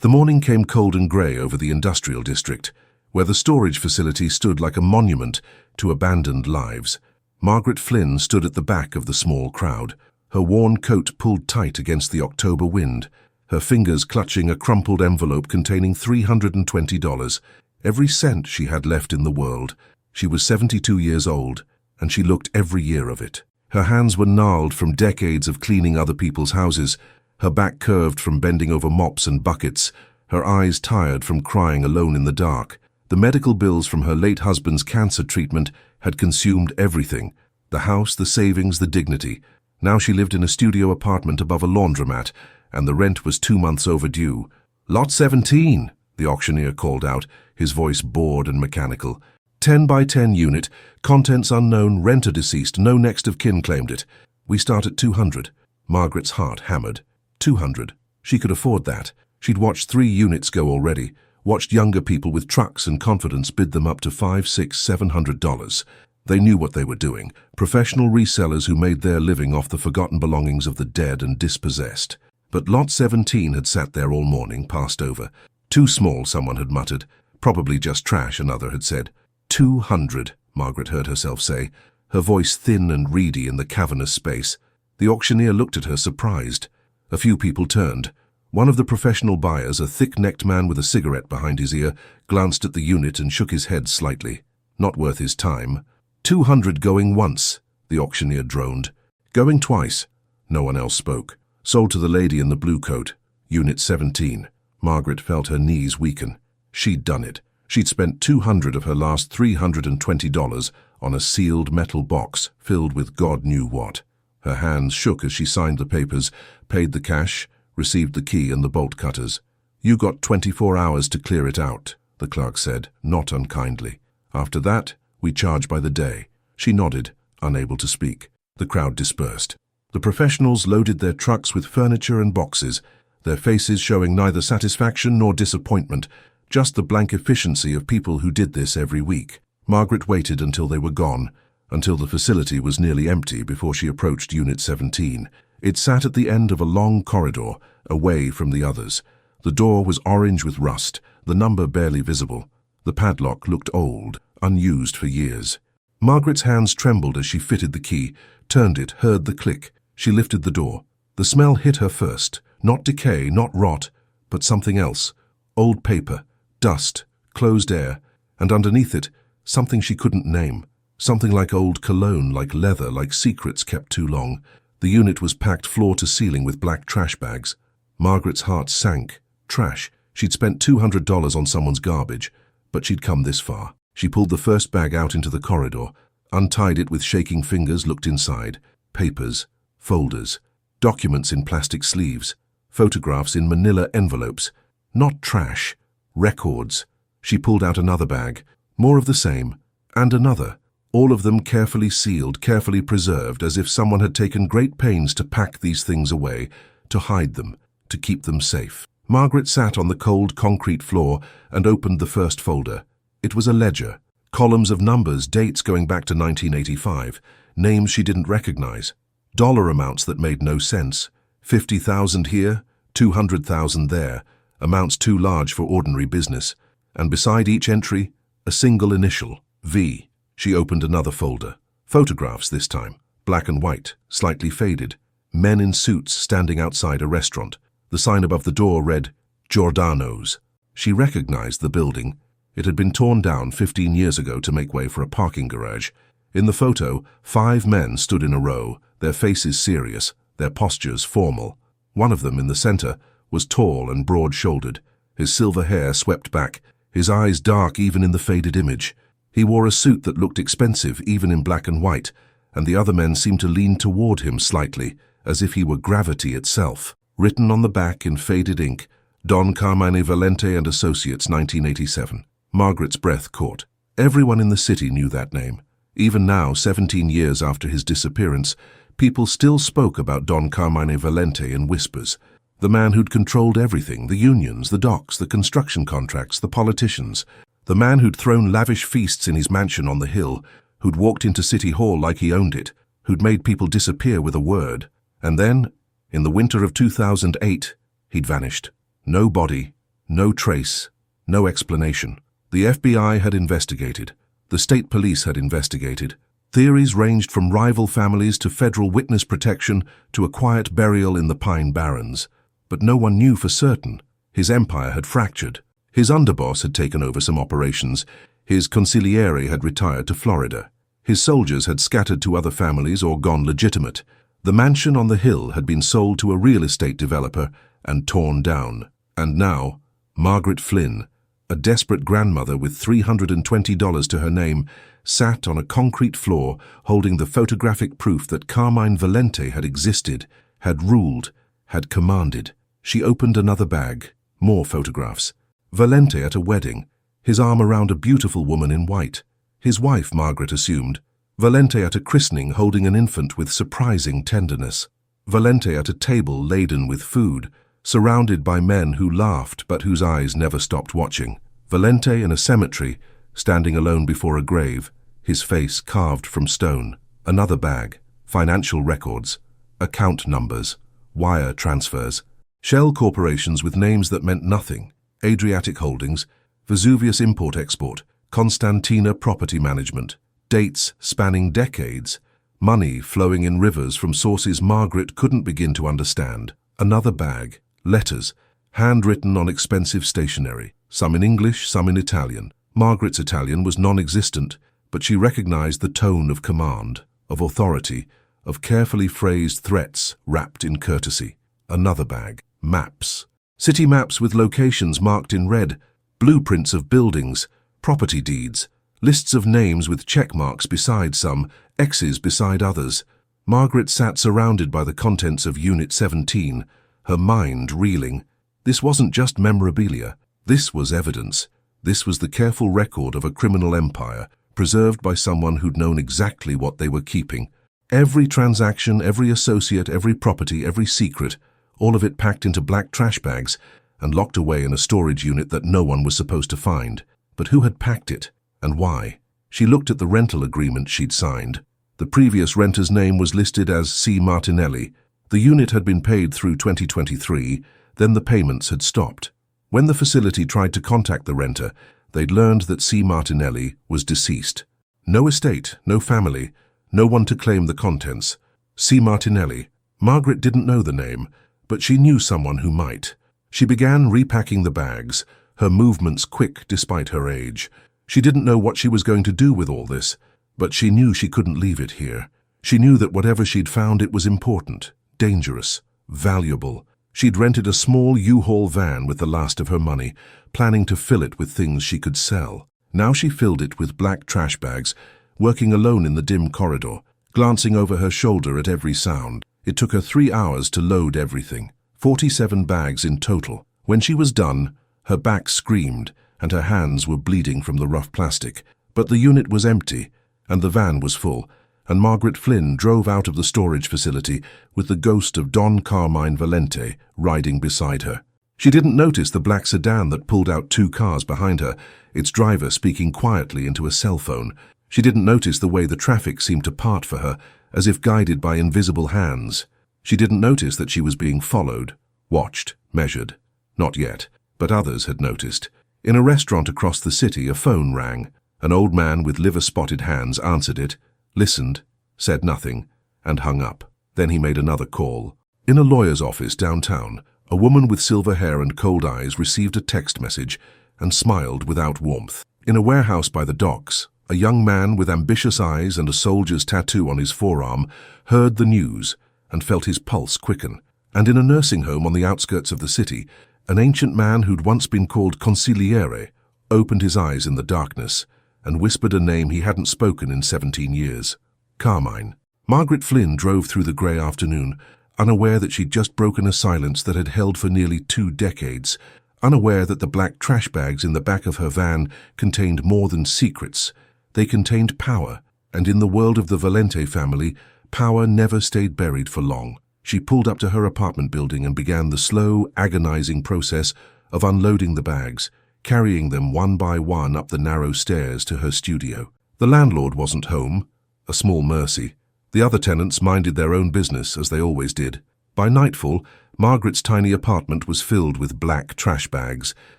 The morning came cold and grey over the industrial district, where the storage facility stood like a monument to abandoned lives. Margaret Flynn stood at the back of the small crowd, her worn coat pulled tight against the October wind, her fingers clutching a crumpled envelope containing $320, every cent she had left in the world. She was 72 years old, and she looked every year of it. Her hands were gnarled from decades of cleaning other people's houses, her back curved from bending over mops and buckets, her eyes tired from crying alone in the dark. The medical bills from her late husband's cancer treatment had consumed everything, the house, the savings, the dignity. Now she lived in a studio apartment above a laundromat, and the rent was 2 months overdue. "Lot 17, the auctioneer called out, his voice bored and mechanical. 10 by 10 unit, contents unknown, renter deceased, no next of kin claimed it. We start at 200. Margaret's heart hammered. 200. She could afford that. She'd watched 3 units go already, watched younger people with trucks and confidence bid them up to $500, $600, $700. They knew what they were doing, professional resellers who made their living off the forgotten belongings of the dead and dispossessed. But Lot 17 had sat there all morning, passed over. Too small, someone had muttered. Probably just trash, another had said. 200, Margaret heard herself say, her voice thin and reedy in the cavernous space. The auctioneer looked at her, surprised. A few people turned. One of the professional buyers, a thick-necked man with a cigarette behind his ear, glanced at the unit and shook his head slightly. Not worth his time. 200 going once, the auctioneer droned. Going twice. No one else spoke. Sold to the lady in the blue coat. Unit 17. Margaret felt her knees weaken. She'd done it. She'd spent 200 of her last $320 on a sealed metal box filled with God knew what. Her hands shook as she signed the papers, paid the cash, received the key and the bolt cutters. "You got 24 hours to clear it out," the clerk said, not unkindly. "After that, we charge by the day." She nodded, unable to speak. The crowd dispersed. The professionals loaded their trucks with furniture and boxes, their faces showing neither satisfaction nor disappointment, just the blank efficiency of people who did this every week. Margaret waited until they were gone, until the facility was nearly empty before she approached Unit 17. It sat at the end of a long corridor, away from the others. The door was orange with rust, the number barely visible. The padlock looked old, unused for years. Margaret's hands trembled as she fitted the key, turned it, heard the click. She lifted the door. The smell hit her first, not decay, not rot, but something else. Old paper, dust, closed air, and underneath it, something she couldn't name. Something like old cologne, like leather, like secrets kept too long. The unit was packed floor to ceiling with black trash bags. Margaret's heart sank. Trash. She'd spent $200 on someone's garbage, but she'd come this far. She pulled the first bag out into the corridor, untied it with shaking fingers, looked inside. Papers, folders, documents in plastic sleeves, photographs in manila envelopes. Not trash. Records. She pulled out another bag, more of the same, and another. All of them carefully sealed, carefully preserved, as if someone had taken great pains to pack these things away, to hide them, to keep them safe. Margaret sat on the cold concrete floor and opened the first folder. It was a ledger, columns of numbers, dates going back to 1985, names she didn't recognize, dollar amounts that made no sense. 50,000 here, 200,000 there, amounts too large for ordinary business. And beside each entry, a single initial, V. She opened another folder. Photographs this time, black and white, slightly faded. Men in suits standing outside a restaurant. The sign above the door read, Giordano's. She recognized the building. It had been torn down 15 years ago to make way for a parking garage. In the photo, 5 men stood in a row, their faces serious, their postures formal. One of them, in the center, was tall and broad-shouldered, his silver hair swept back, his eyes dark even in the faded image. He wore a suit that looked expensive even in black and white, and the other men seemed to lean toward him slightly, as if he were gravity itself. Written on the back in faded ink, Don Carmine Valente and Associates, 1987. Margaret's breath caught. Everyone in the city knew that name. Even now, 17 years after his disappearance, people still spoke about Don Carmine Valente in whispers. The man who'd controlled everything, the unions, the docks, the construction contracts, the politicians. The man who'd thrown lavish feasts in his mansion on the hill, who'd walked into City Hall like he owned it, who'd made people disappear with a word. And then, in the winter of 2008, he'd vanished. No body, No trace, no explanation. The FBI had investigated. The state police had investigated. Theories ranged from rival families to federal witness protection to a quiet burial in the Pine Barrens. But no one knew for certain. His empire had fractured. His underboss had taken over some operations. His consigliere had retired to Florida. His soldiers had scattered to other families or gone legitimate. The mansion on the hill had been sold to a real estate developer and torn down. And now, Margaret Flynn, a desperate grandmother with $320 to her name, sat on a concrete floor holding the photographic proof that Carmine Valente had existed, had ruled, had commanded. She opened another bag. More photographs. Valente at a wedding, his arm around a beautiful woman in white. His wife, Margaret assumed. Valente at a christening holding an infant with surprising tenderness. Valente at a table laden with food, surrounded by men who laughed but whose eyes never stopped watching. Valente in a cemetery, standing alone before a grave, his face carved from stone. Another bag. Financial records. Account numbers. Wire transfers. Shell corporations with names that meant nothing. Adriatic Holdings, Vesuvius Import-Export, Constantina Property Management. Dates spanning decades. Money flowing in rivers from sources Margaret couldn't begin to understand. Another bag. Letters, handwritten on expensive stationery. Some in English, some in Italian. Margaret's Italian was non-existent, but she recognized the tone of command, of authority, of carefully phrased threats wrapped in courtesy. Another bag. Maps. City maps with locations marked in red, blueprints of buildings, property deeds, lists of names with check marks beside some, X's beside others. Margaret sat surrounded by the contents of Unit 17, her mind reeling. This wasn't just memorabilia. This was evidence. This was the careful record of a criminal empire, preserved by someone who'd known exactly what they were keeping. Every transaction, every associate, every property, every secret, all of it packed into black trash bags and locked away in a storage unit that no one was supposed to find. But who had packed it, and why? She looked at the rental agreement she'd signed. The previous renter's name was listed as C. Martinelli. The unit had been paid through 2023, then the payments had stopped. When the facility tried to contact the renter, they'd learned that C. Martinelli was deceased. No estate, no family, no one to claim the contents. C. Martinelli. Margaret didn't know the name, but she knew someone who might. She began repacking the bags, her movements quick despite her age. She didn't know what she was going to do with all this, but she knew she couldn't leave it here. She knew that whatever she'd found, it was important, dangerous, valuable. She'd rented a small U-Haul van with the last of her money, planning to fill it with things she could sell. Now she filled it with black trash bags, working alone in the dim corridor, glancing over her shoulder at every sound. It took her 3 hours to load everything, 47 bags in total. When she was done, her back screamed and her hands were bleeding from the rough plastic. But the unit was empty, and the van was full, and Margaret Flynn drove out of the storage facility with the ghost of Don Carmine Valente riding beside her. She didn't notice the black sedan that pulled out 2 cars behind her, its driver speaking quietly into a cell phone. She didn't notice the way the traffic seemed to part for her, as if guided by invisible hands. She didn't notice that she was being followed, watched, measured. Not yet, but others had noticed. In a restaurant across the city, a phone rang. An old man with liver-spotted hands answered it, listened, said nothing, and hung up. Then he made another call. In a lawyer's office downtown, a woman with silver hair and cold eyes received a text message and smiled without warmth. In a warehouse by the docks, a young man with ambitious eyes and a soldier's tattoo on his forearm heard the news and felt his pulse quicken. And in a nursing home on the outskirts of the city, an ancient man who'd once been called consigliere opened his eyes in the darkness and whispered a name he hadn't spoken in 17 years. Carmine. Margaret Flynn drove through the grey afternoon, unaware that she'd just broken a silence that had held for nearly 2 decades, unaware that the black trash bags in the back of her van contained more than secrets. They contained power, and in the world of the Valente family, power never stayed buried for long. She pulled up to her apartment building and began the slow, agonizing process of unloading the bags, carrying them one by one up the narrow stairs to her studio. The landlord wasn't home, a small mercy. The other tenants minded their own business, as they always did. By nightfall, Margaret's tiny apartment was filled with black trash bags,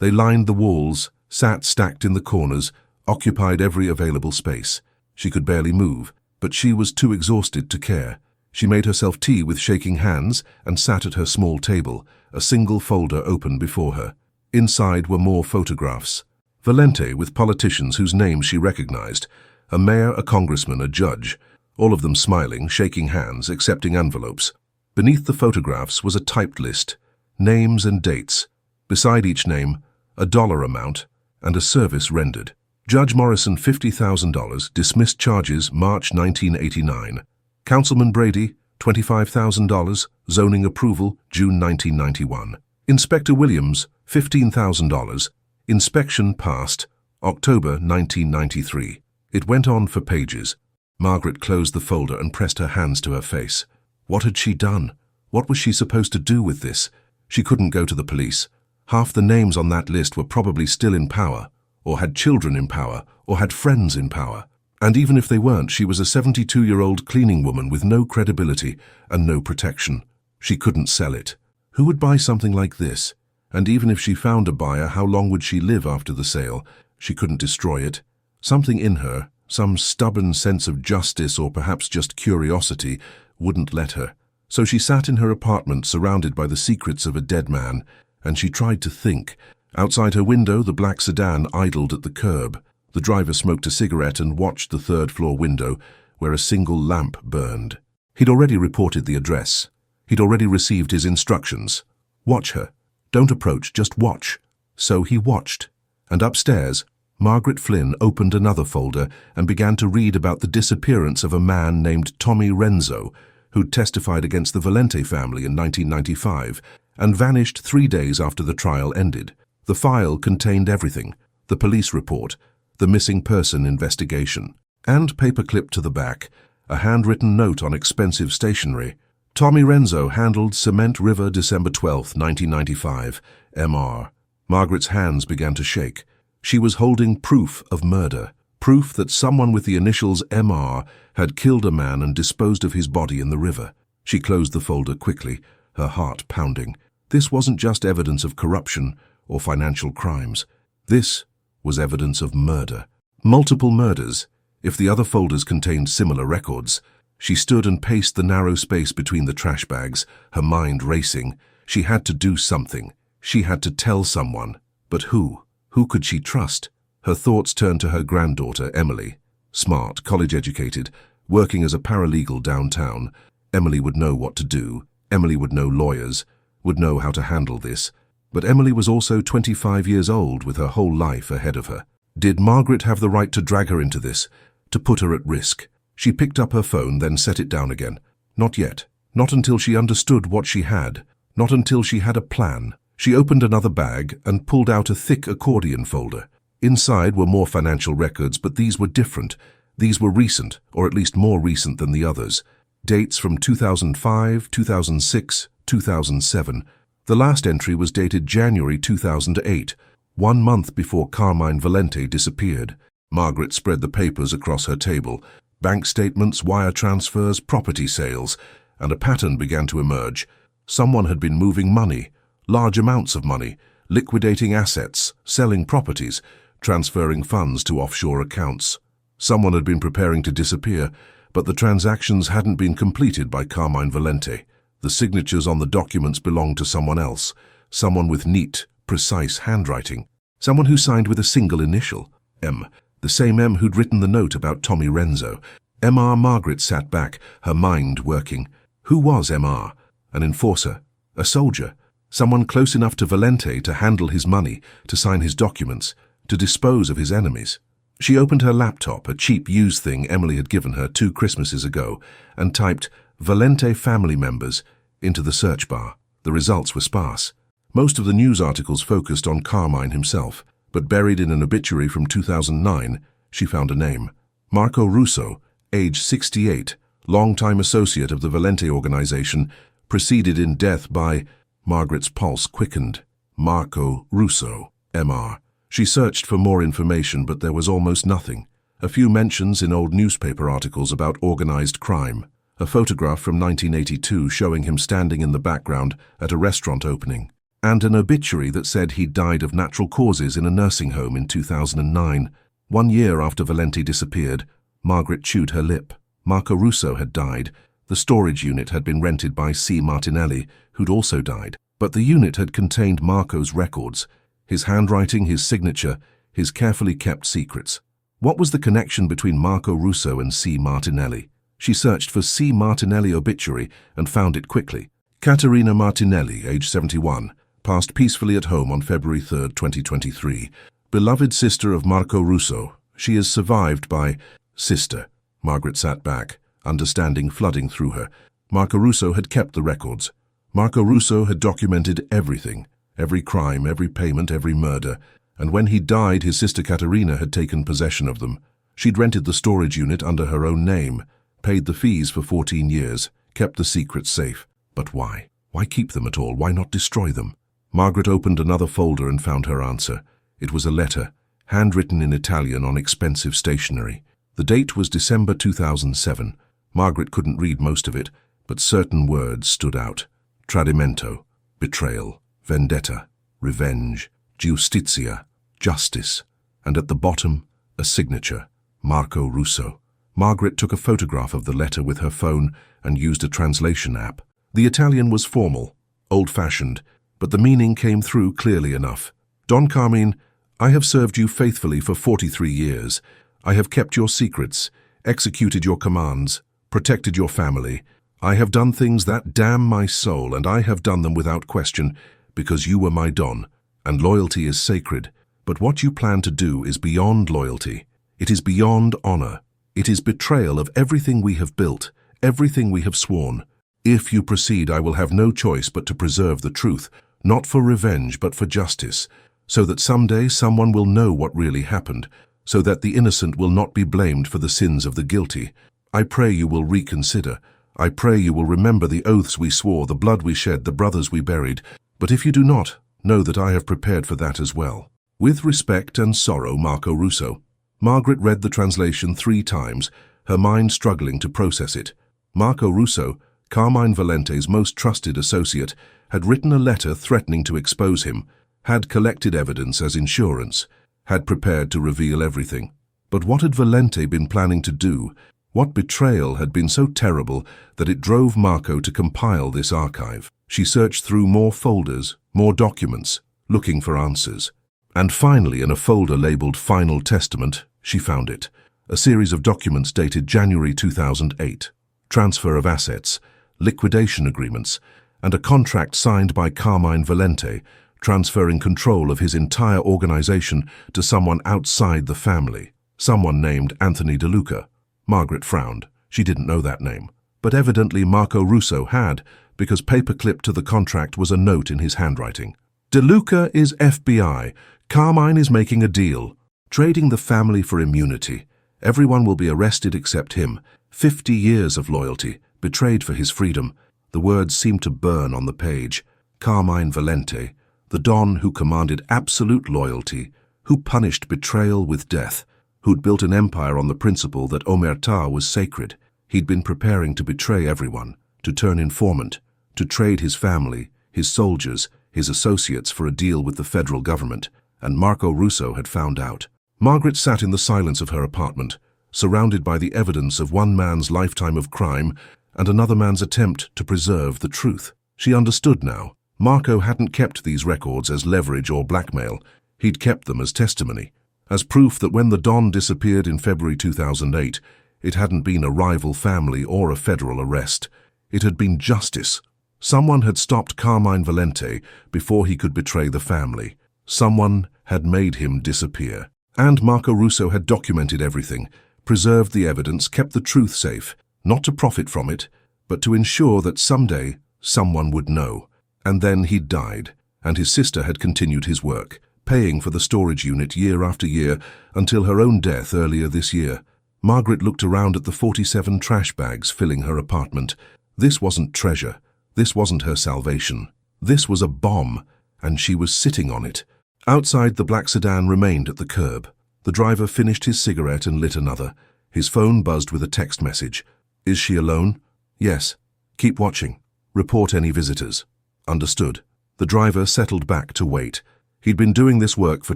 They lined the walls, sat stacked in the corners, occupied every available space. She could barely move, but she was too exhausted to care. She made herself tea with shaking hands and sat at her small table, a single folder open before her. Inside were more photographs. Valente with politicians whose names she recognized, a mayor, a congressman, a judge, all of them smiling, shaking hands, accepting envelopes. Beneath the photographs was a typed list, names and dates. Beside each name, a dollar amount and a service rendered. Judge Morrison, $50,000, dismissed charges, March 1989. Councilman Brady, $25,000, zoning approval, June 1991. Inspector Williams, $15,000, inspection passed, October 1993. It went on for pages. Margaret closed the folder and pressed her hands to her face. What had she done? What was she supposed to do with this? She couldn't go to the police. Half the names on that list were probably still in power, or had children in power, or had friends in power. And even if they weren't, she was a 72-year-old cleaning woman with no credibility and no protection. She couldn't sell it. Who would buy something like this? And even if she found a buyer, how long would she live after the sale? She couldn't destroy it. Something in her, some stubborn sense of justice or perhaps just curiosity, wouldn't let her. So she sat in her apartment surrounded by the secrets of a dead man, and she tried to think. Outside her window, the black sedan idled at the curb. The driver smoked a cigarette and watched the third-floor window, where a single lamp burned. He'd already reported the address. He'd already received his instructions. Watch her. Don't approach, just watch. So he watched. And upstairs, Margaret Flynn opened another folder and began to read about the disappearance of a man named Tommy Renzo, who'd testified against the Valente family in 1995, and vanished 3 days after the trial ended. The file contained everything: the police report, the missing person investigation, and paperclipped to the back, a handwritten note on expensive stationery. Tommy Renzo handled Cement River, December 12, 1995, Mr. Margaret's hands began to shake. She was holding proof of murder, proof that someone with the initials Mr. had killed a man and disposed of his body in the river. She closed the folder quickly, her heart pounding. This wasn't just evidence of corruption or financial crimes. This was evidence of murder. Multiple murders, if the other folders contained similar records. She stood and paced the narrow space between the trash bags, her mind racing. She had to do something. She had to tell someone. But who? Who could she trust? Her thoughts turned to her granddaughter, Emily. Smart, college-educated, working as a paralegal downtown. Emily would know what to do. Emily would know lawyers, would know how to handle this. But Emily was also 25 years old with her whole life ahead of her. Did Margaret have the right to drag her into this, to put her at risk? She picked up her phone, then set it down again. Not yet. Not until she understood what she had. Not until she had a plan. She opened another bag and pulled out a thick accordion folder. Inside were more financial records, but these were different. These were recent, or at least more recent than the others. Dates from 2005, 2006, 2007. The last entry was dated January 2008, 1 month before Carmine Valente disappeared. Margaret spread the papers across her table. Bank statements, wire transfers, property sales, and a pattern began to emerge. Someone had been moving money, large amounts of money, liquidating assets, selling properties, transferring funds to offshore accounts. Someone had been preparing to disappear, but the transactions hadn't been completed by Carmine Valente. The signatures on the documents belonged to someone else, someone with neat, precise handwriting, someone who signed with a single initial, M, the same M who'd written the note about Tommy Renzo. Mr. Margaret sat back, her mind working. Who was Mr.? An enforcer? A soldier? Someone close enough to Valente to handle his money, to sign his documents, to dispose of his enemies? She opened her laptop, a cheap used thing Emily had given her 2 Christmases ago, and typed Valente family members into the search bar. The results were sparse. Most of the news articles focused on Carmine himself, but buried in an obituary from 2009, she found a name. Marco Russo, age 68, longtime associate of the Valente organization, preceded in death by... Margaret's pulse quickened. Marco Russo, Mr. She searched for more information, but there was almost nothing. A few mentions in old newspaper articles about organized crime. A photograph from 1982 showing him standing in the background at a restaurant opening. and an obituary that said he'd died of natural causes in a nursing home in 2009. 1 year after Valente disappeared, Margaret chewed her lip. Marco Russo had died. The storage unit had been rented by C. Martinelli, who'd also died. But the unit had contained Marco's records, his handwriting, his signature, his carefully kept secrets. What was the connection between Marco Russo and C. Martinelli? She searched for C. Martinelli obituary and found it quickly. Caterina Martinelli, age 71, passed peacefully at home on February 3, 2023. Beloved sister of Marco Russo, she is survived by sister. Margaret sat back, understanding flooding through her. Marco Russo had kept the records. Marco Russo had documented everything, every crime, every payment, every murder. And when he died, his sister Caterina had taken possession of them. She'd rented the storage unit under her own name, paid the fees for 14 years, kept the secrets safe. But why? Why keep them at all? Why not destroy them? Margaret opened another folder and found her answer. It was a letter, handwritten in Italian on expensive stationery. The date was December 2007. Margaret couldn't read most of it, but certain words stood out. Tradimento, betrayal, vendetta, revenge, giustizia, justice, and at the bottom, a signature, Marco Russo. Margaret took a photograph of the letter with her phone and used a translation app. The Italian was formal, old-fashioned, but the meaning came through clearly enough. Don Carmine, I have served you faithfully for 43 years. I have kept your secrets, executed your commands, protected your family. I have done things that damn my soul, and I have done them without question, because you were my Don, and loyalty is sacred. But what you plan to do is beyond loyalty. It is beyond honor. It is betrayal of everything we have built, everything we have sworn. If you proceed, I will have no choice but to preserve the truth, not for revenge but for justice, so that someday someone will know what really happened, so that the innocent will not be blamed for the sins of the guilty. I pray you will reconsider. I pray you will remember the oaths we swore, the blood we shed, the brothers we buried. But if you do not, know that I have prepared for that as well. With respect and sorrow, Marco Russo. Margaret read the translation 3 times, her mind struggling to process it. Marco Russo, Carmine Valente's most trusted associate, had written a letter threatening to expose him, had collected evidence as insurance, had prepared to reveal everything. But what had Valente been planning to do? What betrayal had been so terrible that it drove Marco to compile this archive? She searched through more folders, more documents, looking for answers. And finally, in a folder labeled Final Testament, she found it. A series of documents dated January 2008. Transfer of assets, liquidation agreements, and a contract signed by Carmine Valente, transferring control of his entire organization to someone outside the family, someone named Anthony De Luca. Margaret frowned. She didn't know that name. But evidently Marco Russo had, because paperclipped to the contract was a note in his handwriting. De Luca is FBI. Carmine is making a deal, trading the family for immunity. Everyone will be arrested except him. 50 years of loyalty, betrayed for his freedom. The words seemed to burn on the page. Carmine Valente, the Don who commanded absolute loyalty, who punished betrayal with death, who'd built an empire on the principle that omertà was sacred. He'd been preparing to betray everyone, to turn informant, to trade his family, his soldiers, his associates for a deal with the federal government, and Marco Russo had found out. Margaret sat in the silence of her apartment, surrounded by the evidence of one man's lifetime of crime and another man's attempt to preserve the truth. She understood now. Marco hadn't kept these records as leverage or blackmail. He'd kept them as testimony, as proof that when the Don disappeared in February 2008, it hadn't been a rival family or a federal arrest. It had been justice. Someone had stopped Carmine Valente before he could betray the family. Someone had made him disappear. And Marco Russo had documented everything, preserved the evidence, kept the truth safe, not to profit from it, but to ensure that someday someone would know. And then he'd died, and his sister had continued his work, paying for the storage unit year after year until her own death earlier this year. Margaret looked around at the 47 trash bags filling her apartment. This wasn't treasure. This wasn't her salvation. This was a bomb, and she was sitting on it. Outside, the black sedan remained at the curb. The driver finished his cigarette and lit another. His phone buzzed with a text message. Is she alone? Yes. Keep watching. Report any visitors. Understood. The The driver settled back to wait. He'd been doing this work for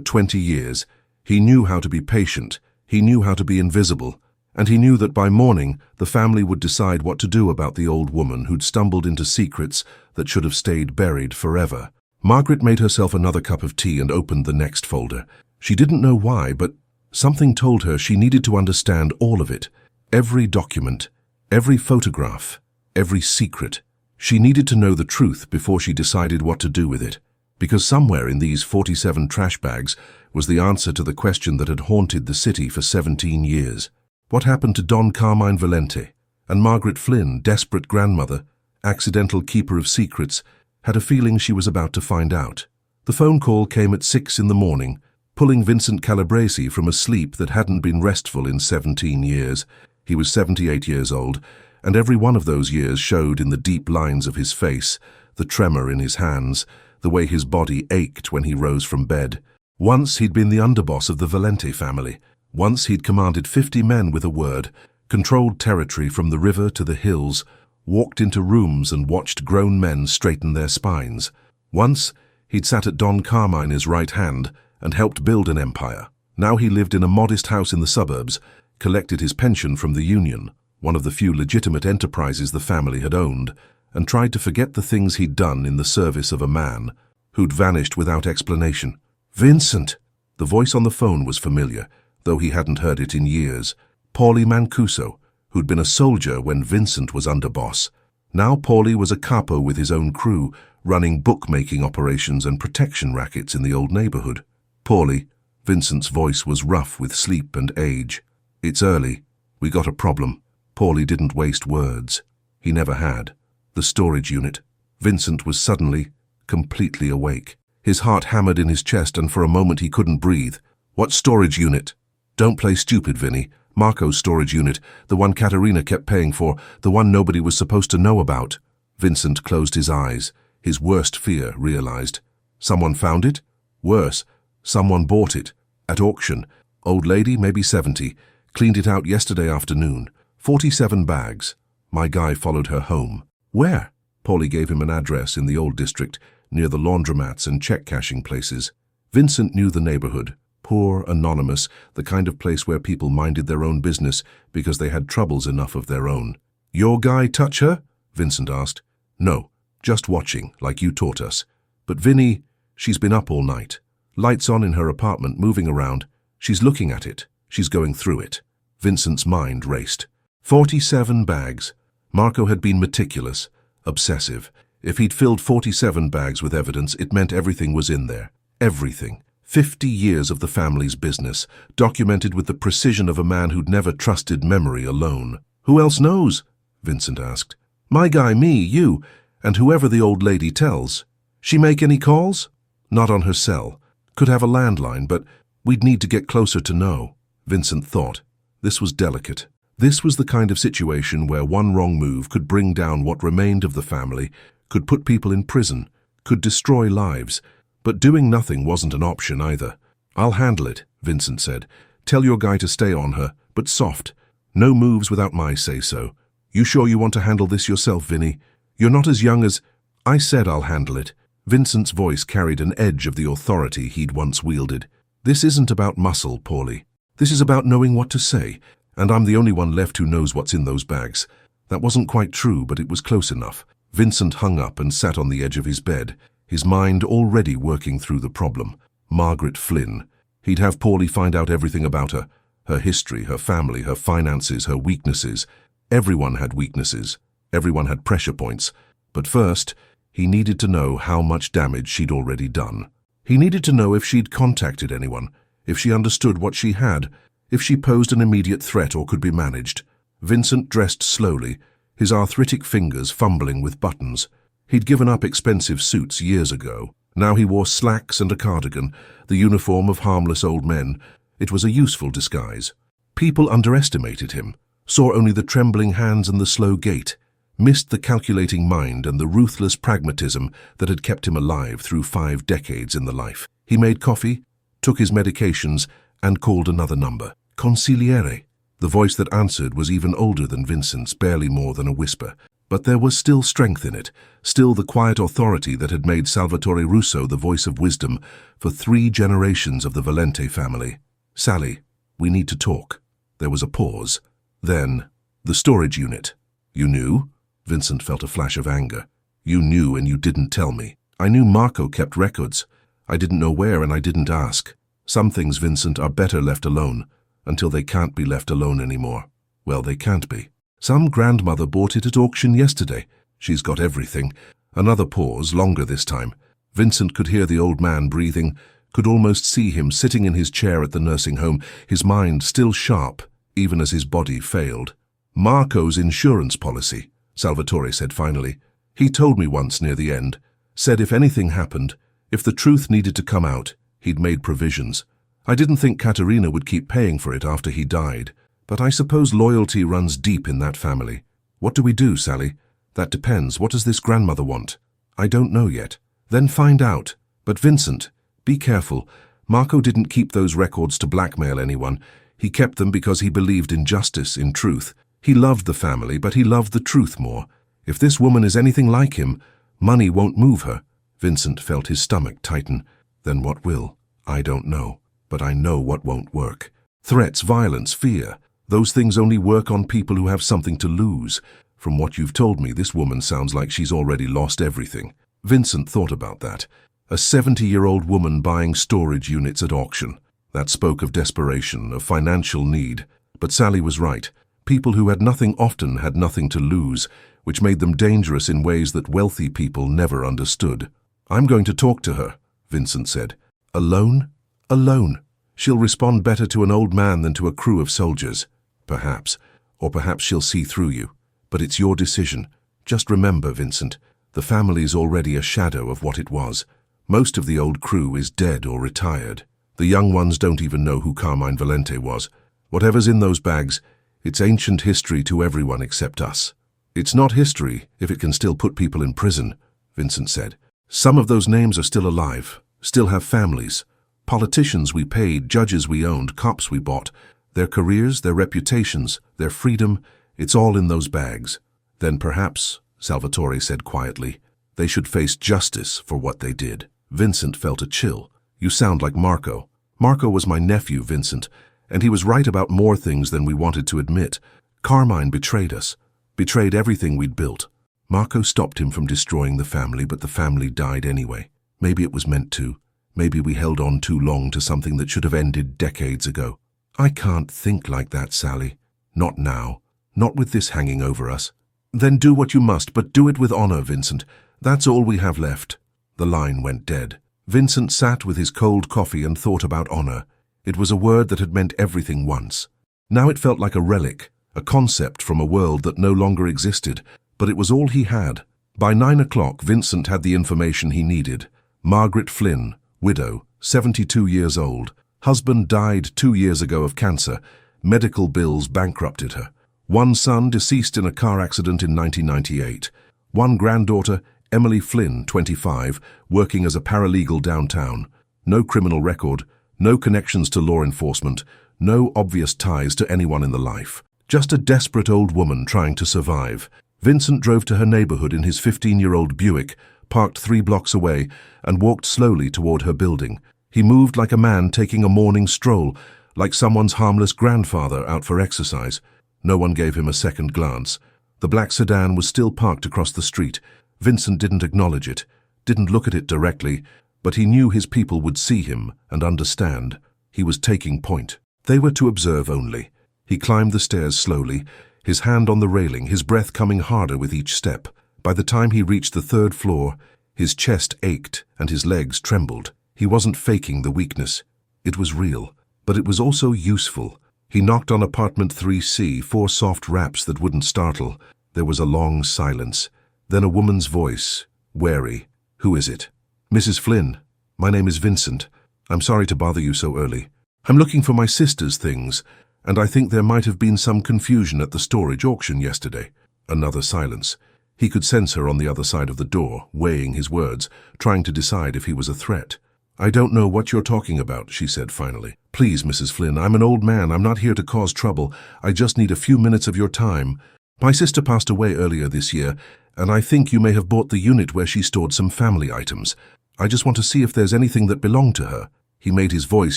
20 years. He knew how to be patient, he knew how to be invisible, and he knew that by morning the family would decide what to do about the old woman who'd stumbled into secrets that should have stayed buried forever. Margaret made herself another cup of tea and opened the next folder. She didn't know why, but something told her she needed to understand all of it. Every document, every photograph, every secret. She needed to know the truth before she decided what to do with it, because somewhere in these 47 trash bags was the answer to the question that had haunted the city for 17 years. What happened to Don Carmine Valente? And Margaret Flynn, desperate grandmother, accidental keeper of secrets, had a feeling she was about to find out. The phone call came at 6 in the morning, pulling Vincent Calabresi from a sleep that hadn't been restful in 17 years. He was 78 years old, and every one of those years showed in the deep lines of his face, the tremor in his hands, the way his body ached when he rose from bed. Once he'd been the underboss of the Valente family. Once he'd commanded 50 men with a word, controlled territory from the river to the hills, walked into rooms and watched grown men straighten their spines. Once he'd sat at Don Carmine's right hand and helped build an empire. Now he lived in a modest house in the suburbs, collected his pension from the Union, one of the few legitimate enterprises the family had owned, and tried to forget the things he'd done in the service of a man who'd vanished without explanation. Vincent! The voice on the phone was familiar, though he hadn't heard it in years. Paulie Mancuso, who'd been a soldier when Vincent was underboss. Now Paulie was a capo with his own crew, running bookmaking operations and protection rackets in the old neighborhood. Paulie, Vincent's voice was rough with sleep and age. It's early. We got a problem. Paulie didn't waste words. He never had. The storage unit. Vincent was suddenly, completely awake. His heart hammered in his chest and for a moment he couldn't breathe. What storage unit? Don't play stupid, Vinny. Marco's storage unit, the one Katerina kept paying for, the one nobody was supposed to know about. Vincent closed his eyes. His worst fear realized. Someone found it? Worse, someone bought it. At auction. Old lady, maybe 70. Cleaned it out yesterday afternoon. 47 bags. My guy followed her home. Where? Paulie gave him an address in the old district, near the laundromats and check-cashing places. Vincent knew the neighborhood. Poor, anonymous, the kind of place where people minded their own business because they had troubles enough of their own. Your guy touch her? Vincent asked. No, just watching, like you taught us. But Vinny, she's been up all night. Lights on in her apartment, moving around. She's looking at it. She's going through it. Vincent's mind raced. 47 bags. Marco had been meticulous, obsessive. If he'd filled 47 bags with evidence, it meant everything was in there. Everything. 50 years of the family's business, documented with the precision of a man who'd never trusted memory alone. Who else knows? Vincent asked. My guy, me, you, and whoever the old lady tells. She make any calls? Not on her cell. Could have a landline, but we'd need to get closer to know. Vincent thought. This was delicate. This was the kind of situation where one wrong move could bring down what remained of the family, could put people in prison, could destroy lives. But doing nothing wasn't an option either. I'll handle it, Vincent said. Tell your guy to stay on her, but soft. No moves without my say-so. You sure you want to handle this yourself, Vinny? You're not as young as... I said I'll handle it. Vincent's voice carried an edge of the authority he'd once wielded. This isn't about muscle, Paulie. This is about knowing what to say, and I'm the only one left who knows what's in those bags. That wasn't quite true, but it was close enough. Vincent hung up and sat on the edge of his bed, his mind already working through the problem. Margaret Flynn. He'd have Paulie find out everything about her. Her history, her family, her finances, her weaknesses. Everyone had weaknesses. Everyone had pressure points. But first, he needed to know how much damage she'd already done. He needed to know if she'd contacted anyone, if she understood what she had, if she posed an immediate threat or could be managed. Vincent dressed slowly, his arthritic fingers fumbling with buttons. He'd given up expensive suits years ago. Now he wore slacks and a cardigan, the uniform of harmless old men. It was a useful disguise. People underestimated him, saw only the trembling hands and the slow gait, missed the calculating mind and the ruthless pragmatism that had kept him alive through 5 decades in the life. He made coffee, took his medications, and called another number. Consigliere. The voice that answered was even older than Vincent's, barely more than a whisper. But there was still strength in it, still the quiet authority that had made Salvatore Russo the voice of wisdom for 3 generations of the Valente family. "Sally, we need to talk." There was a pause. Then, "The storage unit." "You knew?" Vincent felt a flash of anger. "You knew and you didn't tell me." "I knew Marco kept records. I didn't know where and I didn't ask." "Some things, Vincent, are better left alone, until they can't be left alone anymore." "Well, they can't be." "Some grandmother bought it at auction yesterday. She's got everything." Another pause, longer this time. Vincent could hear the old man breathing, could almost see him sitting in his chair at the nursing home, his mind still sharp, even as his body failed. "Marco's insurance policy," Salvatore said finally. "He told me once near the end, said if anything happened, if the truth needed to come out, he'd made provisions. I didn't think Caterina would keep paying for it after he died, but I suppose loyalty runs deep in that family." "What do we do, Sally?" "That depends. What does this grandmother want?" "I don't know yet." "Then find out. But Vincent, be careful. Marco didn't keep those records to blackmail anyone. He kept them because he believed in justice, in truth. He loved the family, but he loved the truth more. If this woman is anything like him, money won't move her." Vincent felt his stomach tighten. "Then what will? I don't know. But I know what won't work. Threats, violence, fear. Those things only work on people who have something to lose. From what you've told me, this woman sounds like she's already lost everything." Vincent thought about that. A 70-year-old woman buying storage units at auction. That spoke of desperation, of financial need. But Sally was right. People who had nothing often had nothing to lose, which made them dangerous in ways that wealthy people never understood. "I'm going to talk to her," Vincent said. "Alone?" "Alone. She'll respond better to an old man than to a crew of soldiers." "Perhaps. Or perhaps she'll see through you. But it's your decision. Just remember, Vincent, the family's already a shadow of what it was. Most of the old crew is dead or retired. The young ones don't even know who Carmine Valente was. Whatever's in those bags, it's ancient history to everyone except us." "It's not history if it can still put people in prison," Vincent said. "Some of those names are still alive, still have families. Politicians we paid, judges we owned, cops we bought. Their careers, their reputations, their freedom, it's all in those bags." "Then perhaps," Salvatore said quietly, "they should face justice for what they did." Vincent felt a chill. "You sound like Marco." "Marco was my nephew, Vincent, and he was right about more things than we wanted to admit. Carmine betrayed us, betrayed everything we'd built. Marco stopped him from destroying the family, but the family died anyway. Maybe it was meant to. Maybe we held on too long to something that should have ended decades ago." "I can't think like that, Sally. Not now. Not with this hanging over us." "Then do what you must, but do it with honor, Vincent. That's all we have left." The line went dead. Vincent sat with his cold coffee and thought about honor. It was a word that had meant everything once. Now it felt like a relic, a concept from a world that no longer existed, but it was all he had. By 9 o'clock, Vincent had the information he needed. Margaret Flynn, widow, 72 years old. Husband died 2 years ago of cancer. Medical bills bankrupted her. One son deceased in a car accident in 1998. One granddaughter, Emily Flynn, 25, working as a paralegal downtown. No criminal record, no connections to law enforcement, no obvious ties to anyone in the life. Just a desperate old woman trying to survive. Vincent drove to her neighborhood in his 15-year-old Buick, parked 3 blocks away, and walked slowly toward her building. He moved like a man taking a morning stroll, like someone's harmless grandfather out for exercise. No one gave him a second glance. The black sedan was still parked across the street. Vincent didn't acknowledge it, didn't look at it directly, but he knew his people would see him and understand. He was taking point. They were to observe only. He climbed the stairs slowly, his hand on the railing, his breath coming harder with each step. By the time he reached the 3rd floor, his chest ached and his legs trembled. He wasn't faking the weakness. It was real, but it was also useful. He knocked on apartment 3C, 4 soft raps that wouldn't startle. There was a long silence. Then a woman's voice, wary. "Who is it?" "Mrs. Flynn. My name is Vincent. I'm sorry to bother you so early. I'm looking for my sister's things, and I think there might have been some confusion at the storage auction yesterday." Another silence. He could sense her on the other side of the door, weighing his words, trying to decide if he was a threat. "I don't know what you're talking about," she said finally. "Please, Mrs. Flynn, I'm an old man. I'm not here to cause trouble. I just need a few minutes of your time." My sister passed away earlier this year, and I think you may have bought the unit where she stored some family items. I just want to see if there's anything that belonged to her." He made his voice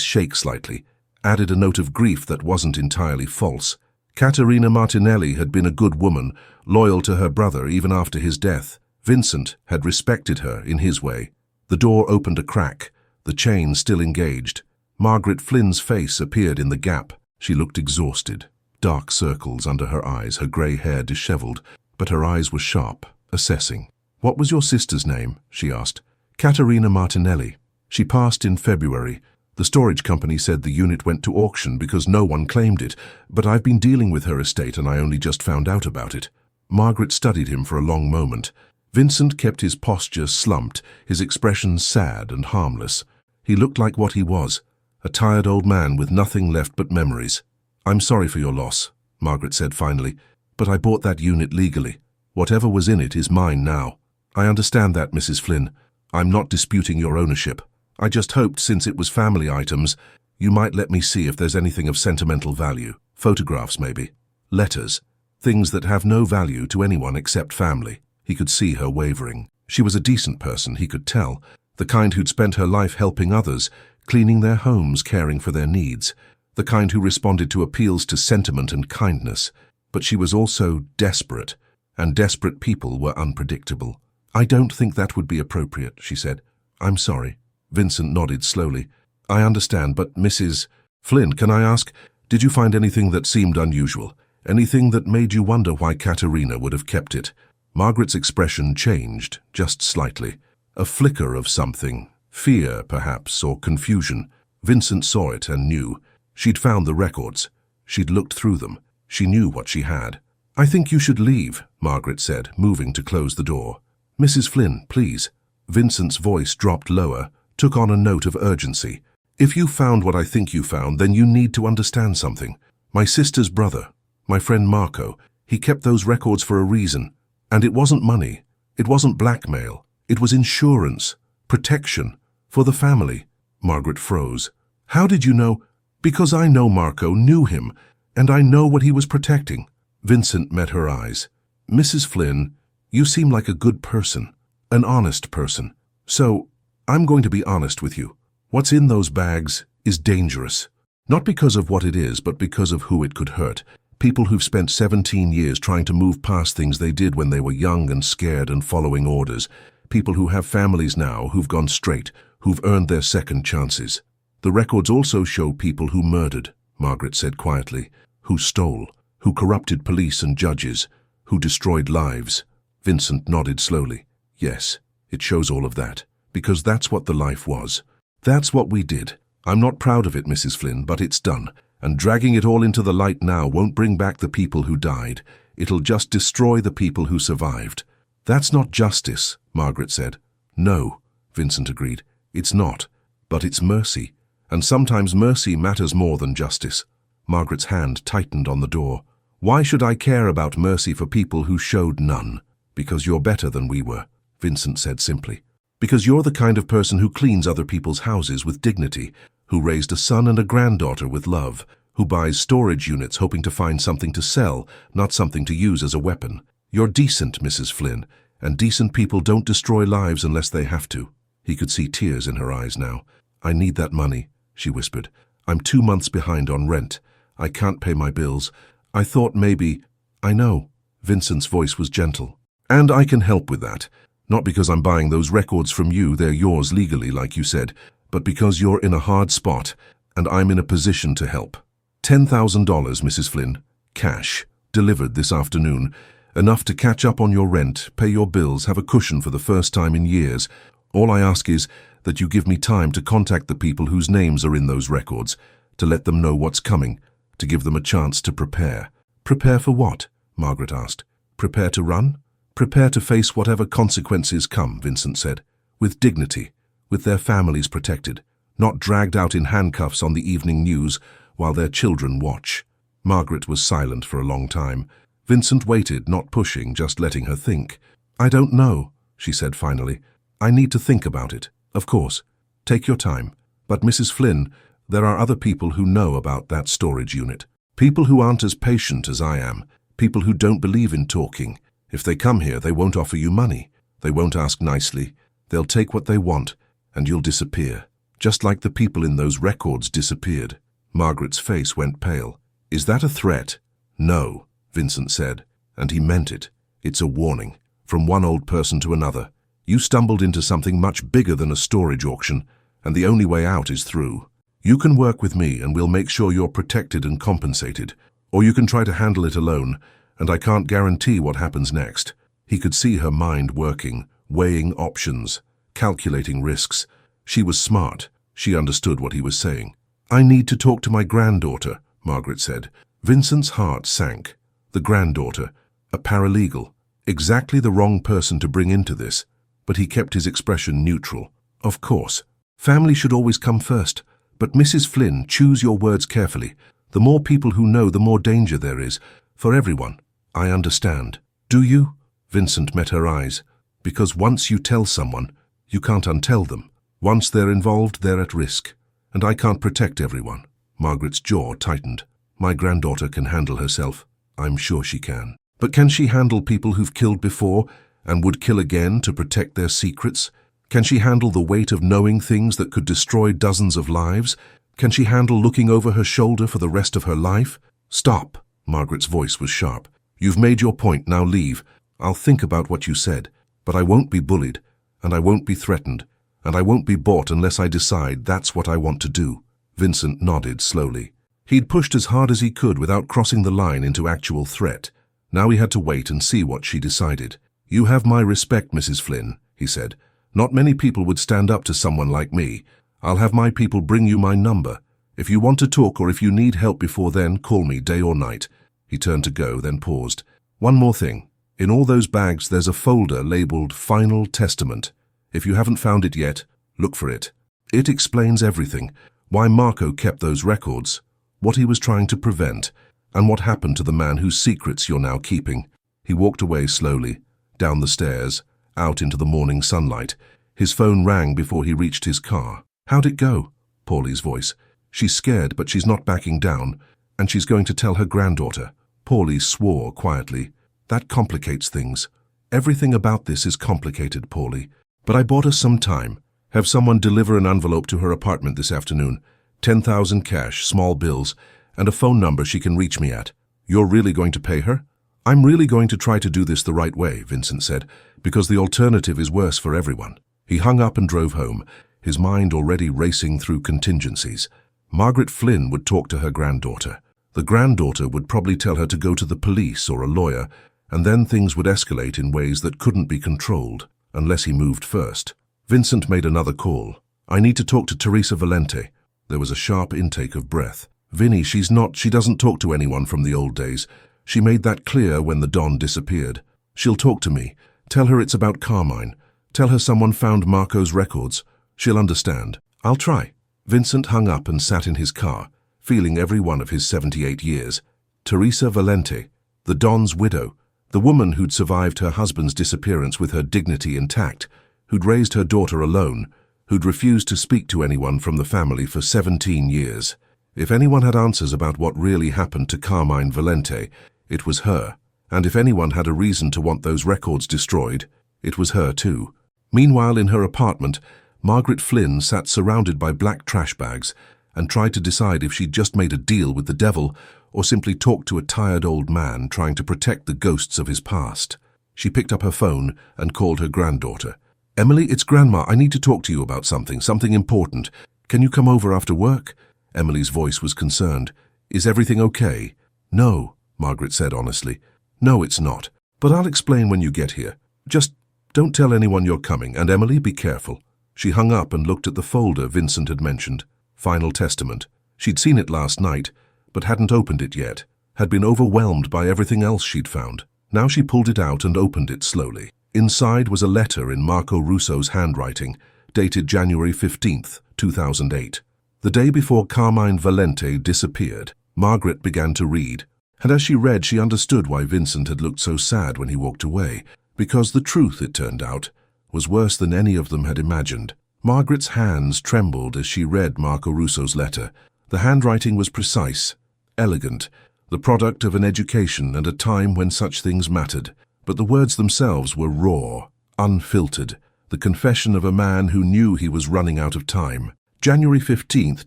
shake slightly, added a note of grief that wasn't entirely false. Caterina Martinelli had been a good woman, loyal to her brother even after his death. Vincent had respected her in his way. The door opened a crack, the chain still engaged. Margaret Flynn's face appeared in the gap. She looked exhausted. Dark circles under her eyes, her grey hair disheveled, but her eyes were sharp, assessing. "What was your sister's name?" she asked. "Caterina Martinelli. She passed in February. The storage company said the unit went to auction because no one claimed it, but I've been dealing with her estate and I only just found out about it." Margaret studied him for a long moment. Vincent kept his posture slumped, his expression sad and harmless. He looked like what he was, a tired old man with nothing left but memories. "I'm sorry for your loss," Margaret said finally, "but I bought that unit legally. Whatever was in it is mine now." "I understand that, Mrs. Flynn. I'm not disputing your ownership. I just hoped, since it was family items, you might let me see if there's anything of sentimental value. Photographs, maybe. Letters. Things that have no value to anyone except family." He could see her wavering. She was a decent person, he could tell, the kind who'd spent her life helping others, cleaning their homes, caring for their needs, the kind who responded to appeals to sentiment and kindness. But she was also desperate, and desperate people were unpredictable. "I don't think that would be appropriate," she said. "I'm sorry." Vincent nodded slowly. "I understand, but Mrs. Flynn, can I ask, did you find anything that seemed unusual? Anything that made you wonder why Caterina would have kept it?" Margaret's expression changed, just slightly. A flicker of something, fear perhaps, or confusion. Vincent saw it and knew. She'd found the records. She'd looked through them. She knew what she had. "I think you should leave," Margaret said, moving to close the door. "Mrs. Flynn, please." Vincent's voice dropped lower, took on a note of urgency. "If you found what I think you found, then you need to understand something. My sister's brother, my friend Marco, he kept those records for a reason. And it wasn't money. It wasn't blackmail. It was insurance, protection, for the family." Margaret froze. "How did you know?" "Because I know Marco, knew him, and I know what he was protecting." Vincent met her eyes. "Mrs. Flynn, you seem like a good person, an honest person. So, I'm going to be honest with you. What's in those bags is dangerous. Not because of what it is, but because of who it could hurt. People who've spent 17 years trying to move past things they did when they were young and scared and following orders. People who have families now, who've gone straight, who've earned their second chances. The records also show people who murdered," Margaret said quietly, "who stole, who corrupted police and judges, who destroyed lives." Vincent nodded slowly. "Yes, it shows all of that, because that's what the life was. That's what we did. I'm not proud of it, Mrs. Flynn, but it's done. And dragging it all into the light now won't bring back the people who died. It'll just destroy the people who survived." "That's not justice," Margaret said. "No," Vincent agreed. "It's not. But it's mercy. And sometimes mercy matters more than justice." Margaret's hand tightened on the door. "Why should I care about mercy for people who showed none?" "Because you're better than we were," Vincent said simply. "Because you're the kind of person who cleans other people's houses with dignity, who raised a son and a granddaughter with love, who buys storage units hoping to find something to sell, not something to use as a weapon. You're decent, Mrs. Flynn, and decent people don't destroy lives unless they have to." He could see tears in her eyes now. "I need that money," she whispered. "I'm 2 months behind on rent. I can't pay my bills. I thought maybe—" "I know." Vincent's voice was gentle. "And I can help with that. Not because I'm buying those records from you, they're yours legally, like you said, but because you're in a hard spot, and I'm in a position to help. $10,000, Mrs. Flynn, cash, delivered this afternoon. Enough to catch up on your rent, pay your bills, have a cushion for the first time in years. All I ask is that you give me time to contact the people whose names are in those records, to let them know what's coming, to give them a chance to prepare." "Prepare for what?" Margaret asked. "Prepare to run?" "Prepare to face whatever consequences come," Vincent said, "with dignity, with their families protected, not dragged out in handcuffs on the evening news while their children watch." Margaret was silent for a long time. Vincent waited, not pushing, just letting her think. "I don't know," she said finally. "I need to think about it. Of course. Take your time. But Mrs. Flynn, there are other people who know about that storage unit. People who aren't as patient as I am. People who don't believe in talking. If they come here, they won't offer you money. They won't ask nicely. They'll take what they want, and you'll disappear. Just like the people in those records disappeared. Margaret's face went pale. Is that a threat? No, Vincent said, and he meant it. It's a warning, from one old person to another. You stumbled into something much bigger than a storage auction, and the only way out is through. You can work with me and we'll make sure you're protected and compensated. Or you can try to handle it alone, and I can't guarantee what happens next. He could see her mind working, weighing options, calculating risks. She was smart. She understood what he was saying. I need to talk to my granddaughter, Margaret said. Vincent's heart sank. The granddaughter, a paralegal. Exactly the wrong person to bring into this. But he kept his expression neutral. Of course. Family should always come first. But Mrs. Flynn, choose your words carefully. The more people who know, the more danger there is. For everyone. I understand. Do you? Vincent met her eyes. Because once you tell someone, you can't untell them. Once they're involved, they're at risk. And I can't protect everyone. Margaret's jaw tightened. My granddaughter can handle herself. I'm sure she can. But can she handle people who've killed before and would kill again to protect their secrets? Can she handle the weight of knowing things that could destroy dozens of lives? Can she handle looking over her shoulder for the rest of her life? Stop. Margaret's voice was sharp. You've made your point, now leave. I'll think about what you said, but I won't be bullied, and I won't be threatened, and I won't be bought unless I decide that's what I want to do. Vincent nodded slowly. He'd pushed as hard as he could without crossing the line into actual threat. Now he had to wait and see what she decided. You have my respect, Mrs. Flynn, he said. Not many people would stand up to someone like me. I'll have my people bring you my number. If you want to talk or if you need help before then, call me day or night. He turned to go, then paused. One more thing. In all those bags, there's a folder labeled Final Testament. If you haven't found it yet, look for it. It explains everything. Why Marco kept those records, what he was trying to prevent, and what happened to the man whose secrets you're now keeping. He walked away slowly, down the stairs, out into the morning sunlight. His phone rang before he reached his car. How'd it go? Paulie's voice. She's scared, but she's not backing down, and she's going to tell her granddaughter. Paulie swore quietly. That complicates things. Everything about this is complicated, Paulie. But I bought her some time. Have someone deliver an envelope to her apartment this afternoon. 10,000 cash, small bills, and a phone number she can reach me at. You're really going to pay her? I'm really going to try to do this the right way, Vincent said, because the alternative is worse for everyone. He hung up and drove home, his mind already racing through contingencies. Margaret Flynn would talk to her granddaughter. The granddaughter would probably tell her to go to the police or a lawyer, and then things would escalate in ways that couldn't be controlled, unless he moved first. Vincent made another call. I need to talk to Teresa Valente. There was a sharp intake of breath. Vinny, she doesn't talk to anyone from the old days. She made that clear when the Don disappeared. She'll talk to me. Tell her it's about Carmine. Tell her someone found Marco's records. She'll understand. I'll try. Vincent hung up and sat in his car, feeling every one of his 78 years. Teresa Valente, the Don's widow, the woman who'd survived her husband's disappearance with her dignity intact, who'd raised her daughter alone, who'd refused to speak to anyone from the family for 17 years. If anyone had answers about what really happened to Carmine Valente, it was her. And if anyone had a reason to want those records destroyed, it was her too. Meanwhile, in her apartment, Margaret Flynn sat surrounded by black trash bags and tried to decide if she'd just made a deal with the devil or simply talked to a tired old man trying to protect the ghosts of his past. She picked up her phone and called her granddaughter. Emily, it's Grandma. I need to talk to you about something important. Can you come over after work? Emily's voice was concerned. Is everything okay? No, Margaret said honestly. No, it's not. But I'll explain when you get here. Just don't tell anyone you're coming, and Emily, be careful. She hung up and looked at the folder Vincent had mentioned. Final Testament. She'd seen it last night, but hadn't opened it yet, had been overwhelmed by everything else she'd found. Now she pulled it out and opened it slowly. Inside was a letter in Marco Russo's handwriting, dated January 15th, 2008. The day before Carmine Valente disappeared, Margaret began to read. And as she read, she understood why Vincent had looked so sad when he walked away, because the truth, it turned out, was worse than any of them had imagined. Margaret's hands trembled as she read Marco Russo's letter. The handwriting was precise, elegant. the product of an education and a time when such things mattered. But the words themselves were raw, unfiltered, the confession of a man who knew he was running out of time. January 15th,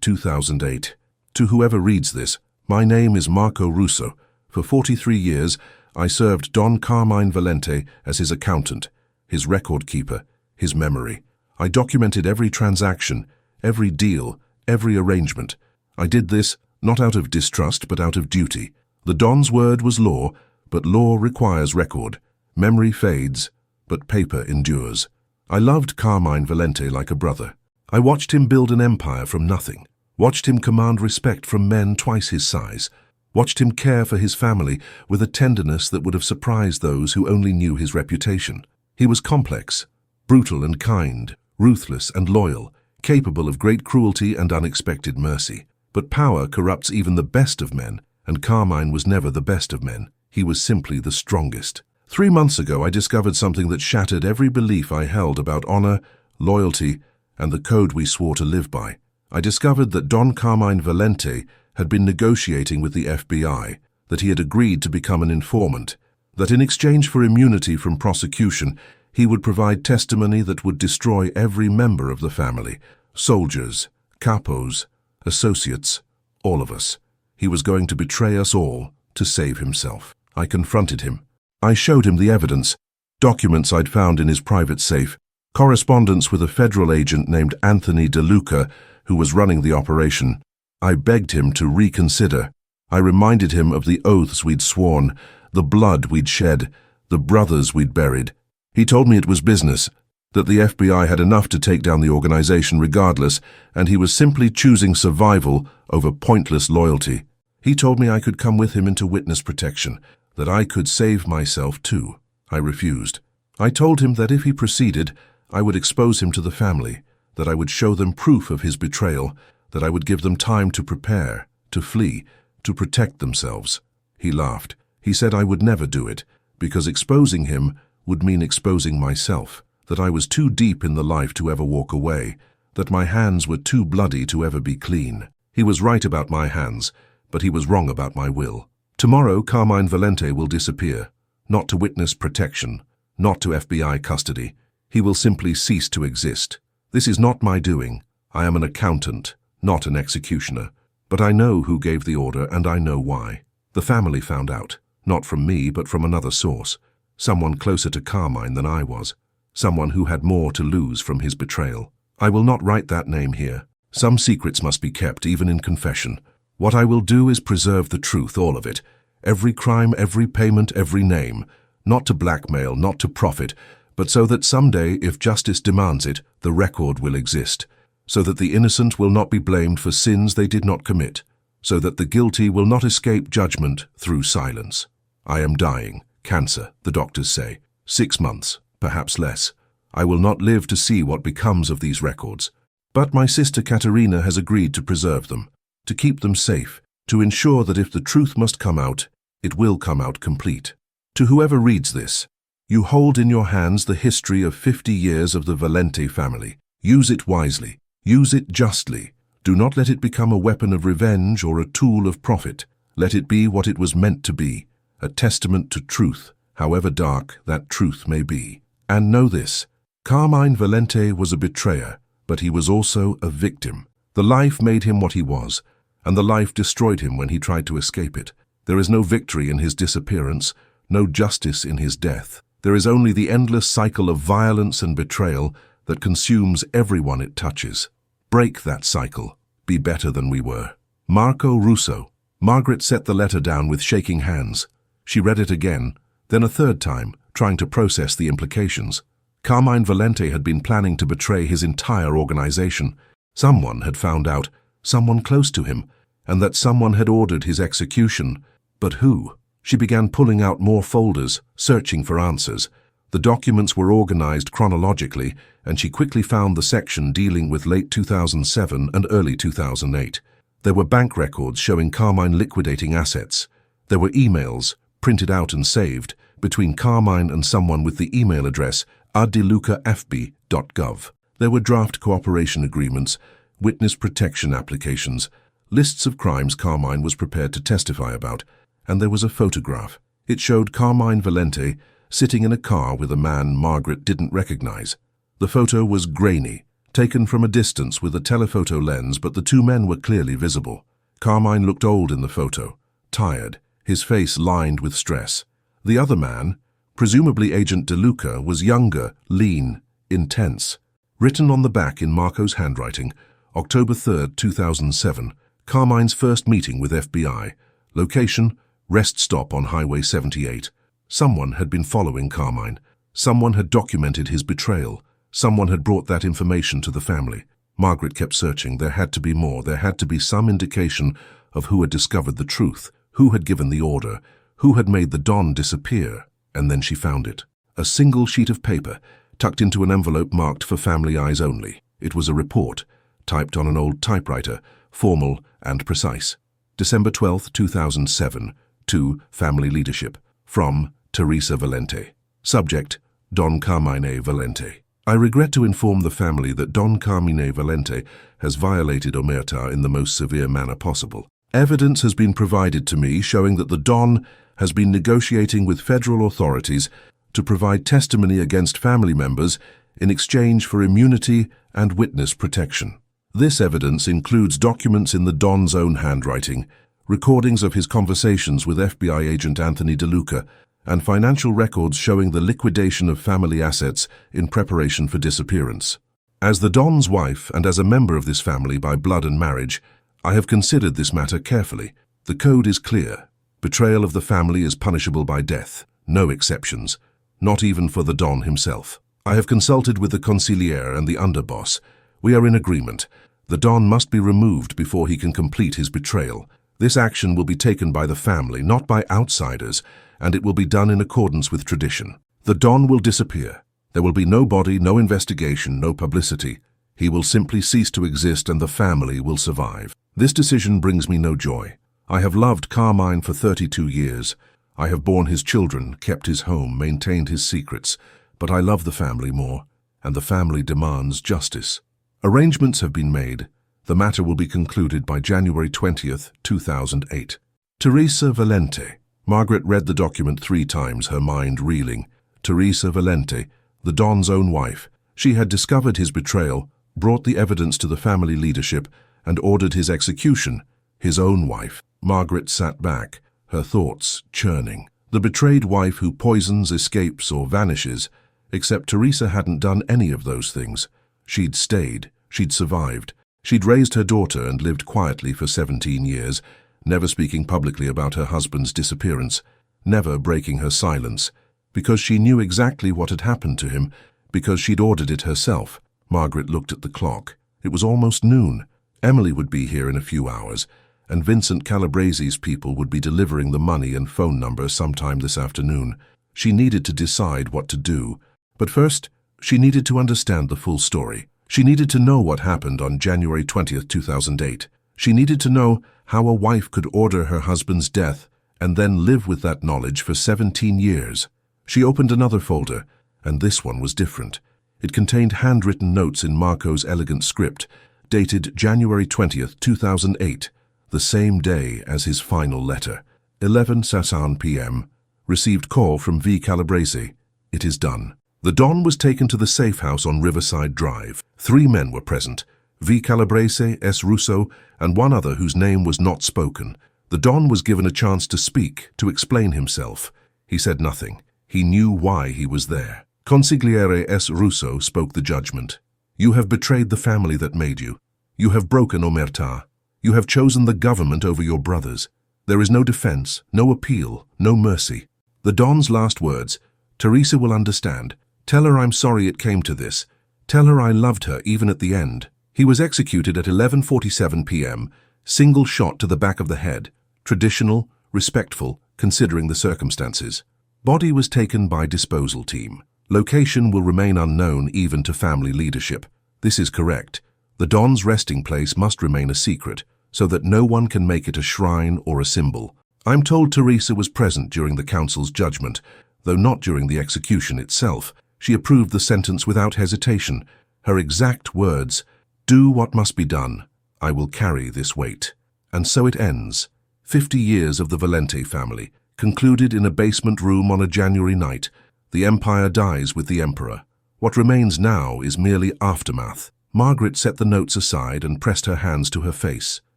2008. To whoever reads this, my name is Marco Russo. For 43 years, I served Don Carmine Valente as his accountant, his record keeper, his memory. I documented every transaction, every deal, every arrangement. I did this not out of distrust but out of duty. The Don's word was law, but law requires record. Memory fades, but paper endures. I loved Carmine Valente like a brother. I watched him build an empire from nothing, watched him command respect from men twice his size, watched him care for his family with a tenderness that would have surprised those who only knew his reputation. He was complex, brutal and kind, ruthless and loyal, capable of great cruelty and unexpected mercy. But power corrupts even the best of men, and Carmine was never the best of men. He was simply the strongest. 3 months ago, I discovered something that shattered every belief I held about honor, loyalty, and the code we swore to live by. I discovered that Don Carmine Valente had been negotiating with the FBI, that he had agreed to become an informant, that in exchange for immunity from prosecution, he would provide testimony that would destroy every member of the family, soldiers, capos, associates, all of us. He was going to betray us all to save himself. I confronted him. I showed him the evidence, documents I'd found in his private safe, correspondence with a federal agent named Anthony DeLuca who was running the operation. I begged him to reconsider. I reminded him of the oaths we'd sworn, the blood we'd shed, the brothers we'd buried. He told me it was business, that the FBI had enough to take down the organization regardless, and he was simply choosing survival over pointless loyalty. He told me I could come with him into witness protection, that I could save myself too. I refused. I told him that if he proceeded, I would expose him to the family, that I would show them proof of his betrayal, that I would give them time to prepare, to flee, to protect themselves. He laughed. He said I would never do it, because exposing him would mean exposing myself, that I was too deep in the life to ever walk away, that my hands were too bloody to ever be clean. He was right about my hands, but he was wrong about my will. Tomorrow, Carmine Valente will disappear, not to witness protection, not to FBI custody. He will simply cease to exist. This is not my doing. I am an accountant, not an executioner. But I know who gave the order and I know why. The family found out, not from me but from another source, someone closer to Carmine than I was, someone who had more to lose from his betrayal. I will not write that name here. Some secrets must be kept, even in confession. What I will do is preserve the truth, all of it. Every crime, every payment, every name. Not to blackmail, not to profit, but so that someday, if justice demands it, the record will exist. So that the innocent will not be blamed for sins they did not commit. So that the guilty will not escape judgment through silence. I am dying. Cancer, the doctors say. 6 months, perhaps less. I will not live to see what becomes of these records. But my sister Katerina has agreed to preserve them, to keep them safe, to ensure that if the truth must come out, it will come out complete. To whoever reads this, you hold in your hands the history of 50 years of the Valente family. Use it wisely. Use it justly. Do not let it become a weapon of revenge or a tool of profit. Let it be what it was meant to be, a testament to truth, however dark that truth may be. And know this, Carmine Valente was a betrayer, but he was also a victim. The life made him what he was, and the life destroyed him when he tried to escape it. There is no victory in his disappearance, no justice in his death. There is only the endless cycle of violence and betrayal that consumes everyone it touches. Break that cycle. Be better than we were. Marco Russo. Margaret set the letter down with shaking hands. She read it again, then a third time, trying to process the implications. Carmine Valente had been planning to betray his entire organization. Someone had found out, someone close to him, and that someone had ordered his execution. But who? She began pulling out more folders, searching for answers. The documents were organized chronologically, and she quickly found the section dealing with late 2007 and early 2008. There were bank records showing Carmine liquidating assets. There were emails, printed out and saved, between Carmine and someone with the email address adilucafb.gov. There were draft cooperation agreements, witness protection applications, lists of crimes Carmine was prepared to testify about, and there was a photograph. It showed Carmine Valente sitting in a car with a man Margaret didn't recognize. The photo was grainy, taken from a distance with a telephoto lens, but the two men were clearly visible. Carmine looked old in the photo, tired, his face lined with stress. The other man, presumably Agent DeLuca, was younger, lean, intense. Written on the back in Marco's handwriting, October 3, 2007, Carmine's first meeting with FBI. Location, rest stop on Highway 78. Someone had been following Carmine. Someone had documented his betrayal. Someone had brought that information to the family. Margaret kept searching. There had to be more. There had to be some indication of who had discovered the truth, who had given the order, who had made the Don disappear. And then she found it. A single sheet of paper, tucked into an envelope marked for family eyes only. It was a report, typed on an old typewriter, formal and precise. December 12, 2007, to Family Leadership. From Teresa Valente. Subject, Don Carmine Valente. I regret to inform the family that Don Carmine Valente has violated Omerta in the most severe manner possible. Evidence has been provided to me showing that the Don has been negotiating with federal authorities to provide testimony against family members in exchange for immunity and witness protection. This evidence includes documents in the Don's own handwriting, recordings of his conversations with FBI agent Anthony DeLuca, and financial records showing the liquidation of family assets in preparation for disappearance. As the Don's wife and as a member of this family by blood and marriage, I have considered this matter carefully. The code is clear. Betrayal of the family is punishable by death. No exceptions. Not even for the Don himself. I have consulted with the consigliere and the underboss. We are in agreement. The Don must be removed before he can complete his betrayal. This action will be taken by the family, not by outsiders, and it will be done in accordance with tradition. The Don will disappear. There will be no body, no investigation, no publicity. He will simply cease to exist and the family will survive. This decision brings me no joy. I have loved Carmine for 32 years. I have borne his children, kept his home, maintained his secrets, but I love the family more, and the family demands justice. Arrangements have been made. The matter will be concluded by January 20th, 2008. Teresa Valente. Margaret read the document 3 times, her mind reeling. Teresa Valente, the Don's own wife. She had discovered his betrayal, brought the evidence to the family leadership, and ordered his execution. His own wife. Margaret sat back, her thoughts churning. The betrayed wife who poisons, escapes, or vanishes. Except Teresa hadn't done any of those things. She'd stayed. She'd survived. She'd raised her daughter and lived quietly for 17 years, never speaking publicly about her husband's disappearance, never breaking her silence, because she knew exactly what had happened to him, because she'd ordered it herself. Margaret looked at the clock. It was almost noon. Emily would be here in a few hours, and Vincent Calabrese's people would be delivering the money and phone number sometime this afternoon. She needed to decide what to do, but first, she needed to understand the full story. She needed to know what happened on January 20th, 2008. She needed to know how a wife could order her husband's death and then live with that knowledge for 17 years. She opened another folder, and this one was different. It contained handwritten notes in Marco's elegant script, dated January 20th, 2008, the same day as his final letter. 11:00 p.m. Received call from V. Calabrese. It is done. The Don was taken to the safe house on Riverside Drive. 3 men were present, V. Calabrese, S. Russo, and one other whose name was not spoken. The Don was given a chance to speak, to explain himself. He said nothing. He knew why he was there. Consigliere S. Russo spoke the judgment. You have betrayed the family that made you. You have broken Omerta. You have chosen the government over your brothers. There is no defense, no appeal, no mercy. The Don's last words, Teresa will understand. Tell her I'm sorry it came to this. Tell her I loved her even at the end. He was executed at 11:47 p.m., single shot to the back of the head. Traditional, respectful, considering the circumstances. Body was taken by disposal team. Location will remain unknown even to family leadership. This is correct. The Don's resting place must remain a secret, so that no one can make it a shrine or a symbol. I'm told Teresa was present during the council's judgment, though not during the execution itself. She approved the sentence without hesitation. Her exact words, "Do what must be done. I will carry this weight." And so it ends. 50 years of the Valente family, concluded in a basement room on a January night. The empire dies with the emperor. What remains now is merely aftermath. Margaret set the notes aside and pressed her hands to her face.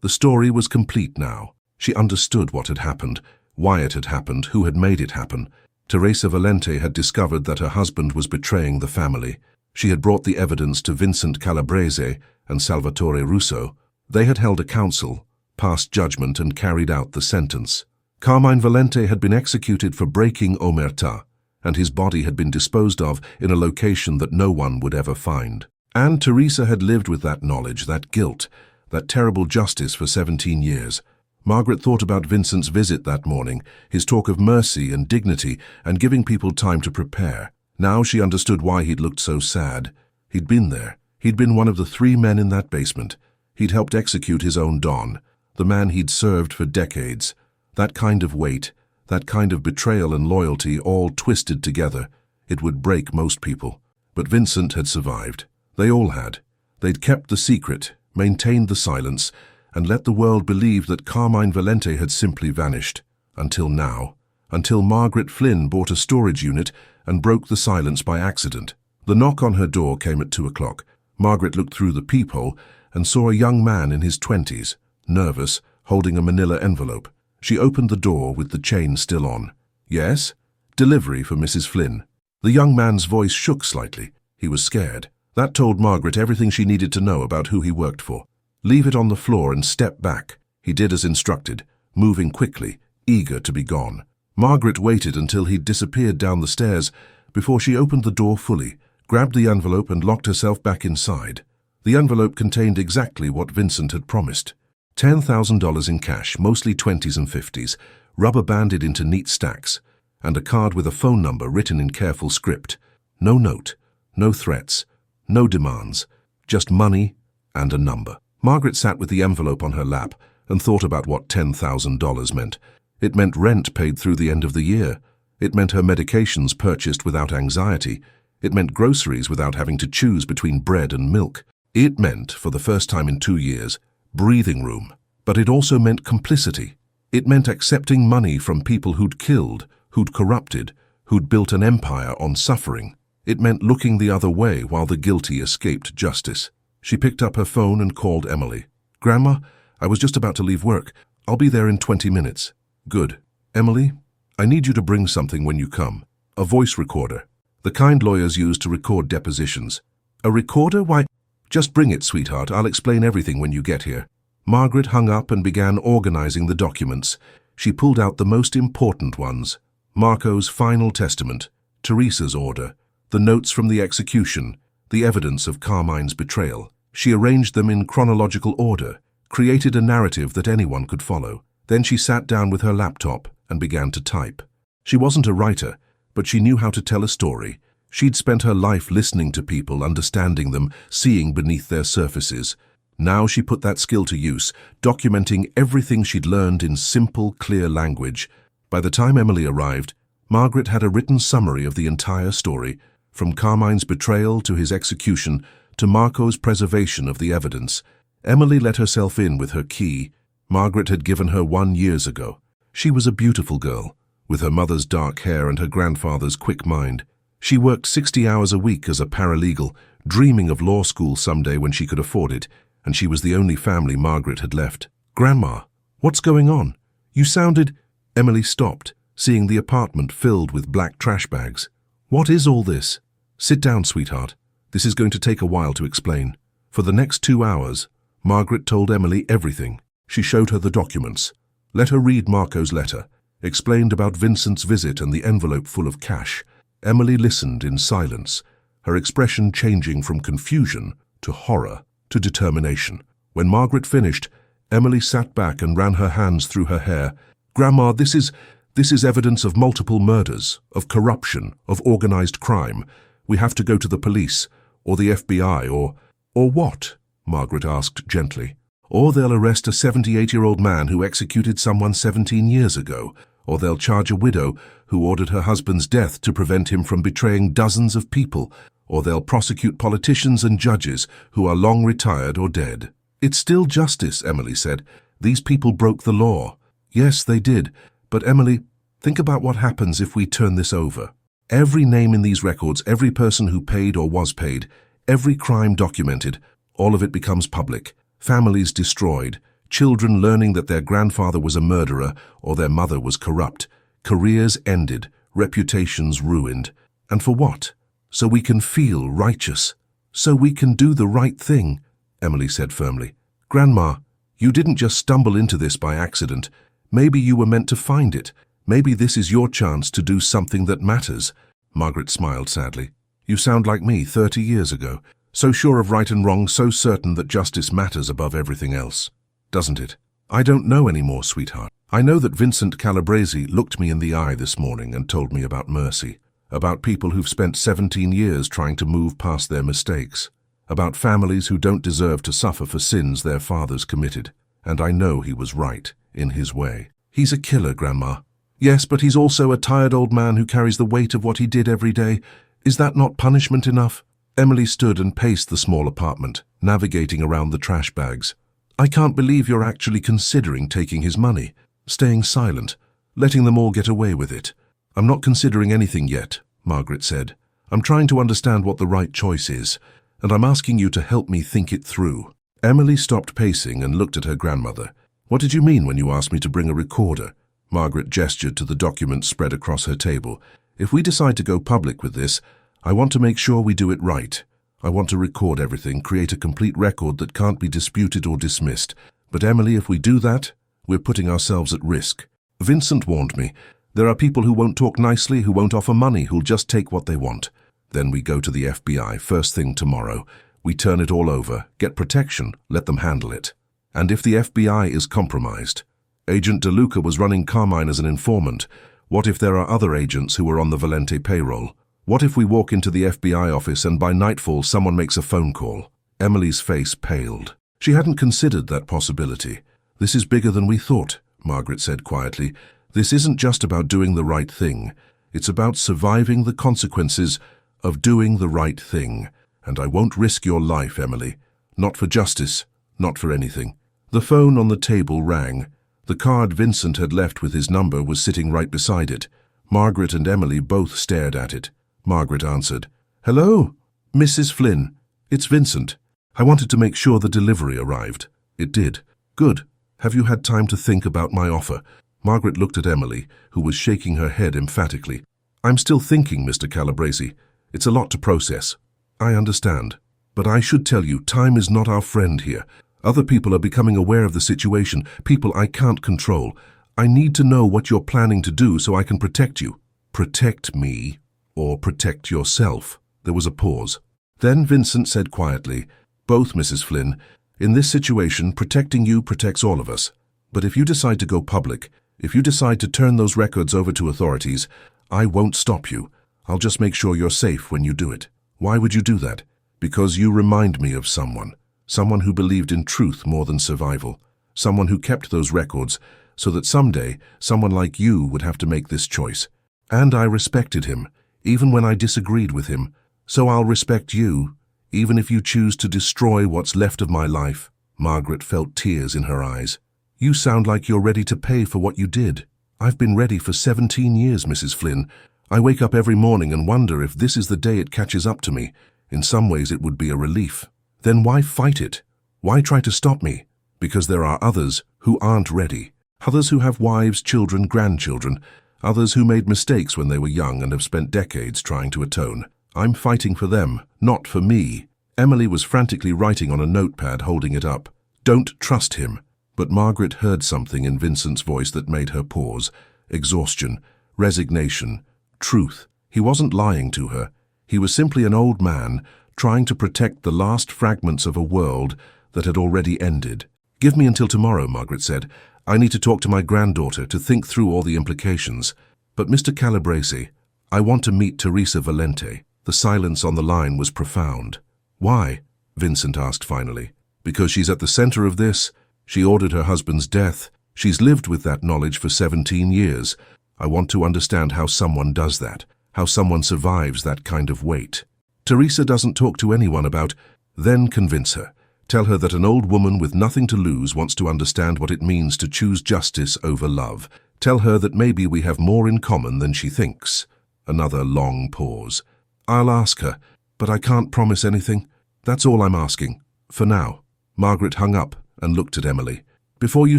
The story was complete now. She understood what had happened, why it had happened, who had made it happen. Teresa Valente had discovered that her husband was betraying the family. She had brought the evidence to Vincent Calabrese and Salvatore Russo. They had held a council, passed judgment and carried out the sentence. Carmine Valente had been executed for breaking omertà, and his body had been disposed of in a location that no one would ever find. And Teresa had lived with that knowledge, that guilt, that terrible justice for 17 years. Margaret thought about Vincent's visit that morning, his talk of mercy and dignity and giving people time to prepare. Now she understood why he'd looked so sad. He'd been there. He'd been one of the 3 men in that basement. He'd helped execute his own Don, the man he'd served for decades. That kind of weight, that kind of betrayal and loyalty all twisted together, it would break most people. But Vincent had survived. They all had. They'd kept the secret, maintained the silence, and let the world believe that Carmine Valente had simply vanished. Until now. Until Margaret Flynn bought a storage unit and broke the silence by accident. The knock on her door came at 2 o'clock. Margaret looked through the peephole and saw a young man in his 20s, nervous, holding a manila envelope. She opened the door with the chain still on. Yes? Delivery for Mrs. Flynn. The young man's voice shook slightly. He was scared. That told Margaret everything she needed to know about who he worked for. Leave it on the floor and step back. He did as instructed, moving quickly, eager to be gone. Margaret waited until he'd disappeared down the stairs before she opened the door fully, grabbed the envelope and locked herself back inside. The envelope contained exactly what Vincent had promised. $10,000 in cash, mostly 20s and 50s, rubber-banded into neat stacks, and a card with a phone number written in careful script. No note, no threats, no demands, just money and a number. Margaret sat with the envelope on her lap and thought about what $10,000 meant. It meant rent paid through the end of the year. It meant her medications purchased without anxiety. It meant groceries without having to choose between bread and milk. It meant, for the first time in 2 years, breathing room. But it also meant complicity. It meant accepting money from people who'd killed, who'd corrupted, who'd built an empire on suffering. It meant looking the other way while the guilty escaped justice. She picked up her phone and called Emily. "Grandma, I was just about to leave work. I'll be there in 20 minutes. "Good. Emily, I need you to bring something when you come. A voice recorder. The kind lawyers use to record depositions." "A recorder? Why?" "Just bring it, sweetheart. I'll explain everything when you get here." Margaret hung up and began organizing the documents. She pulled out the most important ones. Marco's final testament, Teresa's order, the notes from the execution, the evidence of Carmine's betrayal. She arranged them in chronological order, created a narrative that anyone could follow. Then she sat down with her laptop and began to type. She wasn't a writer, but she knew how to tell a story. She'd spent her life listening to people, understanding them, seeing beneath their surfaces. Now she put that skill to use, documenting everything she'd learned in simple, clear language. By the time Emily arrived, Margaret had a written summary of the entire story, from Carmine's betrayal to his execution to Marco's preservation of the evidence. Emily let herself in with her key. Margaret had given her 1 year ago. She was a beautiful girl, with her mother's dark hair and her grandfather's quick mind. She worked 60 hours a week as a paralegal, dreaming of law school someday when she could afford it, and she was the only family Margaret had left. "Grandma, what's going on? You sounded—" Emily stopped, seeing the apartment filled with black trash bags. "What is all this?" "Sit down, sweetheart. This is going to take a while to explain." For the next 2 hours, Margaret told Emily everything. She showed her the documents, let her read Marco's letter, explained about Vincent's visit and the envelope full of cash. Emily listened in silence, her expression changing from confusion to horror to determination. When Margaret finished, Emily sat back and ran her hands through her hair. "Grandma, this is evidence of multiple murders, of corruption, of organized crime. We have to go to the police, or the FBI, or what?" Margaret asked gently. "Or they'll arrest a 78-year-old man who executed someone 17 years ago, or they'll charge a widow who ordered her husband's death to prevent him from betraying dozens of people, or they'll prosecute politicians and judges who are long retired or dead." "It's still justice," Emily said. "These people broke the law. Yes, they did. But Emily, think about what happens if we turn this over. Every name in these records, every person who paid or was paid, every crime documented, all of it becomes public. Families destroyed, children learning that their grandfather was a murderer or their mother was corrupt, careers ended, reputations ruined. And for what? So we can feel righteous. So we can do the right thing, Emily said firmly. Grandma, you didn't just stumble into this by accident. Maybe you were meant to find it. Maybe this is your chance to do something that matters. Margaret smiled sadly. You sound like me 30 years ago. So sure of right and wrong, so certain that justice matters above everything else. Doesn't it? I don't know anymore, sweetheart. I know that Vincent Calabrese looked me in the eye this morning and told me about mercy. About people who've spent 17 years trying to move past their mistakes. About families who don't deserve to suffer for sins their fathers committed. And I know he was right, in his way. He's a killer, Grandma. Yes, but he's also a tired old man who carries the weight of what he did every day. Is that not punishment enough? Emily stood and paced the small apartment, navigating around the trash bags. I can't believe you're actually considering taking his money, staying silent, letting them all get away with it. I'm not considering anything yet, Margaret said. I'm trying to understand what the right choice is, and I'm asking you to help me think it through. Emily stopped pacing and looked at her grandmother. What did you mean when you asked me to bring a recorder? Margaret gestured to the documents spread across her table. If we decide to go public with this, I want to make sure we do it right. I want to record everything, create a complete record that can't be disputed or dismissed. But Emily, if we do that, we're putting ourselves at risk. Vincent warned me. There are people who won't talk nicely, who won't offer money, who'll just take what they want. Then we go to the FBI first thing tomorrow. We turn it all over, get protection, let them handle it. And if the FBI is compromised? Agent DeLuca was running Carmine as an informant. What if there are other agents who are on the Valente payroll? What if we walk into the FBI office and by nightfall someone makes a phone call? Emily's face paled. She hadn't considered that possibility. This is bigger than we thought, Margaret said quietly. This isn't just about doing the right thing. It's about surviving the consequences of doing the right thing. And I won't risk your life, Emily. Not for justice, not for anything. The phone on the table rang. The card Vincent had left with his number was sitting right beside it. Margaret and Emily both stared at it. Margaret answered. Hello, Mrs. Flynn. It's Vincent. I wanted to make sure the delivery arrived. It did. Good. Have you had time to think about my offer? Margaret looked at Emily, who was shaking her head emphatically. I'm still thinking, Mr. Calabrese. It's a lot to process. I understand. But I should tell you, time is not our friend here. Other people are becoming aware of the situation, people I can't control. I need to know what you're planning to do so I can protect you. Protect me, or protect yourself. There was a pause. Then Vincent said quietly, Both, Mrs. Flynn. In this situation, protecting you protects all of us. But if you decide to go public, if you decide to turn those records over to authorities, I won't stop you. I'll just make sure you're safe when you do it. Why would you do that? Because you remind me of someone. Someone who believed in truth more than survival. Someone who kept those records so that someday someone like you would have to make this choice. And I respected him, even when I disagreed with him. So I'll respect you, even if you choose to destroy what's left of my life. Margaret felt tears in her eyes. You sound like you're ready to pay for what you did. I've been ready for 17 years, Mrs. Flynn. I wake up every morning and wonder if this is the day it catches up to me. In some ways it would be a relief. Then why fight it? Why try to stop me? Because there are others who aren't ready. Others who have wives, children, grandchildren. Others who made mistakes when they were young and have spent decades trying to atone. I'm fighting for them, not for me. Emily was frantically writing on a notepad, holding it up. Don't trust him. But Margaret heard something in Vincent's voice that made her pause. Exhaustion, resignation, truth. He wasn't lying to her. He was simply an old man trying to protect the last fragments of a world that had already ended. Give me until tomorrow, Margaret said. I need to talk to my granddaughter to think through all the implications. But Mr. Calabrese, I want to meet Teresa Valente. The silence on the line was profound. Why? Vincent asked finally. Because she's at the center of this. She ordered her husband's death. She's lived with that knowledge for 17 years. I want to understand how someone does that, how someone survives that kind of weight. Teresa doesn't talk to anyone about. Then convince her. Tell her that an old woman with nothing to lose wants to understand what it means to choose justice over love. Tell her that maybe we have more in common than she thinks. Another long pause. I'll ask her, but I can't promise anything. That's all I'm asking. For now. Margaret hung up and looked at Emily. Before you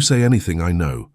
say anything, I know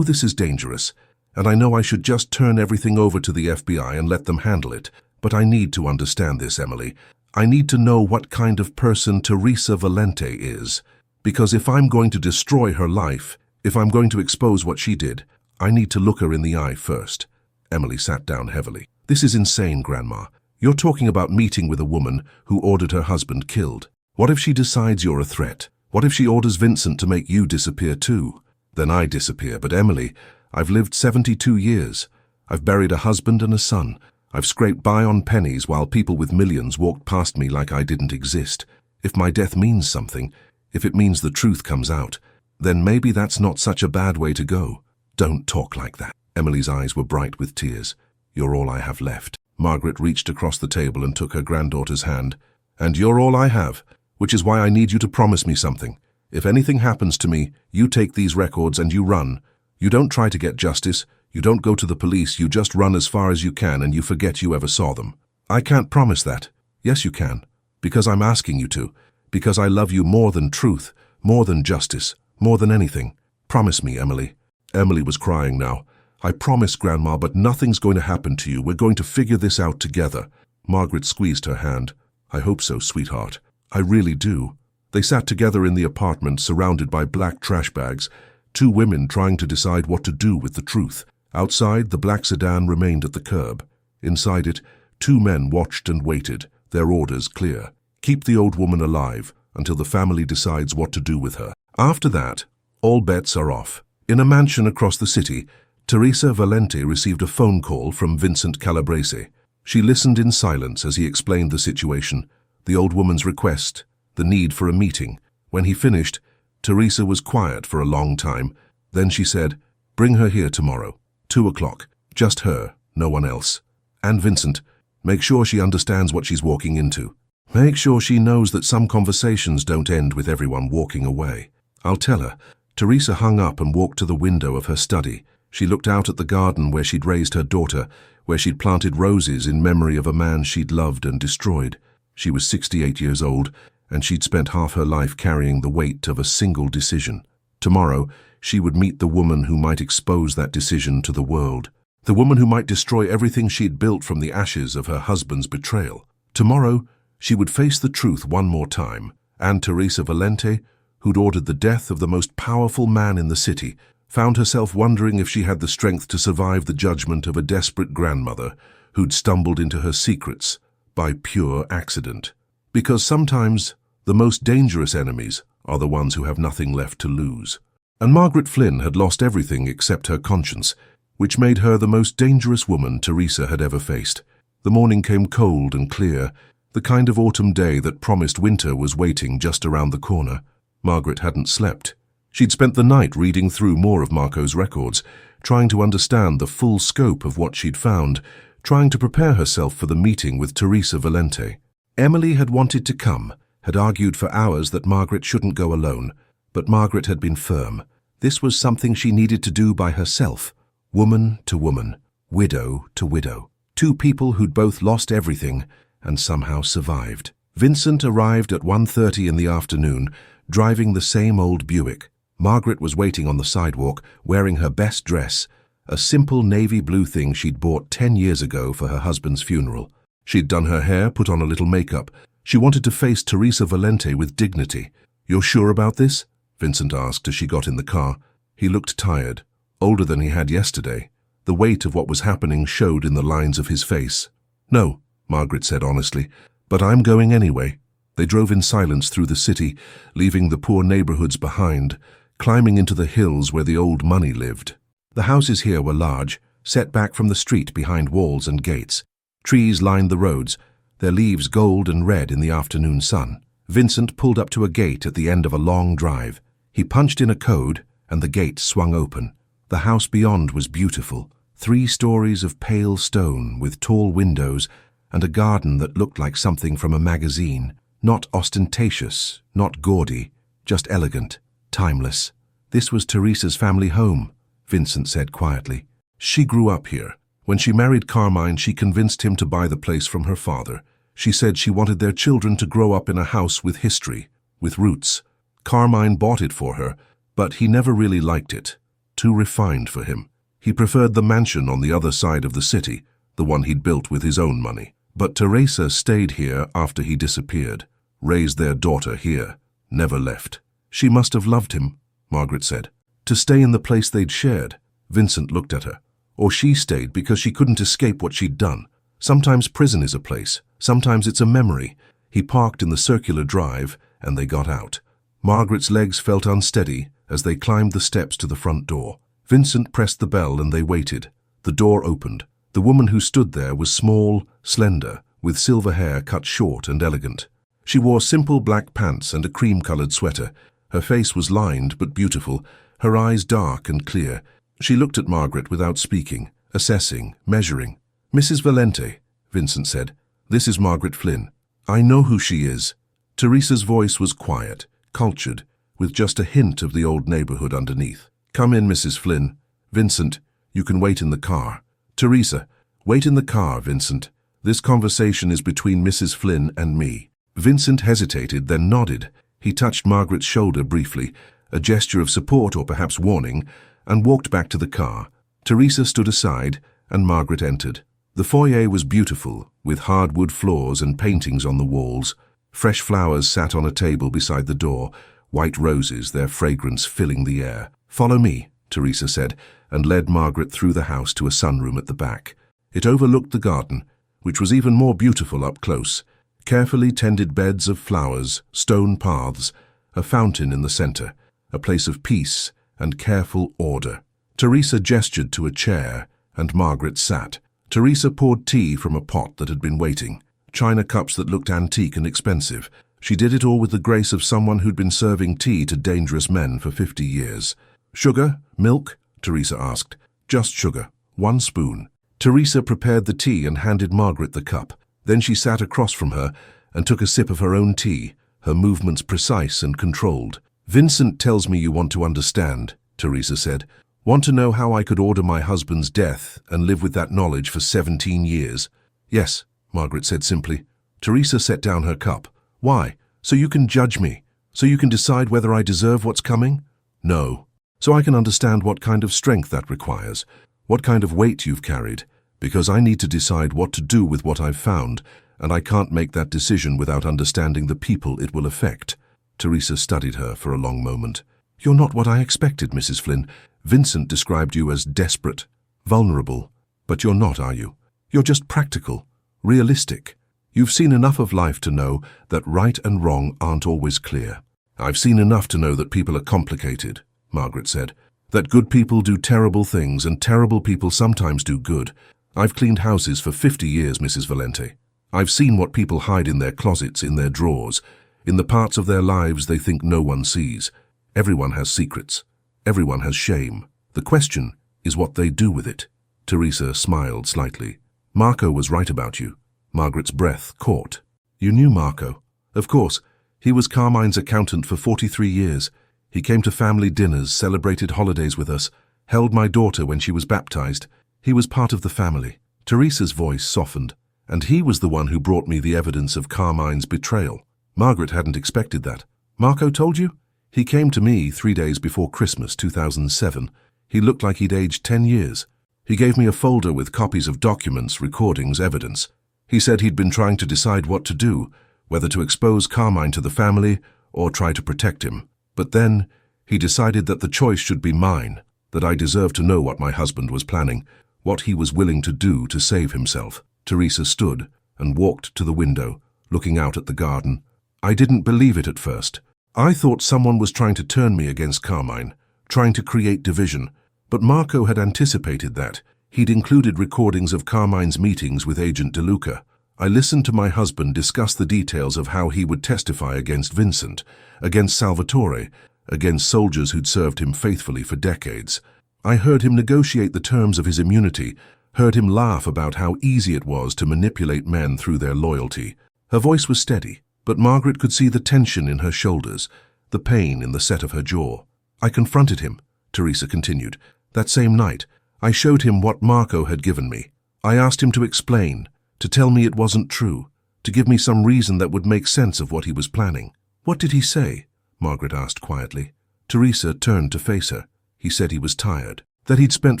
this is dangerous, and I know I should just turn everything over to the FBI and let them handle it. But I need to understand this, Emily. I need to know what kind of person Teresa Valente is. Because if I'm going to destroy her life, if I'm going to expose what she did, I need to look her in the eye first. Emily sat down heavily. This is insane, Grandma. You're talking about meeting with a woman who ordered her husband killed. What if she decides you're a threat? What if she orders Vincent to make you disappear too? Then I disappear. But Emily, I've lived 72 years. I've buried a husband and a son. I've scraped by on pennies while people with millions walked past me like I didn't exist. If my death means something, if it means the truth comes out, then maybe that's not such a bad way to go. Don't talk like that. Emily's eyes were bright with tears. You're all I have left. Margaret reached across the table and took her granddaughter's hand. And you're all I have, which is why I need you to promise me something. If anything happens to me, you take these records and you run. You don't try to get justice. You don't go to the police. You just run as far as you can and you forget you ever saw them. I can't promise that. Yes, you can. Because I'm asking you to. Because I love you more than truth, more than justice, more than anything. Promise me, Emily. Emily was crying now. I promise, Grandma, but nothing's going to happen to you. We're going to figure this out together. Margaret squeezed her hand. I hope so, sweetheart. I really do. They sat together in the apartment, surrounded by black trash bags, two women trying to decide what to do with the truth. Outside, the black sedan remained at the curb. Inside it, two men watched and waited, their orders clear. Keep the old woman alive until the family decides what to do with her. After that, all bets are off. In a mansion across the city, Teresa Valente received a phone call from Vincent Calabrese. She listened in silence as he explained the situation, the old woman's request, the need for a meeting. When he finished, Teresa was quiet for a long time. Then she said, "Bring her here tomorrow, 2 o'clock. Just her, no one else. And Vincent, make sure she understands what she's walking into. Make sure she knows that some conversations don't end with everyone walking away." I'll tell her. Teresa hung up and walked to the window of her study. She looked out at the garden where she'd raised her daughter, where she'd planted roses in memory of a man she'd loved and destroyed. She was 68 years old, and she'd spent half her life carrying the weight of a single decision. Tomorrow, she would meet the woman who might expose that decision to the world. The woman who might destroy everything she'd built from the ashes of her husband's betrayal. Tomorrow, she would face the truth one more time. And Teresa Valente, who'd ordered the death of the most powerful man in the city, found herself wondering if she had the strength to survive the judgment of a desperate grandmother who'd stumbled into her secrets by pure accident. Because sometimes the most dangerous enemies are the ones who have nothing left to lose. And Margaret Flynn had lost everything except her conscience, which made her the most dangerous woman Teresa had ever faced. The morning came cold and clear, the kind of autumn day that promised winter was waiting just around the corner. Margaret hadn't slept. She'd spent the night reading through more of Marco's records, trying to understand the full scope of what she'd found, trying to prepare herself for the meeting with Teresa Valente. Emily had wanted to come, had argued for hours that Margaret shouldn't go alone, but Margaret had been firm. This was something she needed to do by herself, woman to woman, widow to widow. Two people who'd both lost everything and somehow survived. Vincent arrived at 1:30 in the afternoon, driving the same old Buick. Margaret was waiting on the sidewalk, wearing her best dress, a simple navy blue thing she'd bought 10 years ago for her husband's funeral. She'd done her hair, put on a little makeup. She wanted to face Teresa Valente with dignity. "You're sure about this?" Vincent asked as she got in the car. He looked tired, older than he had yesterday. The weight of what was happening showed in the lines of his face. "No," Margaret said honestly, "but I'm going anyway." They drove in silence through the city, leaving the poor neighborhoods behind, climbing into the hills where the old money lived. The houses here were large, set back from the street behind walls and gates. Trees lined the roads, their leaves gold and red in the afternoon sun. Vincent pulled up to a gate at the end of a long drive. He punched in a code, and the gate swung open. The house beyond was beautiful, 3 stories of pale stone with tall windows and a garden that looked like something from a magazine. Not ostentatious, not gaudy, just elegant, timeless. This was Teresa's family home, Vincent said quietly. She grew up here. When she married Carmine, she convinced him to buy the place from her father. She said she wanted their children to grow up in a house with history, with roots. Carmine bought it for her, but he never really liked it. Too refined for him. He preferred the mansion on the other side of the city, the one he'd built with his own money. But Teresa stayed here after he disappeared, raised their daughter here, never left. She must have loved him, Margaret said. To stay in the place they'd shared. Vincent looked at her. Or she stayed because she couldn't escape what she'd done. Sometimes prison is a place, sometimes it's a memory. He parked in the circular drive, and they got out. Margaret's legs felt unsteady as they climbed the steps to the front door. Vincent pressed the bell and they waited. The door opened. The woman who stood there was small, slender, with silver hair cut short and elegant. She wore simple black pants and a cream-colored sweater. Her face was lined but beautiful, her eyes dark and clear. She looked at Margaret without speaking, assessing, measuring. "Mrs. Valente," Vincent said. "This is Margaret Flynn. I know who she is." Teresa's voice was quiet, cultured, with just a hint of the old neighborhood underneath. "Come in, Mrs. Flynn. Vincent, you can wait in the car." "Teresa, wait in the car, Vincent. This conversation is between Mrs. Flynn and me." Vincent hesitated, then nodded. He touched Margaret's shoulder briefly, a gesture of support or perhaps warning, and walked back to the car. Teresa stood aside, and Margaret entered. The foyer was beautiful, with hardwood floors and paintings on the walls. Fresh flowers sat on a table beside the door, white roses, their fragrance filling the air. "Follow me," Teresa said, and led Margaret through the house to a sunroom at the back. It overlooked the garden, which was even more beautiful up close. Carefully tended beds of flowers, stone paths, a fountain in the center, a place of peace and careful order. Teresa gestured to a chair, and Margaret sat. Teresa poured tea from a pot that had been waiting, china cups that looked antique and expensive. She did it all with the grace of someone who'd been serving tea to dangerous men for 50 years. "Sugar? Milk?" Teresa asked. "Just sugar. 1 spoon." Teresa prepared the tea and handed Margaret the cup. Then she sat across from her and took a sip of her own tea, her movements precise and controlled. "Vincent tells me you want to understand," Teresa said. "Want to know how I could order my husband's death and live with that knowledge for 17 years? "Yes," Margaret said simply. Teresa set down her cup. "Why? So you can judge me? So you can decide whether I deserve what's coming?" "No. So I can understand what kind of strength that requires, what kind of weight you've carried, because I need to decide what to do with what I've found, and I can't make that decision without understanding the people it will affect." Teresa studied her for a long moment. "You're not what I expected, Mrs. Flynn. Vincent described you as desperate, vulnerable, but you're not, are you? You're just practical, realistic. You've seen enough of life to know that right and wrong aren't always clear." "I've seen enough to know that people are complicated," Margaret said. "That good people do terrible things and terrible people sometimes do good. I've cleaned houses for 50 years, Mrs. Valente. I've seen what people hide in their closets, in their drawers, in the parts of their lives they think no one sees. Everyone has secrets. Everyone has shame. The question is what they do with it." Teresa smiled slightly. "Marco was right about you." Margaret's breath caught. "You knew Marco?" "Of course. He was Carmine's accountant for 43 years. He came to family dinners, celebrated holidays with us, held my daughter when she was baptized. He was part of the family." Teresa's voice softened. "And he was the one who brought me the evidence of Carmine's betrayal." Margaret hadn't expected that. "Marco told you?" "He came to me 3 days before Christmas 2007. He looked like he'd aged 10 years. He gave me a folder with copies of documents, recordings, evidence. He said he'd been trying to decide what to do, whether to expose Carmine to the family or try to protect him. But then he decided that the choice should be mine, that I deserved to know what my husband was planning, what he was willing to do to save himself." Teresa stood and walked to the window, looking out at the garden. "I didn't believe it at first. I thought someone was trying to turn me against Carmine, trying to create division. But Marco had anticipated that. He'd included recordings of Carmine's meetings with Agent DeLuca. I listened to my husband discuss the details of how he would testify against Vincent, against Salvatore, against soldiers who'd served him faithfully for decades. I heard him negotiate the terms of his immunity, heard him laugh about how easy it was to manipulate men through their loyalty." Her voice was steady, but Margaret could see the tension in her shoulders, the pain in the set of her jaw. I confronted him, Teresa continued. That same night, I showed him what Marco had given me. I asked him to explain, to tell me it wasn't true, to give me some reason that would make sense of what he was planning. What did he say? Margaret asked quietly. Teresa turned to face her. He said he was tired, that he'd spent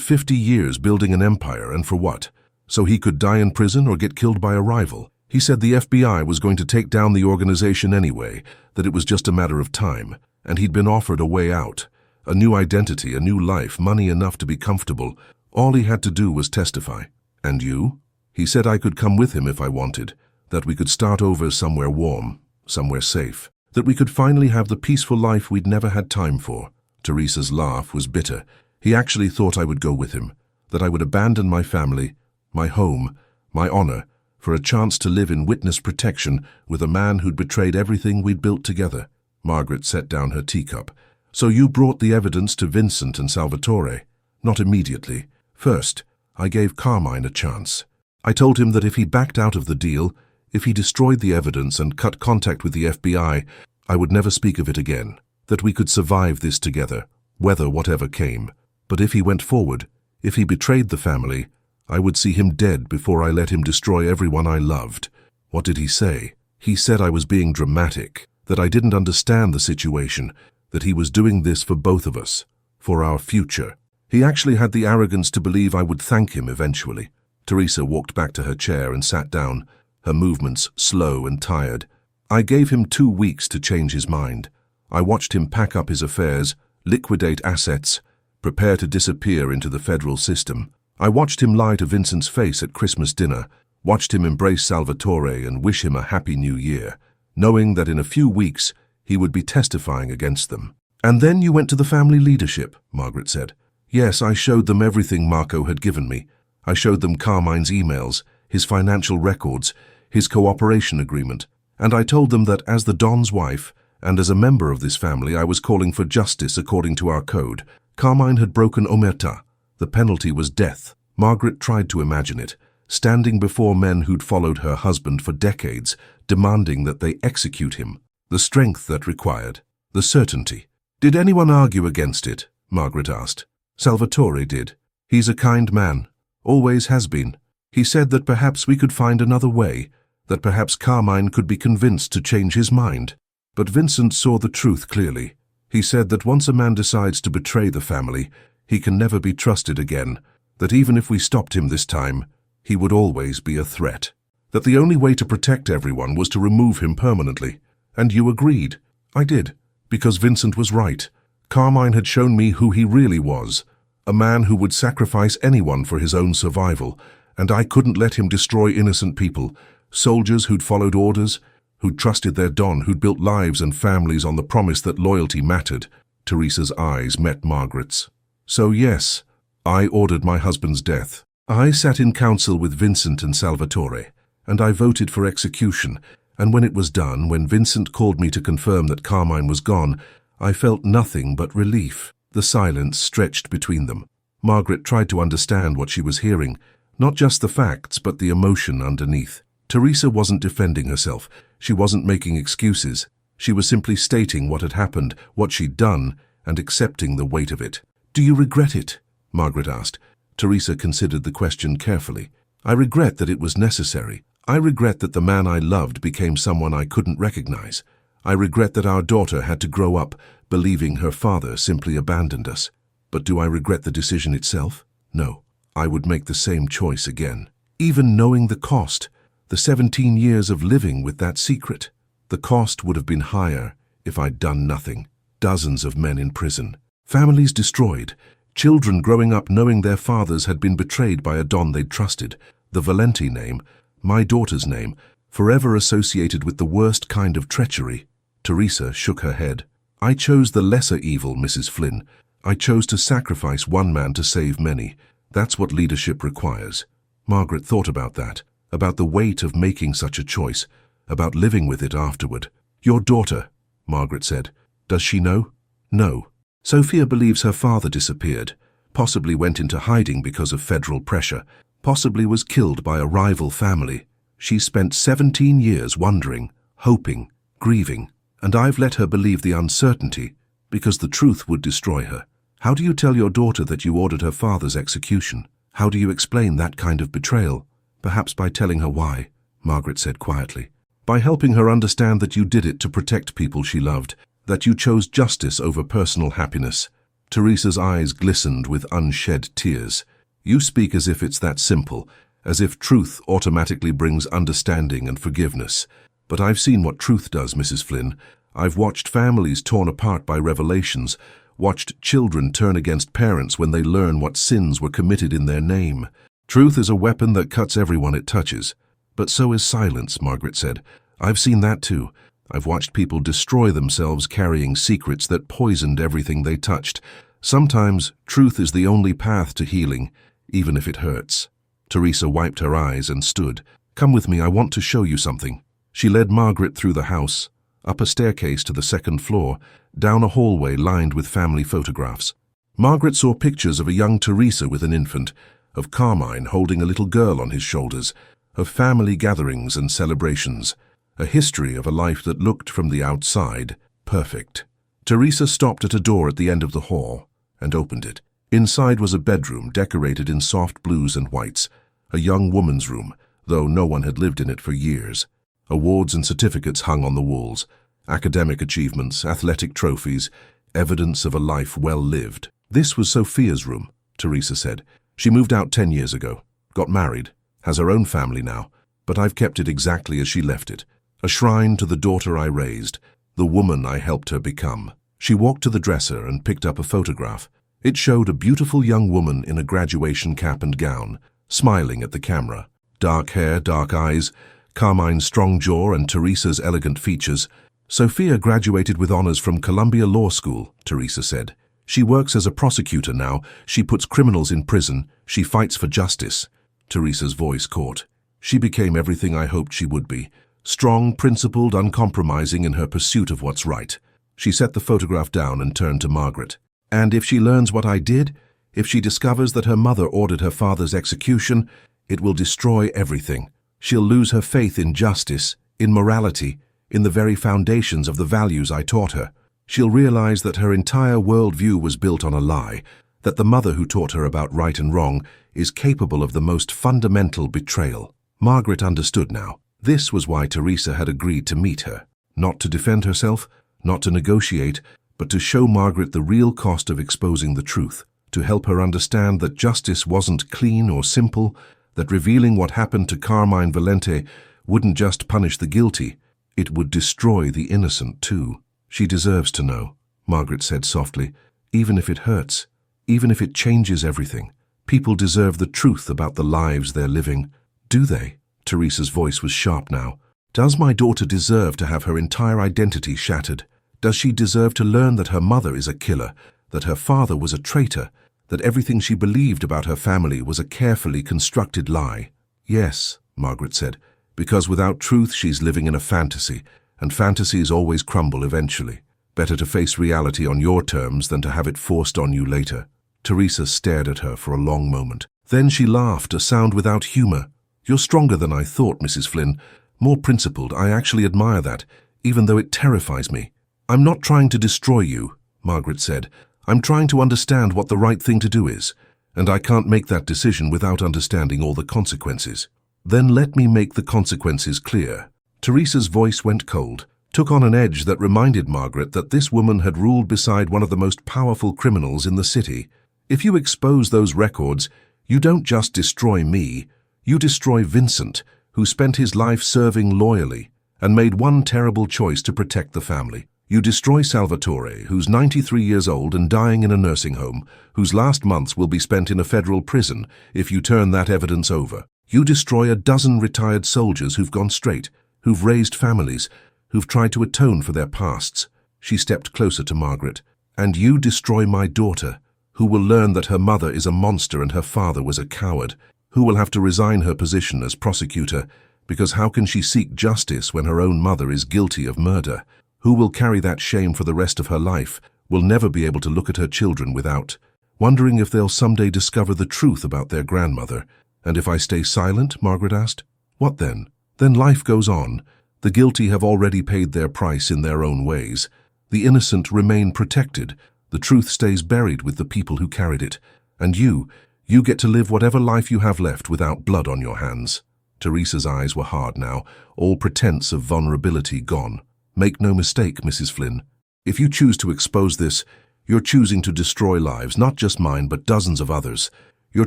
50 years building an empire, and for what? So he could die in prison or get killed by a rival. He said the FBI was going to take down the organization anyway, that it was just a matter of time, and he'd been offered a way out. A new identity, a new life, money enough to be comfortable. All he had to do was testify. And you? He said I could come with him if I wanted, that we could start over somewhere warm, somewhere safe, that we could finally have the peaceful life we'd never had time for. Teresa's laugh was bitter. He actually thought I would go with him, that I would abandon my family, my home, my honor, for a chance to live in witness protection with a man who'd betrayed everything we'd built together. Margaret set down her teacup. So you brought the evidence to Vincent and Salvatore? Not immediately. First, I gave Carmine a chance. I told him that if he backed out of the deal, if he destroyed the evidence and cut contact with the FBI, I would never speak of it again, that we could survive this together, weather whatever came. But if he went forward, if he betrayed the family, I would see him dead before I let him destroy everyone I loved. What did he say? He said I was being dramatic, that I didn't understand the situation, that he was doing this for both of us, for our future. He actually had the arrogance to believe I would thank him eventually. Teresa walked back to her chair and sat down, her movements slow and tired. I gave him 2 weeks to change his mind. I watched him pack up his affairs, liquidate assets, prepare to disappear into the federal system. I watched him lie to Vincent's face at Christmas dinner, watched him embrace Salvatore and wish him a happy new year, knowing that in a few weeks he would be testifying against them. And then you went to the family leadership, Margaret said. Yes, I showed them everything Marco had given me. I showed them Carmine's emails, his financial records, his cooperation agreement, and I told them that as the Don's wife, and as a member of this family, I was calling for justice according to our code. Carmine had broken omerta. The penalty was death. Margaret tried to imagine it, standing before men who'd followed her husband for decades, demanding that they execute him. The strength that required, the certainty. Did anyone argue against it? Margaret asked. Salvatore did. He's a kind man, always has been. He said that perhaps we could find another way, that perhaps Carmine could be convinced to change his mind. But Vincent saw the truth clearly. He said that once a man decides to betray the family, he can never be trusted again, that even if we stopped him this time, he would always be a threat. That the only way to protect everyone was to remove him permanently. And you agreed. I did, because Vincent was right. Carmine had shown me who he really was, a man who would sacrifice anyone for his own survival, and I couldn't let him destroy innocent people, soldiers who'd followed orders, who'd trusted their Don, who'd built lives and families on the promise that loyalty mattered. Teresa's eyes met Margaret's. So yes, I ordered my husband's death. I sat in council with Vincent and Salvatore, and I voted for execution, and when it was done, when Vincent called me to confirm that Carmine was gone, I felt nothing but relief. The silence stretched between them. Margaret tried to understand what she was hearing, not just the facts, but the emotion underneath. Teresa wasn't defending herself. She wasn't making excuses. She was simply stating what had happened, what she'd done, and accepting the weight of it. Do you regret it? Margaret asked. Teresa considered the question carefully. I regret that it was necessary. I regret that the man I loved became someone I couldn't recognize. I regret that our daughter had to grow up believing her father simply abandoned us. But do I regret the decision itself? No. I would make the same choice again. Even knowing the cost, the 17 years of living with that secret. The cost would have been higher if I'd done nothing. Dozens of men in prison. Families destroyed. Children growing up knowing their fathers had been betrayed by a Don they'd trusted. The Valente name, my daughter's name, forever associated with the worst kind of treachery. Teresa shook her head. I chose the lesser evil, Mrs. Flynn. I chose to sacrifice one man to save many. That's what leadership requires. Margaret thought about that, about the weight of making such a choice, about living with it afterward. Your daughter, Margaret said. Does she know? No. Sophia believes her father disappeared, possibly went into hiding because of federal pressure, possibly was killed by a rival family. She spent 17 years wondering, hoping, grieving, and I've let her believe the uncertainty because the truth would destroy her. How do you tell your daughter that you ordered her father's execution? How do you explain that kind of betrayal? Perhaps by telling her why, Margaret said quietly. By helping her understand that you did it to protect people she loved, that you chose justice over personal happiness. Teresa's eyes glistened with unshed tears. You speak as if it's that simple, as if truth automatically brings understanding and forgiveness. But I've seen what truth does, Mrs. Flynn. I've watched families torn apart by revelations, watched children turn against parents when they learn what sins were committed in their name. Truth is a weapon that cuts everyone it touches. But so is silence, Margaret said. I've seen that too. I've watched people destroy themselves carrying secrets that poisoned everything they touched. Sometimes truth is the only path to healing, even if it hurts. Teresa wiped her eyes and stood. Come with me, I want to show you something. She led Margaret through the house, up a staircase to the second floor, down a hallway lined with family photographs. Margaret saw pictures of a young Teresa with an infant, of Carmine holding a little girl on his shoulders, of family gatherings and celebrations, a history of a life that looked from the outside perfect. Teresa stopped at a door at the end of the hall and opened it. Inside was a bedroom decorated in soft blues and whites, a young woman's room, though no one had lived in it for years. Awards and certificates hung on the walls, academic achievements, athletic trophies, evidence of a life well lived. This was Sophia's room, Teresa said. She moved out 10 years ago, got married, has her own family now, but I've kept it exactly as she left it. A shrine to the daughter I raised, the woman I helped her become. She walked to the dresser and picked up a photograph. It showed a beautiful young woman in a graduation cap and gown, smiling at the camera. Dark hair, dark eyes, Carmine's strong jaw and Teresa's elegant features. Sophia graduated with honors from Columbia Law School, Teresa said. She works as a prosecutor now. She puts criminals in prison. She fights for justice. Teresa's voice caught. She became everything I hoped she would be. Strong, principled, uncompromising in her pursuit of what's right. She set the photograph down and turned to Margaret. And if she learns what I did, if she discovers that her mother ordered her father's execution, it will destroy everything. She'll lose her faith in justice, in morality, in the very foundations of the values I taught her. She'll realize that her entire worldview was built on a lie, that the mother who taught her about right and wrong is capable of the most fundamental betrayal. Margaret understood now. This was why Teresa had agreed to meet her. Not to defend herself, not to negotiate, but to show Margaret the real cost of exposing the truth, to help her understand that justice wasn't clean or simple, that revealing what happened to Carmine Valente wouldn't just punish the guilty, it would destroy the innocent too. She deserves to know, Margaret said softly, even if it hurts, even if it changes everything. People deserve the truth about the lives they're living. Do they? Teresa's voice was sharp now. Does my daughter deserve to have her entire identity shattered? Does she deserve to learn that her mother is a killer, that her father was a traitor, that everything she believed about her family was a carefully constructed lie? Yes, Margaret said, because without truth she's living in a fantasy, and fantasies always crumble eventually. Better to face reality on your terms than to have it forced on you later. Teresa stared at her for a long moment. Then she laughed, a sound without humor. You're stronger than I thought, Mrs. Flynn. More principled. I actually admire that, even though it terrifies me. I'm not trying to destroy you, Margaret said. I'm trying to understand what the right thing to do is, and I can't make that decision without understanding all the consequences. Then let me make the consequences clear. Teresa's voice went cold, took on an edge that reminded Margaret that this woman had ruled beside one of the most powerful criminals in the city. If you expose those records, you don't just destroy me, you destroy Vincent, who spent his life serving loyally and made one terrible choice to protect the family. You destroy Salvatore, who's 93 years old and dying in a nursing home, whose last months will be spent in a federal prison if you turn that evidence over. You destroy a dozen retired soldiers who've gone straight, who've raised families, who've tried to atone for their pasts. She stepped closer to Margaret. And you destroy my daughter, who will learn that her mother is a monster and her father was a coward, who will have to resign her position as prosecutor, because how can she seek justice when her own mother is guilty of murder? Who will carry that shame for the rest of her life, will never be able to look at her children without, wondering if they'll someday discover the truth about their grandmother. And if I stay silent, Margaret asked, what then? Then life goes on. The guilty have already paid their price in their own ways. The innocent remain protected. The truth stays buried with the people who carried it. And you get to live whatever life you have left without blood on your hands." Teresa's eyes were hard now, all pretense of vulnerability gone. "Make no mistake, Mrs. Flynn. If you choose to expose this, you're choosing to destroy lives, not just mine, but dozens of others. You're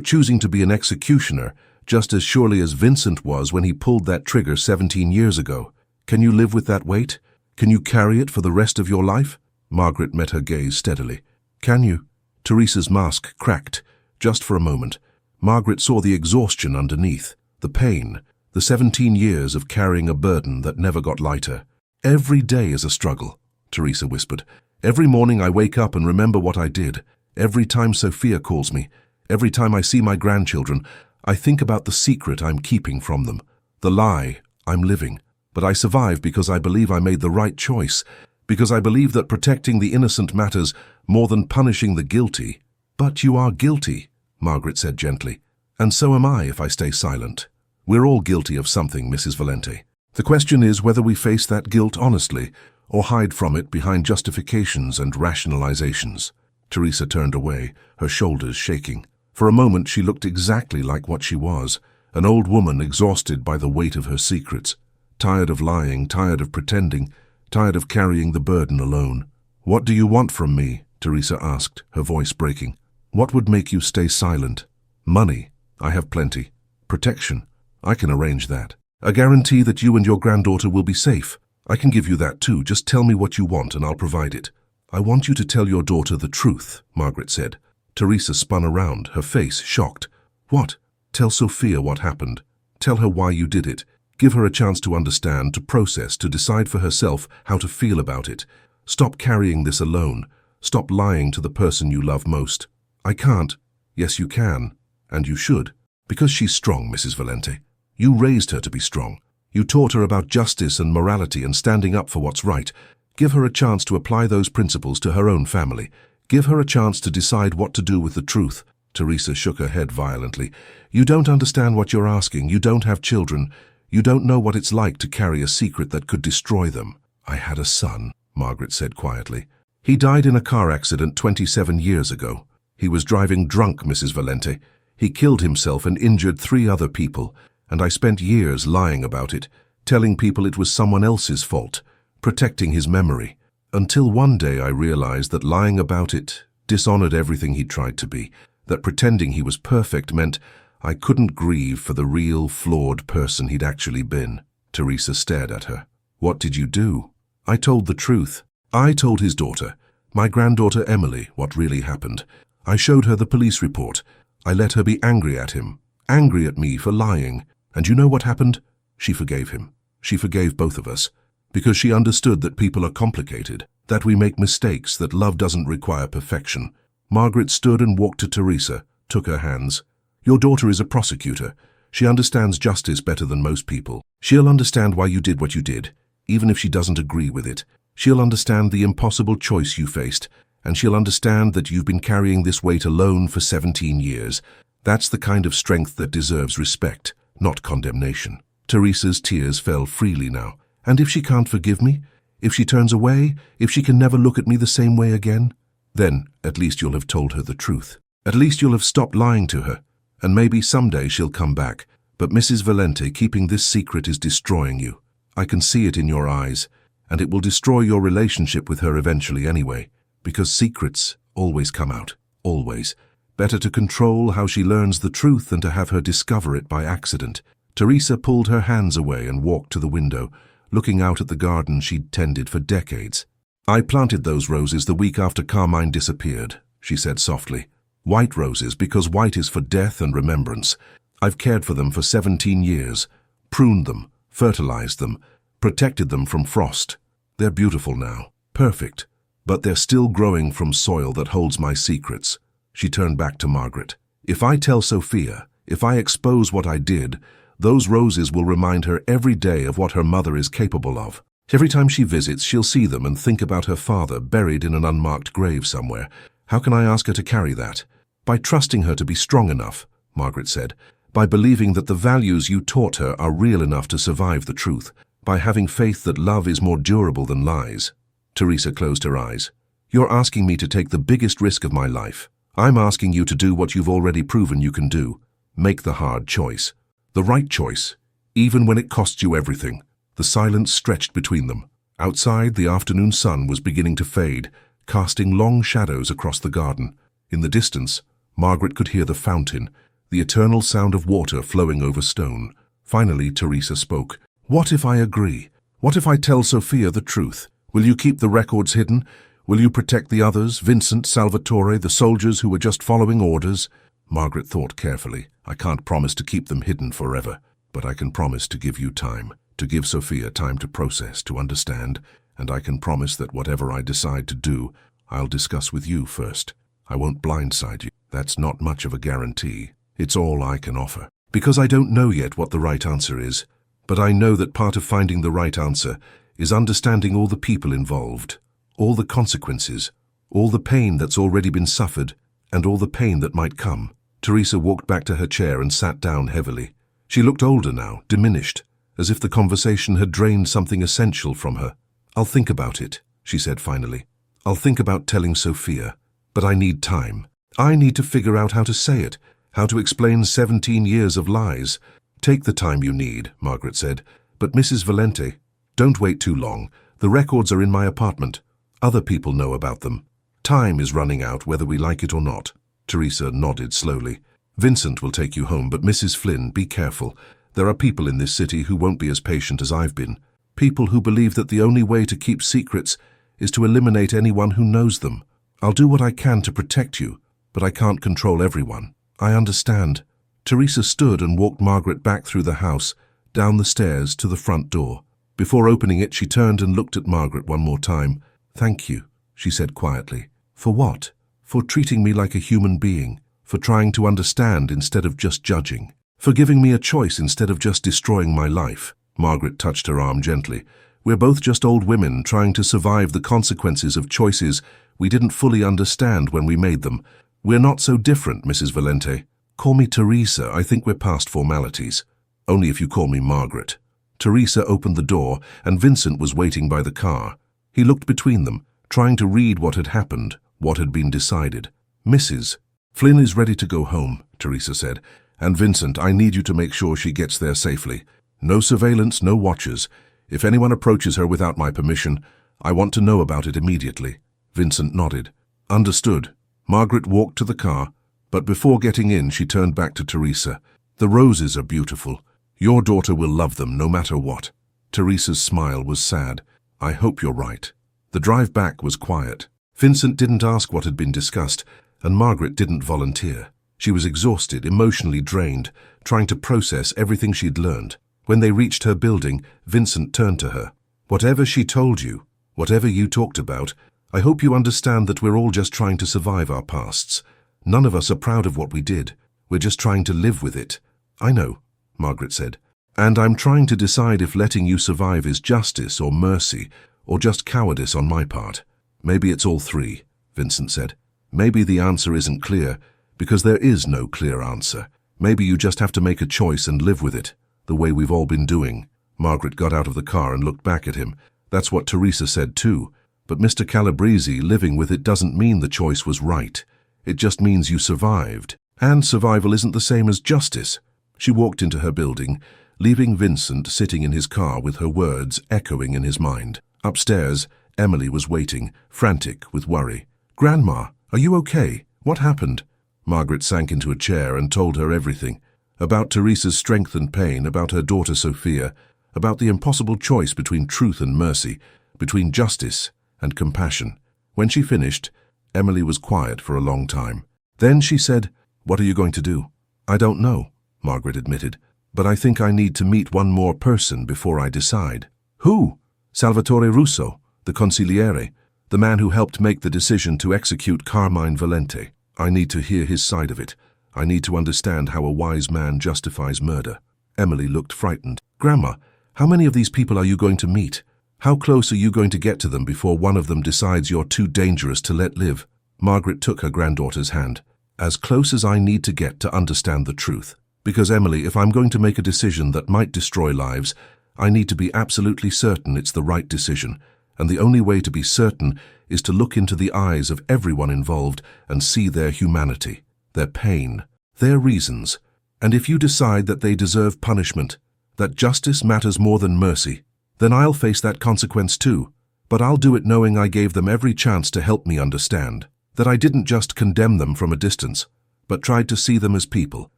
choosing to be an executioner, just as surely as Vincent was when he pulled that trigger 17 years ago. Can you live with that weight? Can you carry it for the rest of your life?" Margaret met her gaze steadily. "Can you?" Teresa's mask cracked. Just for a moment, Margaret saw the exhaustion underneath, the pain, the 17 years of carrying a burden that never got lighter. "Every day is a struggle," Teresa whispered. "Every morning I wake up and remember what I did. Every time Sophia calls me, every time I see my grandchildren, I think about the secret I'm keeping from them, the lie I'm living. But I survive because I believe I made the right choice, because I believe that protecting the innocent matters more than punishing the guilty." "But you are guilty," Margaret said gently. "And so am I if I stay silent. We're all guilty of something, Mrs. Valente. The question is whether we face that guilt honestly or hide from it behind justifications and rationalizations." Teresa turned away, her shoulders shaking. For a moment she looked exactly like what she was, an old woman exhausted by the weight of her secrets, tired of lying, tired of pretending, tired of carrying the burden alone. "What do you want from me?" Teresa asked, her voice breaking. "What would make you stay silent?" "Money. I have plenty. Protection. I can arrange that. A guarantee that you and your granddaughter will be safe. I can give you that too. Just tell me what you want and I'll provide it." "I want you to tell your daughter the truth," Margaret said. Teresa spun around, her face shocked. "What?" "Tell Sophia what happened. Tell her why you did it. Give her a chance to understand, to process, to decide for herself how to feel about it. Stop carrying this alone. Stop lying to the person you love most." "I can't." "Yes, you can. And you should. Because she's strong, Mrs. Valente. You raised her to be strong. You taught her about justice and morality and standing up for what's right. Give her a chance to apply those principles to her own family. Give her a chance to decide what to do with the truth." Teresa shook her head violently. "You don't understand what you're asking. You don't have children. You don't know what it's like to carry a secret that could destroy them." "I had a son," Margaret said quietly. "He died in a car accident 27 years ago. He was driving drunk, Mrs. Valente. He killed himself and injured 3 other people, and I spent years lying about it, telling people it was someone else's fault, protecting his memory, until one day I realized that lying about it dishonored everything he tried to be, that pretending he was perfect meant I couldn't grieve for the real, flawed person he'd actually been." Teresa stared at her. "What did you do?" "I told the truth. I told his daughter, my granddaughter Emily, what really happened. I showed her the police report. I let her be angry at him, angry at me for lying. And you know what happened? She forgave him. She forgave both of us. Because she understood that people are complicated, that we make mistakes, that love doesn't require perfection." Margaret stood and walked to Teresa, took her hands. "Your daughter is a prosecutor. She understands justice better than most people. She'll understand why you did what you did, even if she doesn't agree with it. She'll understand the impossible choice you faced, and she'll understand that you've been carrying this weight alone for 17 years. That's the kind of strength that deserves respect, not condemnation." Teresa's tears fell freely now. "And if she can't forgive me? If she turns away? If she can never look at me the same way again? Then, at least you'll have told her the truth. At least you'll have stopped lying to her. And maybe someday she'll come back. But Mrs. Valente, keeping this secret is destroying you. I can see it in your eyes. And it will destroy your relationship with her eventually anyway. Because secrets always come out. Always. Better to control how she learns the truth than to have her discover it by accident." Teresa pulled her hands away and walked to the window, looking out at the garden she'd tended for decades. "I planted those roses the week after Carmine disappeared," she said softly. "White roses, because white is for death and remembrance. I've cared for them for 17 years, pruned them, fertilized them, protected them from frost. They're beautiful now, perfect, but they're still growing from soil that holds my secrets." She turned back to Margaret. "If I tell Sophia, if I expose what I did, those roses will remind her every day of what her mother is capable of. Every time she visits, she'll see them and think about her father buried in an unmarked grave somewhere. How can I ask her to carry that? By trusting her to be strong enough," Margaret said. "By believing that the values you taught her are real enough to survive the truth. by having faith that love is more durable than lies. Teresa closed her eyes. You're asking me to take the biggest risk of my life. I'm asking you to do what you've already proven you can do. Make the hard choice. The right choice, even when it costs you everything. The silence stretched between them. Outside, the afternoon sun was beginning to fade, casting long shadows across the garden. In the distance, Margaret could hear the fountain, the eternal sound of water flowing over stone. Finally, Teresa spoke. What if I agree? What if I tell Sophia the truth? Will you keep the records hidden? Will you protect the others, Vincent, Salvatore, the soldiers who were just following orders? Margaret thought carefully. I can't promise to keep them hidden forever, but I can promise to give you time, to give Sophia time to process, to understand, and I can promise that whatever I decide to do, I'll discuss with you first. I won't blindside you. That's not much of a guarantee. It's all I can offer. Because I don't know yet what the right answer is, but I know that part of finding the right answer is understanding all the people involved, all the consequences, all the pain that's already been suffered, and all the pain that might come. Teresa walked back to her chair and sat down heavily. She looked older now, diminished, as if the conversation had drained something essential from her. I'll think about it, she said finally. I'll think about telling Sophia, but I need time. I need to figure out how to say it, how to explain 17 years of lies. Take the time you need, Margaret said, but Mrs. Valente, don't wait too long. The records are in my apartment. Other people know about them. Time is running out whether we like it or not. Teresa nodded slowly. Vincent will take you home, but Mrs. Flynn, be careful. There are people in this city who won't be as patient as I've been. People who believe that the only way to keep secrets is to eliminate anyone who knows them. I'll do what I can to protect you, but I can't control everyone. I understand. Teresa stood and walked Margaret back through the house, down the stairs to the front door. Before opening it, she turned and looked at Margaret one more time. Thank you, she said quietly. For what? For treating me like a human being, for trying to understand instead of just judging, for giving me a choice instead of just destroying my life. Margaret touched her arm gently. We're both just old women trying to survive the consequences of choices we didn't fully understand when we made them. We're not so different, Mrs. Valente. Call me Teresa. I think we're past formalities. Only if you call me Margaret. Teresa opened the door, and Vincent was waiting by the car. He looked between them, trying to read what had happened, what had been decided. Mrs. Flynn is ready to go home, Teresa said. And Vincent, I need you to make sure she gets there safely. No surveillance, no watchers. If anyone approaches her without my permission, I want to know about it immediately. Vincent nodded. Understood. Margaret walked to the car, but before getting in, she turned back to Teresa. The roses are beautiful. Your daughter will love them no matter what. Teresa's smile was sad. I hope you're right. The drive back was quiet. Vincent didn't ask what had been discussed, and Margaret didn't volunteer. She was exhausted, emotionally drained, trying to process everything she'd learned. When they reached her building, Vincent turned to her. Whatever she told you, whatever you talked about, I hope you understand that we're all just trying to survive our pasts. None of us are proud of what we did. We're just trying to live with it. I know, Margaret said. And I'm trying to decide if letting you survive is justice or mercy, or just cowardice on my part. Maybe it's all three, Vincent said. Maybe the answer isn't clear, because there is no clear answer. Maybe you just have to make a choice and live with it, the way we've all been doing. Margaret got out of the car and looked back at him. That's what Teresa said too. But Mr. Calabrese, living with it doesn't mean the choice was right. It just means you survived. And survival isn't the same as justice. She walked into her building, leaving Vincent sitting in his car with her words echoing in his mind. Upstairs, Emily was waiting, frantic with worry. Grandma, are you okay? What happened? Margaret sank into a chair and told her everything. About Teresa's strength and pain, about her daughter Sophia, about the impossible choice between truth and mercy, between justice and compassion. When she finished, Emily was quiet for a long time. Then she said, What are you going to do? I don't know, Margaret admitted, but I think I need to meet one more person before I decide. Who? Salvatore Russo, the consigliere, the man who helped make the decision to execute Carmine Valente. I need to hear his side of it. I need to understand how a wise man justifies murder. Emily looked frightened. Grandma, how many of these people are you going to meet? How close are you going to get to them before one of them decides you're too dangerous to let live? Margaret took her granddaughter's hand. As close as I need to get to understand the truth. Because, Emily, if I'm going to make a decision that might destroy lives, I need to be absolutely certain it's the right decision, and the only way to be certain is to look into the eyes of everyone involved and see their humanity, their pain, their reasons. And if you decide that they deserve punishment, that justice matters more than mercy, then I'll face that consequence too. But I'll do it knowing I gave them every chance to help me understand, that I didn't just condemn them from a distance, but tried to see them as people,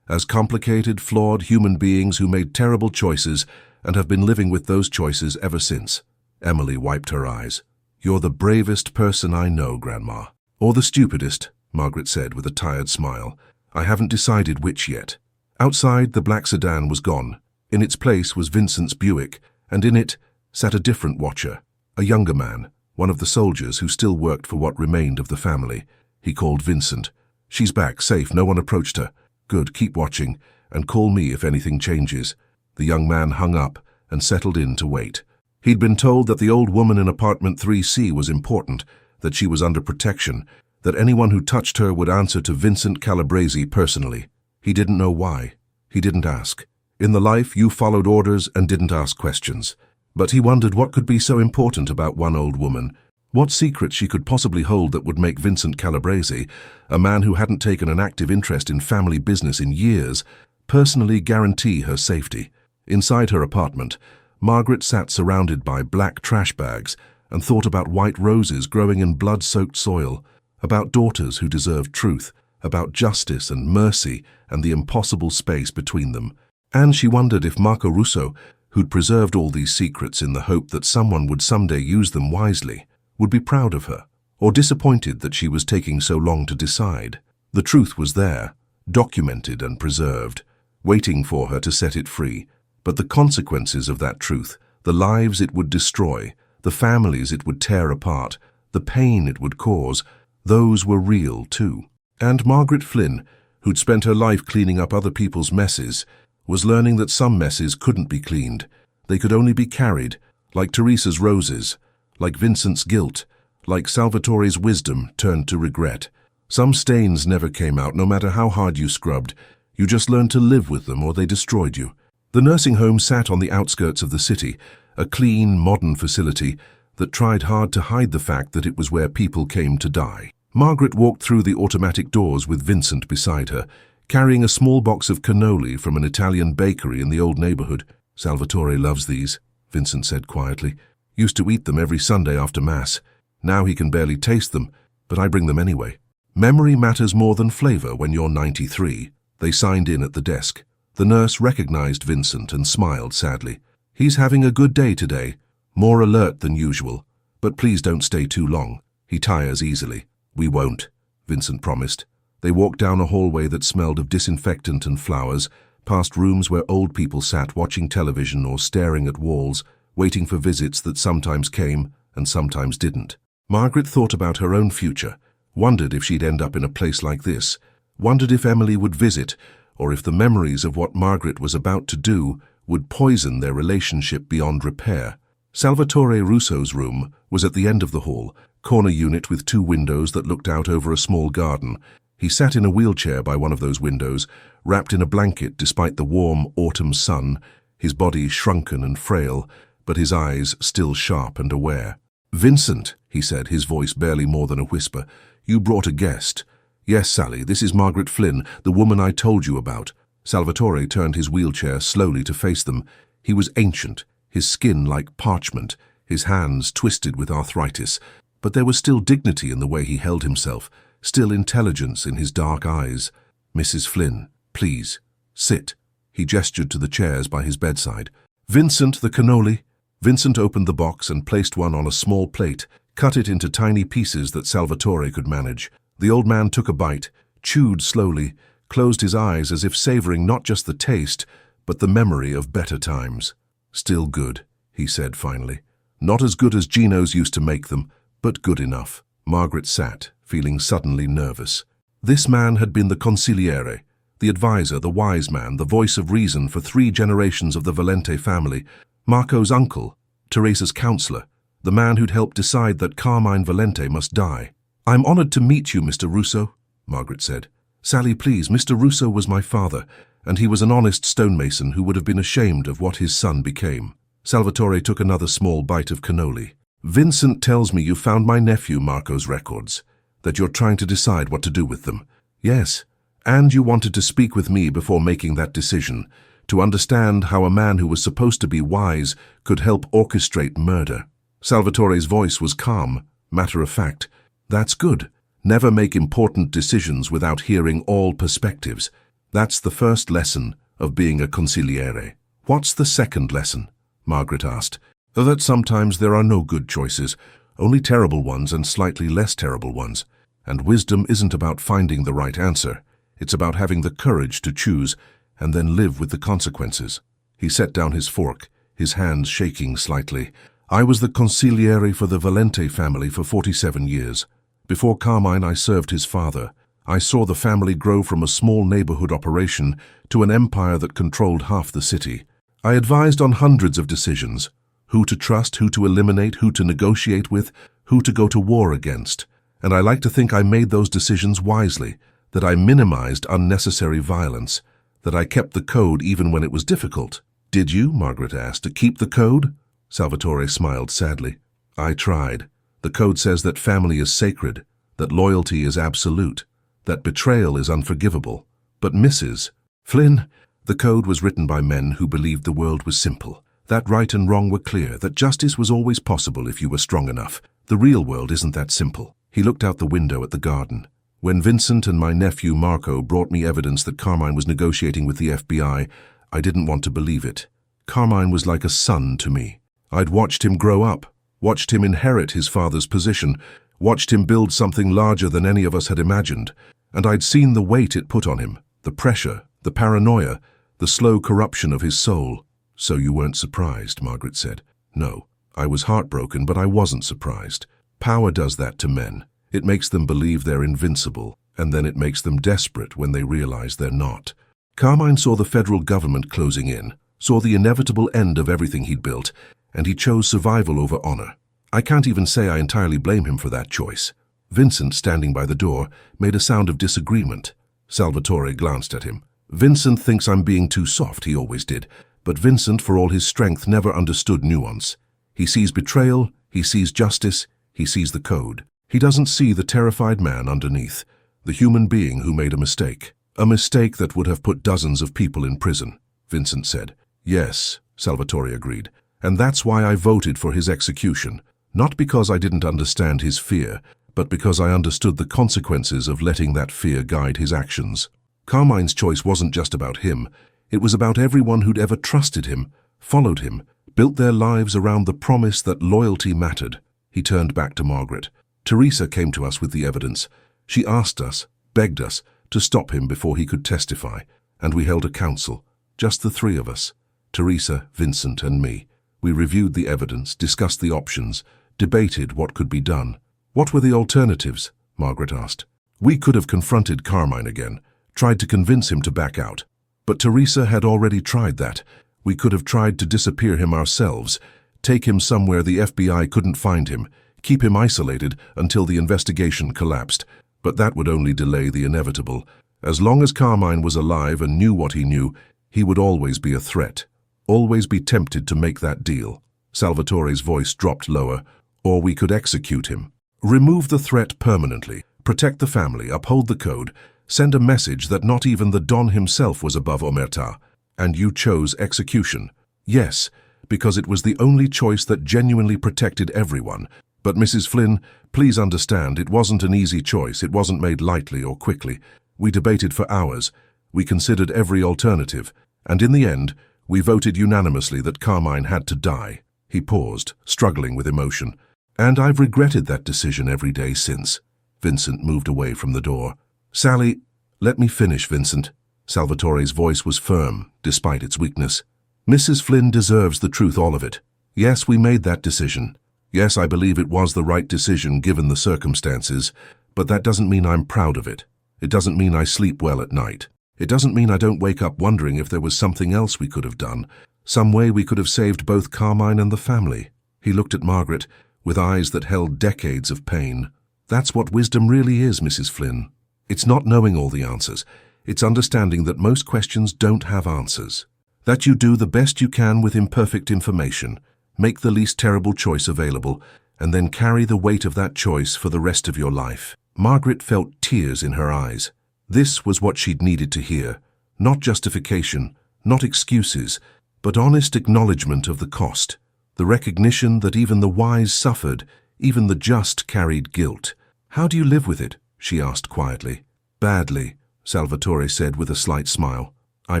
as complicated, flawed human beings who made terrible choices and have been living with those choices ever since. Emily wiped her eyes. You're the bravest person I know, Grandma. Or the stupidest, Margaret said with a tired smile. I haven't decided which yet. Outside, the black sedan was gone. In its place was Vincent's Buick, and in it sat a different watcher, a younger man, one of the soldiers who still worked for what remained of the family. He called Vincent. She's back, safe, no one approached her. Good, keep watching, and call me if anything changes. The young man hung up and settled in to wait. He'd been told that the old woman in apartment 3C was important, that she was under protection, that anyone who touched her would answer to Vincent Calabrese personally. He didn't know why. He didn't ask. In the life, you followed orders and didn't ask questions. But he wondered what could be so important about one old woman, what secret she could possibly hold that would make Vincent Calabrese, a man who hadn't taken an active interest in family business in years, personally guarantee her safety. Inside her apartment, Margaret sat surrounded by black trash bags and thought about white roses growing in blood-soaked soil, about daughters who deserved truth, about justice and mercy and the impossible space between them. And she wondered if Marco Russo, who'd preserved all these secrets in the hope that someone would someday use them wisely, would be proud of her, or disappointed that she was taking so long to decide. The truth was there, documented and preserved, waiting for her to set it free. But the consequences of that truth, the lives it would destroy, the families it would tear apart, the pain it would cause, those were real too. And Margaret Flynn, who'd spent her life cleaning up other people's messes, was learning that some messes couldn't be cleaned. They could only be carried, like Teresa's roses, like Vincent's guilt, like Salvatore's wisdom turned to regret. Some stains never came out, no matter how hard you scrubbed. You just learned to live with them or they destroyed you. The nursing home sat on the outskirts of the city, a clean, modern facility that tried hard to hide the fact that it was where people came to die. Margaret walked through the automatic doors with Vincent beside her, carrying a small box of cannoli from an Italian bakery in the old neighborhood. Salvatore loves these, Vincent said quietly. Used to eat them every Sunday after Mass. Now he can barely taste them, but I bring them anyway. Memory matters more than flavor when you're 93. They signed in at the desk. The nurse recognized Vincent and smiled sadly. He's having a good day today, more alert than usual, but please don't stay too long. He tires easily. We won't, Vincent promised. They walked down a hallway that smelled of disinfectant and flowers, past rooms where old people sat watching television or staring at walls, waiting for visits that sometimes came and sometimes didn't. Margaret thought about her own future, wondered if she'd end up in a place like this, wondered if Emily would visit, or if the memories of what Margaret was about to do would poison their relationship beyond repair. Salvatore Russo's room was at the end of the hall, corner unit with 2 windows that looked out over a small garden. He sat in a wheelchair by one of those windows, wrapped in a blanket despite the warm autumn sun, his body shrunken and frail, but his eyes still sharp and aware. "Vincent," he said, his voice barely more than a whisper, "you brought a guest." "Yes, Sally, this is Margaret Flynn, the woman I told you about." Salvatore turned his wheelchair slowly to face them. He was ancient, his skin like parchment, his hands twisted with arthritis, but there was still dignity in the way he held himself, still intelligence in his dark eyes. "Mrs. Flynn, please, sit." He gestured to the chairs by his bedside. "Vincent, the cannoli." Vincent opened the box and placed one on a small plate, cut it into tiny pieces that Salvatore could manage. The old man took a bite, chewed slowly, closed his eyes as if savoring not just the taste, but the memory of better times. "Still good," he said finally. "Not as good as Gino's used to make them, but good enough." Margaret sat, feeling suddenly nervous. This man had been the consigliere, the advisor, the wise man, the voice of reason for 3 generations of the Valente family, Marco's uncle, Teresa's counselor, the man who'd helped decide that Carmine Valente must die. "I'm honored to meet you, Mr. Russo," Margaret said. "Sally, please, Mr. Russo was my father, and he was an honest stonemason who would have been ashamed of what his son became." Salvatore took another small bite of cannoli. Vincent tells me you found my nephew Marco's records, that you're trying to decide what to do with them. Yes, and you wanted to speak with me before making that decision, to understand how a man who was supposed to be wise could help orchestrate murder. Salvatore's voice was calm, matter of fact. That's good. Never make important decisions without hearing all perspectives. That's the first lesson of being a consigliere. What's the second lesson? Margaret asked. That sometimes there are no good choices, only terrible ones and slightly less terrible ones. And wisdom isn't about finding the right answer. It's about having the courage to choose and then live with the consequences. He set down his fork, his hands shaking slightly. I was the consigliere for the Valente family for 47 years. Before Carmine, I served his father. I saw the family grow from a small neighborhood operation to an empire that controlled half the city. I advised on hundreds of decisions: who to trust, who to eliminate, who to negotiate with, who to go to war against. And I like to think I made those decisions wisely, that I minimized unnecessary violence, that I kept the code even when it was difficult. Did you, Margaret asked, to keep the code? Salvatore smiled sadly. I tried. The code says that family is sacred, that loyalty is absolute, that betrayal is unforgivable. But Mrs. Flynn, the code was written by men who believed the world was simple, that right and wrong were clear, that justice was always possible if you were strong enough. The real world isn't that simple. He looked out the window at the garden. When Vincent and my nephew Marco brought me evidence that Carmine was negotiating with the FBI, I didn't want to believe it. Carmine was like a son to me. I'd watched him grow up, watched him inherit his father's position, watched him build something larger than any of us had imagined, and I'd seen the weight it put on him, the pressure, the paranoia, the slow corruption of his soul. So you weren't surprised, Margaret said. No, I was heartbroken, but I wasn't surprised. Power does that to men. It makes them believe they're invincible, and then it makes them desperate when they realize they're not. Carmine saw the federal government closing in, saw the inevitable end of everything he'd built, and he chose survival over honor. I can't even say I entirely blame him for that choice. Vincent, standing by the door, made a sound of disagreement. Salvatore glanced at him. Vincent thinks I'm being too soft, he always did, but Vincent, for all his strength, never understood nuance. He sees betrayal, he sees justice, he sees the code. He doesn't see the terrified man underneath, the human being who made a mistake that would have put dozens of people in prison, Vincent said. Yes, Salvatore agreed, and that's why I voted for his execution, not because I didn't understand his fear, but because I understood the consequences of letting that fear guide his actions. Carmine's choice wasn't just about him, it was about everyone who'd ever trusted him, followed him, built their lives around the promise that loyalty mattered. He turned back to Margaret. Teresa came to us with the evidence. She asked us, begged us, to stop him before he could testify, and we held a council, just the three of us, Teresa, Vincent, and me. We reviewed the evidence, discussed the options, debated what could be done. What were the alternatives? Margaret asked. We could have confronted Carmine again, tried to convince him to back out. But Teresa had already tried that. We could have tried to disappear him ourselves, take him somewhere the FBI couldn't find him, keep him isolated until the investigation collapsed. But that would only delay the inevitable. As long as Carmine was alive and knew what he knew, he would always be a threat, always be tempted to make that deal. Salvatore's voice dropped lower. Or we could execute him. Remove the threat permanently, protect the family, uphold the code, send a message that not even the Don himself was above omerta. And you chose execution. Yes, because it was the only choice that genuinely protected everyone. But Mrs. Flynn, please understand, it wasn't an easy choice. It wasn't made lightly or quickly. We debated for hours. We considered every alternative. And in the end, we voted unanimously that Carmine had to die. He paused, struggling with emotion. And I've regretted that decision every day since. Vincent moved away from the door. Sally, let me finish, Vincent. Salvatore's voice was firm, despite its weakness. Mrs. Flynn deserves the truth, all of it. Yes, we made that decision. Yes, I believe it was the right decision given the circumstances, but that doesn't mean I'm proud of it. It doesn't mean I sleep well at night. It doesn't mean I don't wake up wondering if there was something else we could have done, some way we could have saved both Carmine and the family. He looked at Margaret with eyes that held decades of pain. That's what wisdom really is, Mrs. Flynn. It's not knowing all the answers. It's understanding that most questions don't have answers. That you do the best you can with imperfect information, make the least terrible choice available, and then carry the weight of that choice for the rest of your life. Margaret felt tears in her eyes. This was what she'd needed to hear. Not justification, not excuses, but honest acknowledgement of the cost. The recognition that even the wise suffered, even the just carried guilt. "How do you live with it?" she asked quietly. "Badly," Salvatore said with a slight smile. "I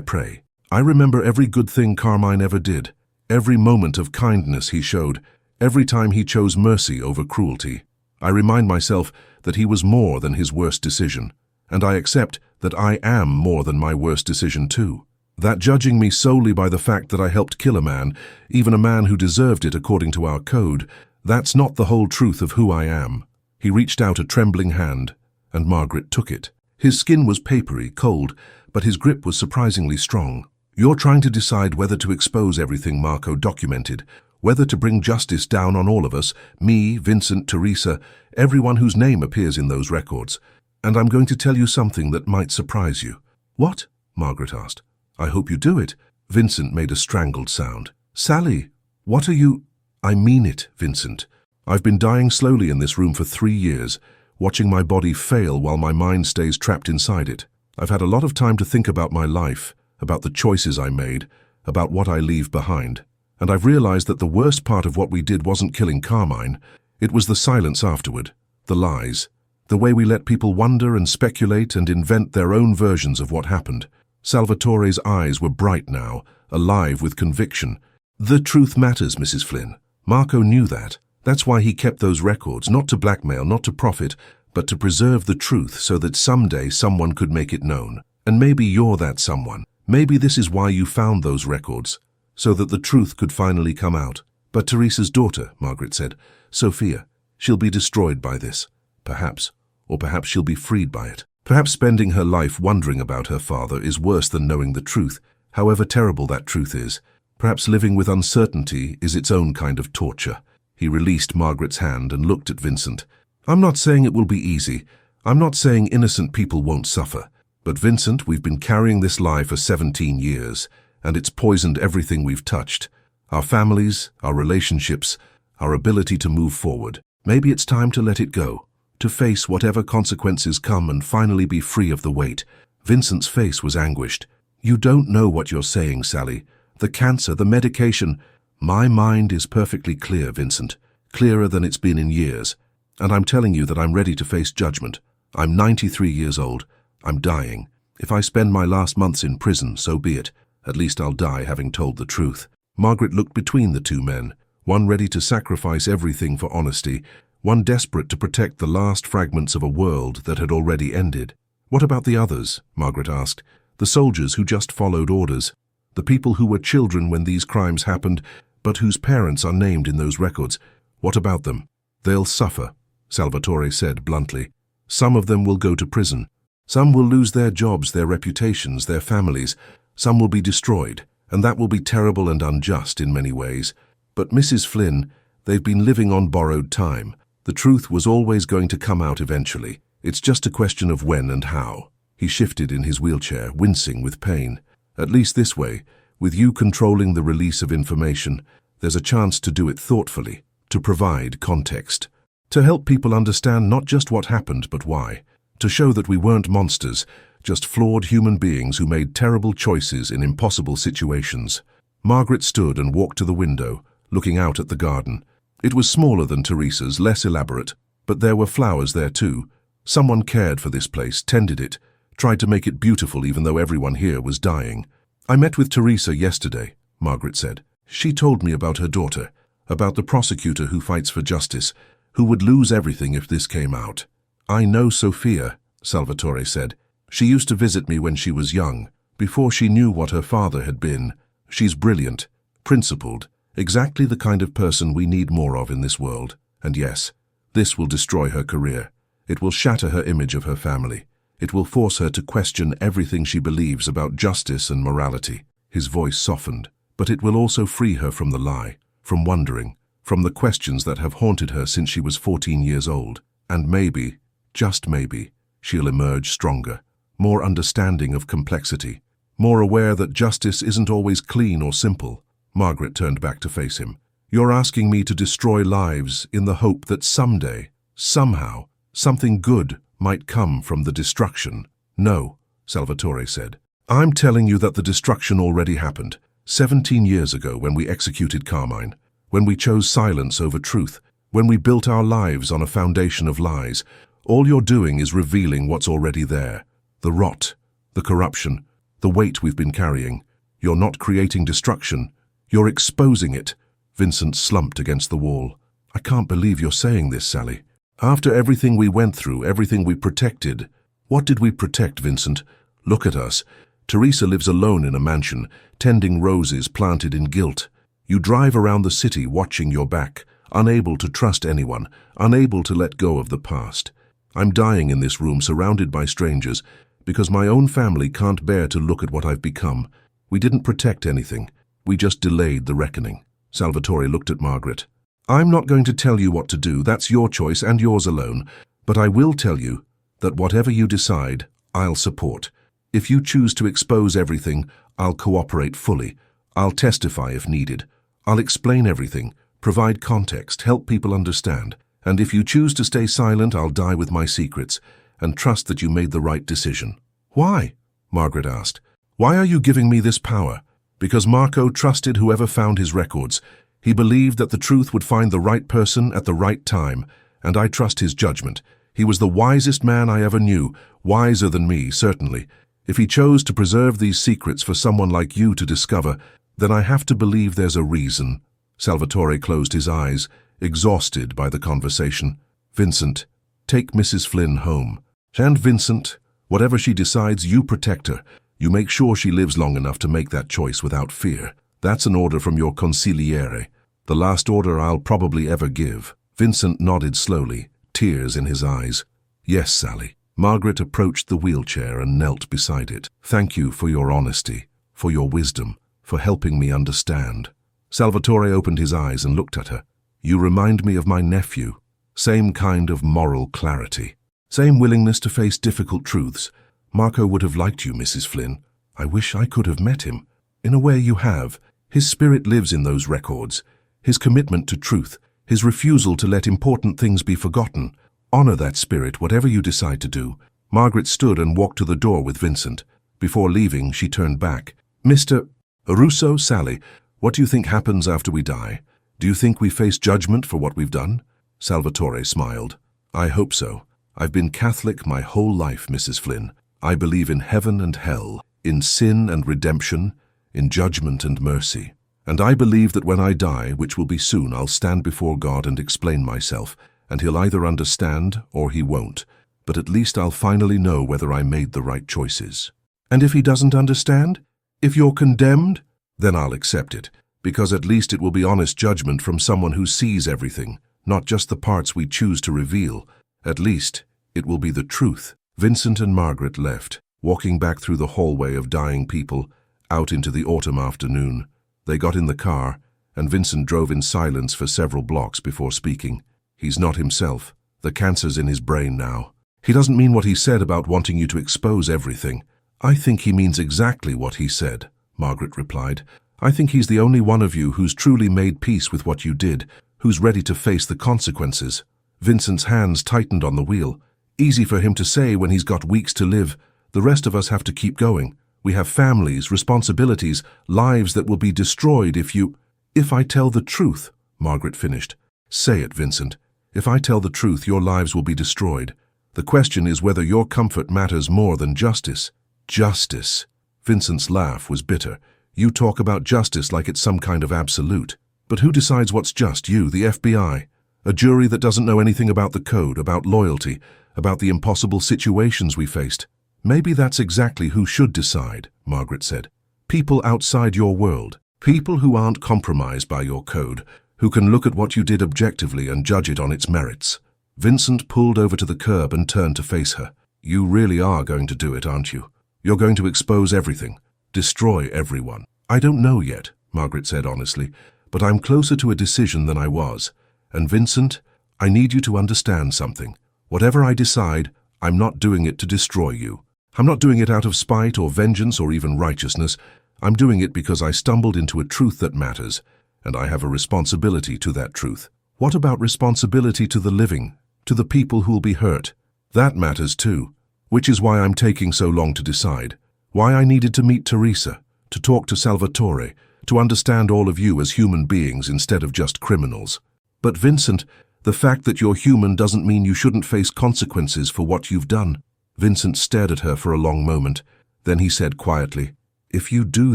pray. I remember every good thing Carmine ever did, every moment of kindness he showed, every time he chose mercy over cruelty. I remind myself that he was more than his worst decision, and I accept that I am more than my worst decision too. That judging me solely by the fact that I helped kill a man, even a man who deserved it according to our code, that's not the whole truth of who I am." He reached out a trembling hand, and Margaret took it. His skin was papery, cold, but his grip was surprisingly strong. "You're trying to decide whether to expose everything Marco documented, whether to bring justice down on all of us, me, Vincent, Teresa, everyone whose name appears in those records. And I'm going to tell you something that might surprise you." "What?" Margaret asked. "I hope you do it." Vincent made a strangled sound. "Sally, what are you—" "I mean it, Vincent. I've been dying slowly in this room for 3 years, watching my body fail while my mind stays trapped inside it. I've had a lot of time to think about my life, about the choices I made, about what I leave behind. And I've realized that the worst part of what we did wasn't killing Carmine. It was the silence afterward, the lies, the way we let people wonder and speculate and invent their own versions of what happened." Salvatore's eyes were bright now, alive with conviction. "The truth matters, Mrs. Flynn. Marco knew that. That's why he kept those records, not to blackmail, not to profit, but to preserve the truth so that someday someone could make it known. And maybe you're that someone. Maybe this is why you found those records, so that the truth could finally come out." "But Teresa's daughter," Margaret said, "Sophia, she'll be destroyed by this. Perhaps. Or perhaps she'll be freed by it. Perhaps spending her life wondering about her father is worse than knowing the truth, however terrible that truth is. Perhaps living with uncertainty is its own kind of torture." He released Margaret's hand and looked at Vincent. "I'm not saying it will be easy. I'm not saying innocent people won't suffer. But Vincent, we've been carrying this lie for 17 years, and it's poisoned everything we've touched. Our families, our relationships, our ability to move forward. Maybe it's time to let it go, to face whatever consequences come and finally be free of the weight." Vincent's face was anguished. "You don't know what you're saying, Sally. The cancer, the medication—" "My mind is perfectly clear, Vincent, clearer than it's been in years. And I'm telling you that I'm ready to face judgment. I'm 93 years old. I'm dying. If I spend my last months in prison, so be it. At least I'll die having told the truth." Margaret looked between the two men, one ready to sacrifice everything for honesty, one desperate to protect the last fragments of a world that had already ended. "What about the others?" Margaret asked. "The soldiers who just followed orders. The people who were children when these crimes happened, but whose parents are named in those records. What about them?" "They'll suffer," Salvatore said bluntly. "Some of them will go to prison. Some will lose their jobs, their reputations, their families. Some will be destroyed, and that will be terrible and unjust in many ways. But Mrs. Flynn, they've been living on borrowed time. The truth was always going to come out eventually. It's just a question of when and how." He shifted in his wheelchair, wincing with pain. "At least this way, with you controlling the release of information, there's a chance to do it thoughtfully, to provide context, to help people understand not just what happened but why, to show that we weren't monsters, just flawed human beings who made terrible choices in impossible situations." Margaret stood and walked to the window, looking out at the garden. It was smaller than Teresa's, less elaborate, but there were flowers there too. Someone cared for this place, tended it, tried to make it beautiful even though everyone here was dying. "I met with Teresa yesterday," Margaret said. "She told me about her daughter, about the prosecutor who fights for justice, who would lose everything if this came out." "I know Sophia," Salvatore said. "She used to visit me when she was young, before she knew what her father had been. She's brilliant, principled, exactly the kind of person we need more of in this world. And yes, this will destroy her career. It will shatter her image of her family. It will force her to question everything she believes about justice and morality." His voice softened. "But it will also free her from the lie, from wondering, from the questions that have haunted her since she was 14 years old. And maybe, just maybe, she'll emerge stronger, more understanding of complexity, more aware that justice isn't always clean or simple. Margaret turned back to face him. You're asking me to destroy lives in the hope that someday, somehow, something good might come from the destruction. No, Salvatore said. I'm telling you that the destruction already happened, 17 years ago when we executed Carmine, when we chose silence over truth, when we built our lives on a foundation of lies. All you're doing is revealing what's already there. The rot, the corruption, the weight we've been carrying. You're not creating destruction. You're exposing it. Vincent slumped against the wall. I can't believe you're saying this, Sally. After everything we went through, everything we protected. What did we protect, Vincent? Look at us. Teresa lives alone in a mansion, tending roses planted in guilt. You drive around the city watching your back, unable to trust anyone, unable to let go of the past. I'm dying in this room surrounded by strangers because my own family can't bear to look at what I've become. We didn't protect anything. We just delayed the reckoning. Salvatore looked at Margaret. I'm not going to tell you what to do. That's your choice and yours alone. But I will tell you that whatever you decide, I'll support. If you choose to expose everything, I'll cooperate fully. I'll testify if needed. I'll explain everything, provide context, help people understand. And if you choose to stay silent, I'll die with my secrets and trust that you made the right decision. Why? Margaret asked. Why are you giving me this power? Because Marco trusted whoever found his records. He believed that the truth would find the right person at the right time, and I trust his judgment. He was the wisest man I ever knew, wiser than me, certainly. If he chose to preserve these secrets for someone like you to discover, then I have to believe there's a reason. Salvatore closed his eyes, exhausted by the conversation. Vincent, take Mrs. Flynn home. And Vincent, whatever she decides, you protect her. You make sure she lives long enough to make that choice without fear. That's an order from your consigliere. The last order I'll probably ever give. Vincent nodded slowly, tears in his eyes. Yes, Sally. Margaret approached the wheelchair and knelt beside it. Thank you for your honesty, for your wisdom, for helping me understand. Salvatore opened his eyes and looked at her. You remind me of my nephew. Same kind of moral clarity. Same willingness to face difficult truths. Marco would have liked you, Mrs. Flynn. I wish I could have met him. In a way you have. His spirit lives in those records. His commitment to truth. His refusal to let important things be forgotten. Honor that spirit, whatever you decide to do. Margaret stood and walked to the door with Vincent. Before leaving, she turned back. Mr. Russo, Sally, what do you think happens after we die? Do you think we face judgment for what we've done? Salvatore smiled. I hope so. I've been Catholic my whole life, Mrs. Flynn. I believe in heaven and hell, in sin and redemption, in judgment and mercy. And I believe that when I die, which will be soon, I'll stand before God and explain myself, and he'll either understand or he won't. But at least I'll finally know whether I made the right choices. And if he doesn't understand? If you're condemned? Then I'll accept it, because at least it will be honest judgment from someone who sees everything, not just the parts we choose to reveal. At least it will be the truth. Vincent and Margaret left, walking back through the hallway of dying people, out into the autumn afternoon. They got in the car, and Vincent drove in silence for several blocks before speaking. He's not himself. The cancer's in his brain now. He doesn't mean what he said about wanting you to expose everything. I think he means exactly what he said, Margaret replied. I think he's the only one of you who's truly made peace with what you did, who's ready to face the consequences. Vincent's hands tightened on the wheel. Easy for him to say when he's got weeks to live. The rest of us have to keep going. We have families, responsibilities, lives that will be destroyed If I tell the truth, Margaret finished. Say it, Vincent. If I tell the truth, your lives will be destroyed. The question is whether your comfort matters more than justice. Justice. Vincent's laugh was bitter. You talk about justice like it's some kind of absolute. But who decides what's just? You, the FBI? A jury that doesn't know anything about the code, about loyalty, about the impossible situations we faced. Maybe that's exactly who should decide, Margaret said. People outside your world. People who aren't compromised by your code, who can look at what you did objectively and judge it on its merits. Vincent pulled over to the curb and turned to face her. You really are going to do it, aren't you? You're going to expose everything, destroy everyone. I don't know yet, Margaret said honestly, but I'm closer to a decision than I was. And Vincent, I need you to understand something. Whatever I decide, I'm not doing it to destroy you. I'm not doing it out of spite or vengeance or even righteousness. I'm doing it because I stumbled into a truth that matters, and I have a responsibility to that truth. What about responsibility to the living, to the people who'll be hurt? That matters too, which is why I'm taking so long to decide. Why I needed to meet Teresa, to talk to Salvatore, to understand all of you as human beings instead of just criminals. But Vincent, the fact that you're human doesn't mean you shouldn't face consequences for what you've done. Vincent stared at her for a long moment. Then he said quietly, "If you do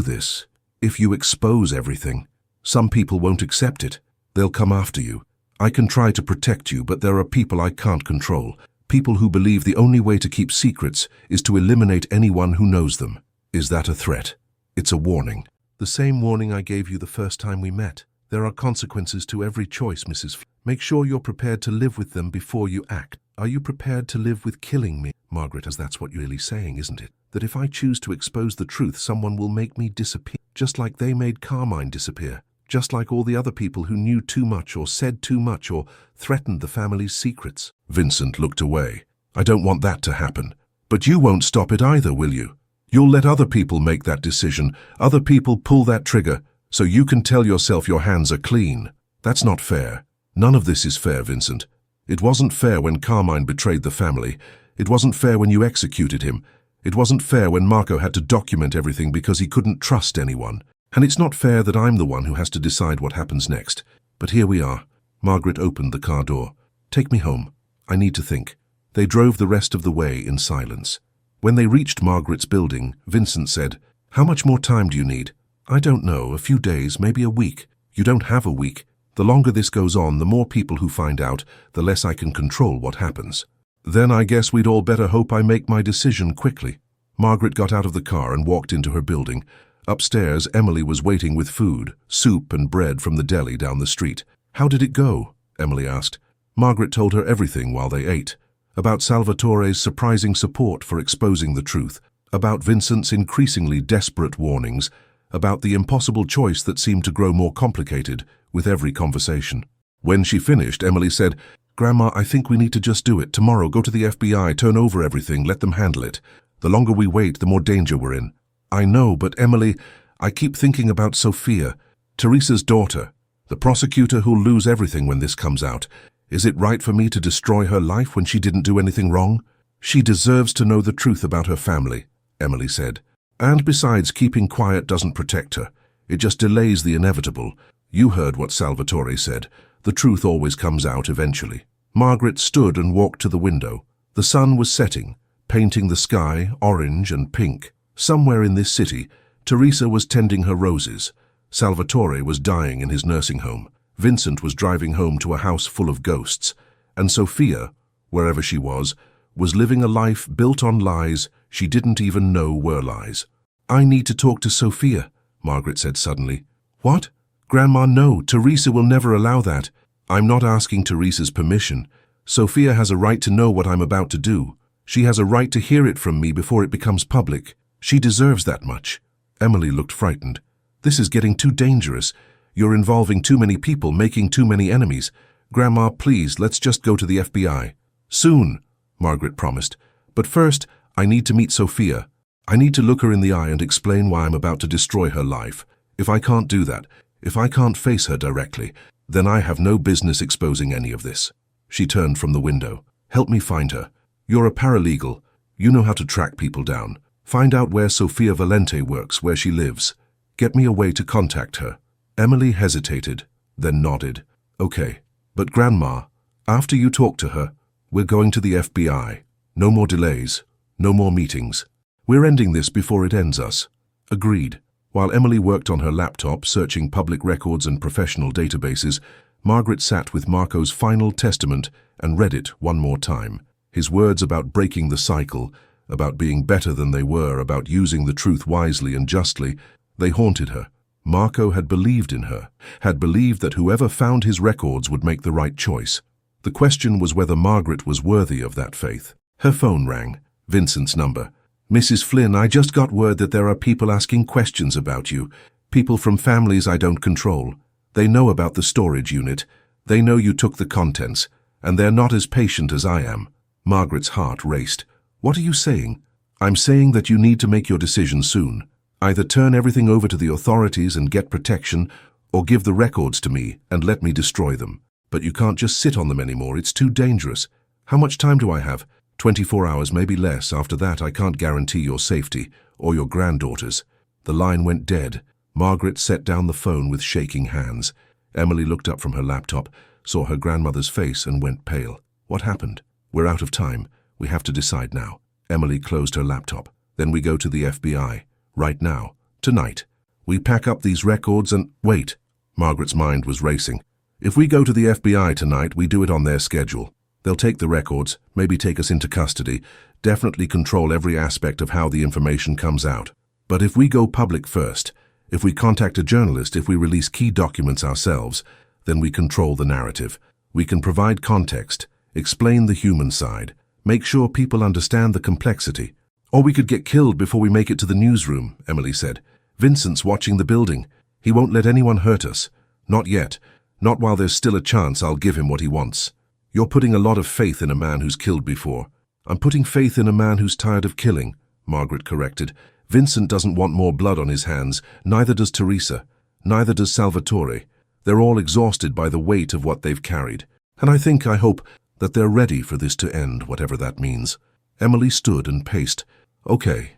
this, if you expose everything, some people won't accept it. They'll come after you. I can try to protect you, but there are people I can't control. People who believe the only way to keep secrets is to eliminate anyone who knows them. Is that a threat? It's a warning. The same warning I gave you the first time we met. There are consequences to every choice, Mrs. Make sure you're prepared to live with them before you act. Are you prepared to live with killing me?" Margaret, as that's what you're really saying, isn't it? That if I choose to expose the truth, someone will make me disappear, just like they made Carmine disappear. Just like all the other people who knew too much or said too much or threatened the family's secrets. Vincent looked away. "I don't want that to happen. But you won't stop it either, will you? You'll let other people make that decision, other people pull that trigger, so you can tell yourself your hands are clean. That's not fair. None of this is fair, Vincent. It wasn't fair when Carmine betrayed the family. It wasn't fair when you executed him. It wasn't fair when Marco had to document everything because he couldn't trust anyone. And it's not fair that I'm the one who has to decide what happens next. But here we are." Margaret opened the car door. "Take me home. I need to think." They drove the rest of the way in silence. When they reached Margaret's building, Vincent said, "How much more time do you need?" "I don't know, a few days, maybe a week." "You don't have a week. The longer this goes on, the more people who find out, the less I can control what happens." "Then I guess we'd all better hope I make my decision quickly." Margaret got out of the car and walked into her building. Upstairs, Emily was waiting with food, soup and bread from the deli down the street. "How did it go?" Emily asked. Margaret told her everything while they ate. About Salvatore's surprising support for exposing the truth, about Vincent's increasingly desperate warnings, about the impossible choice that seemed to grow more complicated with every conversation. When she finished, Emily said, "Grandma, I think we need to just do it. Tomorrow, go to the FBI, turn over everything, let them handle it. The longer we wait, the more danger we're in." "I know, but Emily, I keep thinking about Sophia, Teresa's daughter, the prosecutor who'll lose everything when this comes out. Is it right for me to destroy her life when she didn't do anything wrong?" "She deserves to know the truth about her family," Emily said. "And besides, keeping quiet doesn't protect her. It just delays the inevitable. You heard what Salvatore said. The truth always comes out eventually." Margaret stood and walked to the window. The sun was setting, painting the sky orange and pink. Somewhere in this city, Teresa was tending her roses. Salvatore was dying in his nursing home. Vincent was driving home to a house full of ghosts. And Sophia, wherever she was living a life built on lies she didn't even know were lies. "I need to talk to Sophia," Margaret said suddenly. "What?" "Grandma, no, Teresa will never allow that." "I'm not asking Teresa's permission. Sophia has a right to know what I'm about to do. She has a right to hear it from me before it becomes public. She deserves that much." Emily looked frightened. "This is getting too dangerous. You're involving too many people, making too many enemies. Grandma, please, let's just go to the FBI." "Soon," Margaret promised. "But first, I need to meet Sophia. I need to look her in the eye and explain why I'm about to destroy her life. If I can't do that, if I can't face her directly, then I have no business exposing any of this." She turned from the window. "Help me find her. You're a paralegal. You know how to track people down. Find out where Sophia Valente works, where she lives. Get me a way to contact her." Emily hesitated, then nodded. "Okay, but Grandma, after you talk to her, we're going to the FBI. No more delays, no more meetings. We're ending this before it ends us." "Agreed." While Emily worked on her laptop, searching public records and professional databases, Margaret sat with Marco's final testament and read it one more time. His words about breaking the cycle, about being better than they were, about using the truth wisely and justly, they haunted her. Marco had believed in her, had believed that whoever found his records would make the right choice. The question was whether Margaret was worthy of that faith. Her phone rang. Vincent's number. "Mrs. Flynn, I just got word that there are people asking questions about you. People from families I don't control. They know about the storage unit. They know you took the contents, and they're not as patient as I am." Margaret's heart raced. "What are you saying?" I'm saying that you need to make your decision soon. Either turn everything over to the authorities and get protection, or give the records to me and let me destroy them. But you can't just sit on them anymore, it's too dangerous. How much time do I have? 24 hours, maybe less. After that, I can't guarantee your safety, or your granddaughter's. The line went dead. Margaret set down the phone with shaking hands. Emily looked up from her laptop, saw her grandmother's face and went pale. What happened? We're out of time. We have to decide now. Emily closed her laptop. Then we go to the FBI. Right now. Tonight. We pack up these records and... Wait. Margaret's mind was racing. If we go to the FBI tonight, we do it on their schedule. They'll take the records, maybe take us into custody, definitely control every aspect of how the information comes out. But if we go public first, if we contact a journalist, if we release key documents ourselves, then we control the narrative. We can provide context, explain the human side, make sure people understand the complexity. Or we could get killed before we make it to the newsroom, Emily said. Vincent's watching the building. He won't let anyone hurt us. Not yet. Not while there's still a chance I'll give him what he wants. You're putting a lot of faith in a man who's killed before. I'm putting faith in a man who's tired of killing, Margaret corrected. Vincent doesn't want more blood on his hands, neither does Teresa, neither does Salvatore. They're all exhausted by the weight of what they've carried. And I hope, that they're ready for this to end, whatever that means. Emily stood and paced. Okay.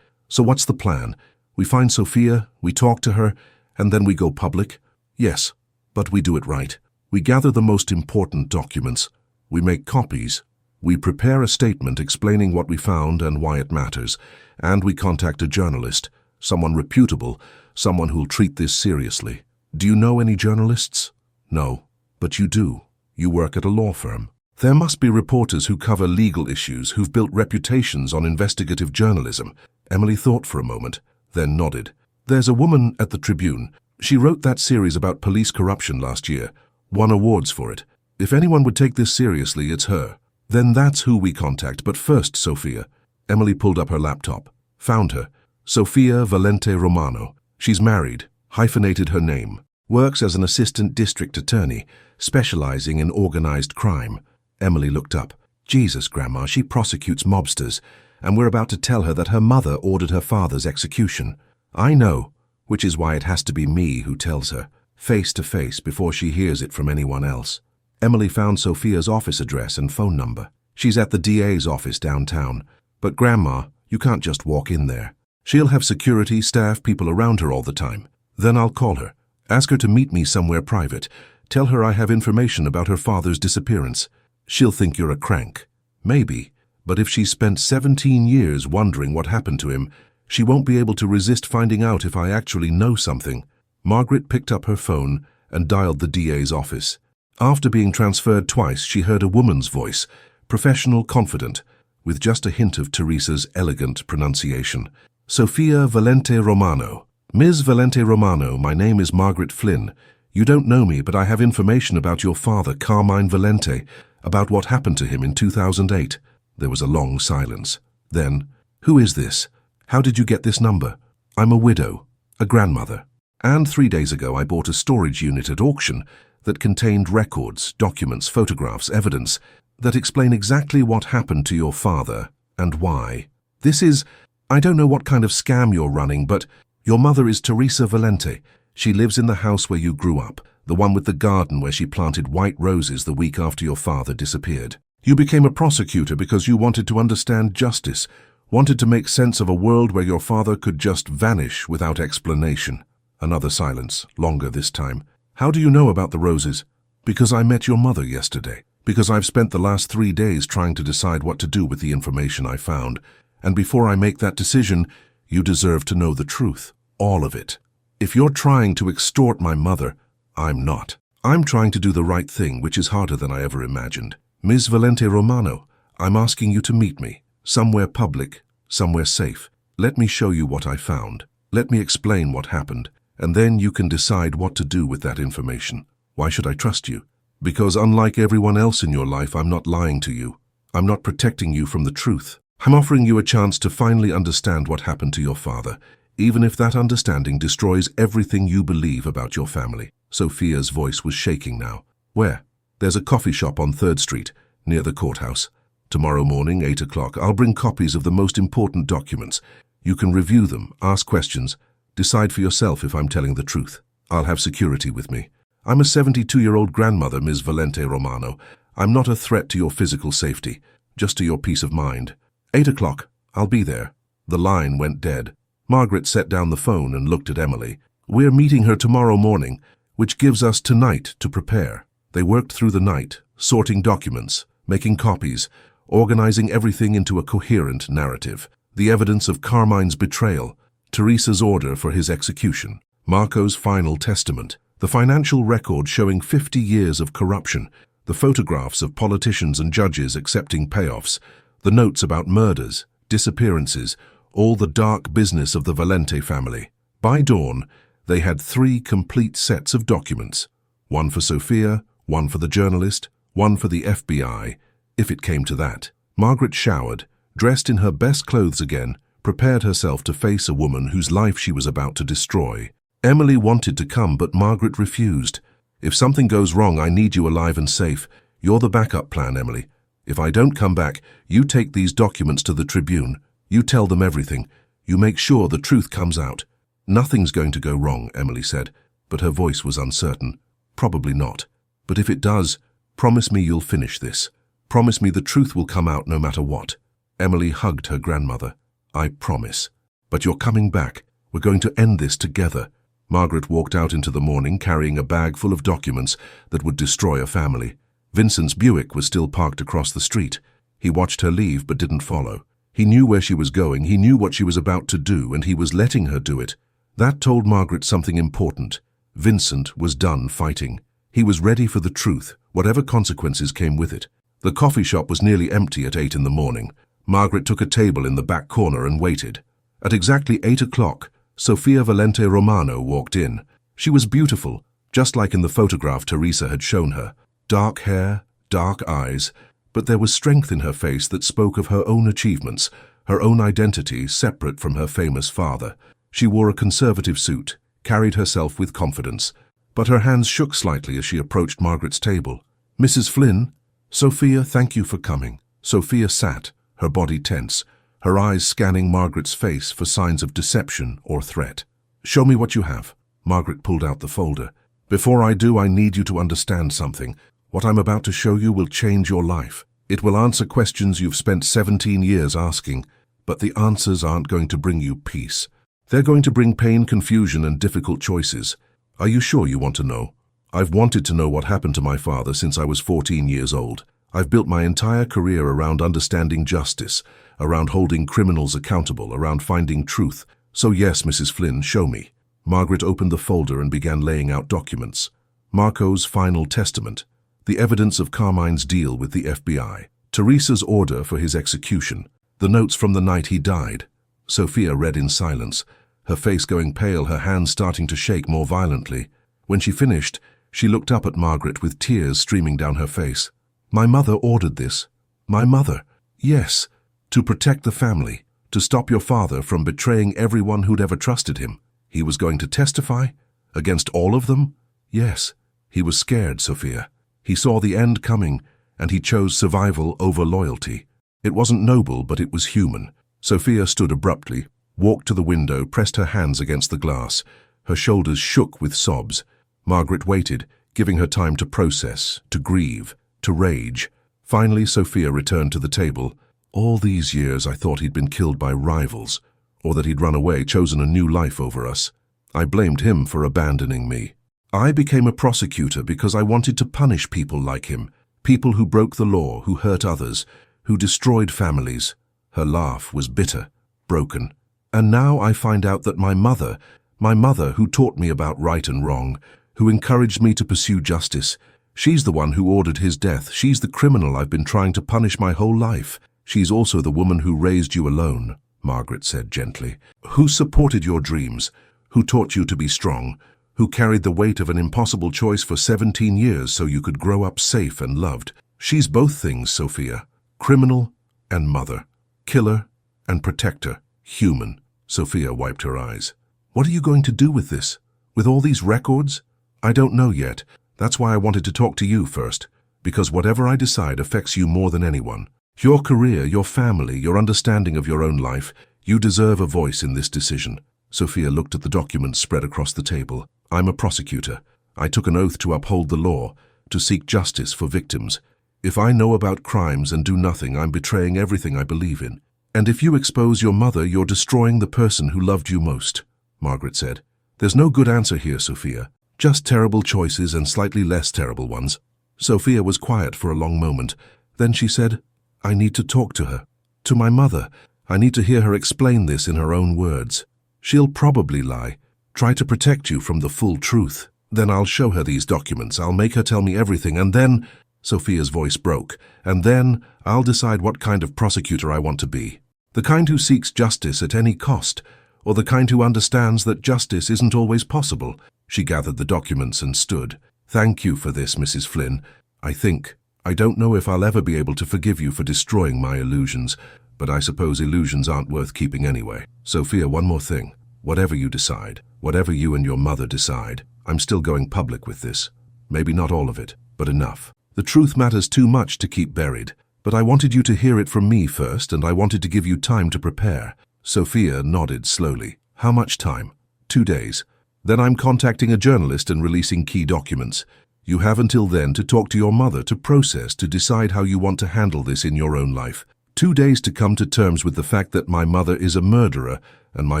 So what's the plan? We find Sophia, we talk to her, and then we go public? Yes, but we do it right. We gather the most important documents. We make copies. We prepare a statement explaining what we found and why it matters. And we contact a journalist, someone reputable, someone who'll treat this seriously. Do you know any journalists? No, but you do. You work at a law firm. There must be reporters who cover legal issues, who've built reputations on investigative journalism. Emily thought for a moment, then nodded. There's a woman at the Tribune. She wrote that series about police corruption last year, won awards for it. If anyone would take this seriously, it's her. Then that's who we contact, but first, Sophia. Emily pulled up her laptop. Found her. Sophia Valente Romano. She's married, hyphenated her name. Works as an assistant district attorney, specializing in organized crime. Emily looked up. Jesus, Grandma, she prosecutes mobsters, and we're about to tell her that her mother ordered her father's execution. I know, which is why it has to be me who tells her, face to face before she hears it from anyone else. Emily found Sophia's office address and phone number. She's at the DA's office downtown. But Grandma, you can't just walk in there. She'll have security, staff, people around her all the time. Then I'll call her. Ask her to meet me somewhere private. Tell her I have information about her father's disappearance. She'll think you're a crank. Maybe. But if she's spent 17 years wondering what happened to him, she won't be able to resist finding out if I actually know something. Margaret picked up her phone and dialed the DA's office. After being transferred twice, she heard a woman's voice, professional, confident, with just a hint of Teresa's elegant pronunciation. Sophia Valente Romano. Ms. Valente Romano, my name is Margaret Flynn. You don't know me, but I have information about your father, Carmine Valente, about what happened to him in 2008. There was a long silence. Then, who is this? How did you get this number? I'm a widow, a grandmother. And 3 days ago I bought a storage unit at auction that contained records, documents, photographs, evidence that explain exactly what happened to your father and why. This is, I don't know what kind of scam you're running, but your mother is Teresa Valente. She lives in the house where you grew up, the one with the garden where she planted white roses the week after your father disappeared. You became a prosecutor because you wanted to understand justice, wanted to make sense of a world where your father could just vanish without explanation. Another silence, longer this time. How do you know about the roses? Because I met your mother yesterday. Because I've spent the last 3 days trying to decide what to do with the information I found. And before I make that decision, you deserve to know the truth. All of it. If you're trying to extort my mother, I'm not. I'm trying to do the right thing, which is harder than I ever imagined. Ms. Valente Romano, I'm asking you to meet me. Somewhere public, somewhere safe. Let me show you what I found. Let me explain what happened. And then you can decide what to do with that information. Why should I trust you? Because unlike everyone else in your life, I'm not lying to you. I'm not protecting you from the truth. I'm offering you a chance to finally understand what happened to your father, even if that understanding destroys everything you believe about your family. Sophia's voice was shaking now. Where? There's a coffee shop on 3rd Street, near the courthouse. Tomorrow morning, 8 o'clock, I'll bring copies of the most important documents. You can review them, ask questions, decide for yourself if I'm telling the truth. I'll have security with me. I'm a 72-year-old grandmother, Ms. Valente Romano. I'm not a threat to your physical safety, just to your peace of mind. 8 o'clock, I'll be there. The line went dead. Margaret set down the phone and looked at Emily. We're meeting her tomorrow morning, which gives us tonight to prepare. They worked through the night, sorting documents, making copies, organizing everything into a coherent narrative. The evidence of Carmine's betrayal, Teresa's order for his execution, Marco's final testament, the financial record showing 50 years of corruption, the photographs of politicians and judges accepting payoffs, the notes about murders, disappearances, all the dark business of the Valente family. By dawn, they had 3 complete sets of documents, one for Sophia, one for the journalist, one for the FBI, if it came to that. Margaret showered, dressed in her best clothes again, prepared herself to face a woman whose life she was about to destroy. Emily wanted to come, but Margaret refused. If something goes wrong, I need you alive and safe. You're the backup plan, Emily. If I don't come back, you take these documents to the Tribune. You tell them everything. You make sure the truth comes out. Nothing's going to go wrong, Emily said, but her voice was uncertain. Probably not. But if it does, promise me you'll finish this. Promise me the truth will come out no matter what. Emily hugged her grandmother. I promise. But you're coming back. We're going to end this together. Margaret walked out into the morning carrying a bag full of documents that would destroy a family. Vincent's Buick was still parked across the street. He watched her leave but didn't follow. He knew where she was going, he knew what she was about to do, and he was letting her do it. That told Margaret something important. Vincent was done fighting. He was ready for the truth, whatever consequences came with it. The coffee shop was nearly empty at 8 in the morning. Margaret took a table in the back corner and waited. At exactly 8 o'clock, Sophia Valente Romano walked in. She was beautiful, just like in the photograph Teresa had shown her. Dark hair, dark eyes, but there was strength in her face that spoke of her own achievements, her own identity separate from her famous father. She wore a conservative suit, carried herself with confidence, but her hands shook slightly as she approached Margaret's table. Mrs. Flynn? Sophia, thank you for coming. Sophia sat, her body tense, her eyes scanning Margaret's face for signs of deception or threat. Show me what you have. Margaret pulled out the folder. Before I do, I need you to understand something. What I'm about to show you will change your life. It will answer questions you've spent 17 years asking, but the answers aren't going to bring you peace. They're going to bring pain, confusion, and difficult choices. Are you sure you want to know? I've wanted to know what happened to my father since I was 14 years old. I've built my entire career around understanding justice, around holding criminals accountable, around finding truth. So yes, Mrs. Flynn, show me. Margaret opened the folder and began laying out documents. Marco's final testament, the evidence of Carmine's deal with the FBI, Teresa's order for his execution, the notes from the night he died. Sophia read in silence, her face going pale, her hands starting to shake more violently. When she finished, she looked up at Margaret with tears streaming down her face. My mother ordered this. My mother. Yes, to protect the family, to stop your father from betraying everyone who'd ever trusted him. He was going to testify? Against all of them? Yes. He was scared, Sophia. He saw the end coming, and he chose survival over loyalty. It wasn't noble, but it was human. Sophia stood abruptly, walked to the window, pressed her hands against the glass. Her shoulders shook with sobs. Margaret waited, giving her time to process, to grieve, to rage. Finally, Sophia returned to the table. All these years I thought he'd been killed by rivals, or that he'd run away, chosen a new life over us. I blamed him for abandoning me. I became a prosecutor because I wanted to punish people like him, people who broke the law, who hurt others, who destroyed families. Her laugh was bitter, broken. And now I find out that my mother who taught me about right and wrong, who encouraged me to pursue justice, she's the one who ordered his death. She's the criminal I've been trying to punish my whole life. She's also the woman who raised you alone, Margaret said gently, who supported your dreams, who taught you to be strong, who carried the weight of an impossible choice for 17 years so you could grow up safe and loved. She's both things, Sophia, criminal and mother, killer and protector, human. Sophia wiped her eyes. What are you going to do with this? With all these records? I don't know yet. That's why I wanted to talk to you first, because whatever I decide affects you more than anyone. Your career, your family, your understanding of your own life, you deserve a voice in this decision. Sophia looked at the documents spread across the table. I'm a prosecutor. I took an oath to uphold the law, to seek justice for victims. If I know about crimes and do nothing, I'm betraying everything I believe in. And if you expose your mother, you're destroying the person who loved you most, Margaret said. There's no good answer here, Sophia. Just terrible choices and slightly less terrible ones. Sophia was quiet for a long moment. Then she said, I need to talk to her. To my mother. I need to hear her explain this in her own words. She'll probably lie, try to protect you from the full truth. Then I'll show her these documents. I'll make her tell me everything, and then... Sophia's voice broke. And then I'll decide what kind of prosecutor I want to be. The kind who seeks justice at any cost, or the kind who understands that justice isn't always possible. She gathered the documents and stood. Thank you for this, Mrs. Flynn. I don't know if I'll ever be able to forgive you for destroying my illusions, but I suppose illusions aren't worth keeping anyway. Sophia, one more thing. Whatever you decide, whatever you and your mother decide, I'm still going public with this. Maybe not all of it, but enough. The truth matters too much to keep buried, but I wanted you to hear it from me first, and I wanted to give you time to prepare. Sophia nodded slowly. How much time? 2 days. Then I'm contacting a journalist and releasing key documents. You have until then to talk to your mother, to process, to decide how you want to handle this in your own life. 2 days to come to terms with the fact that my mother is a murderer and my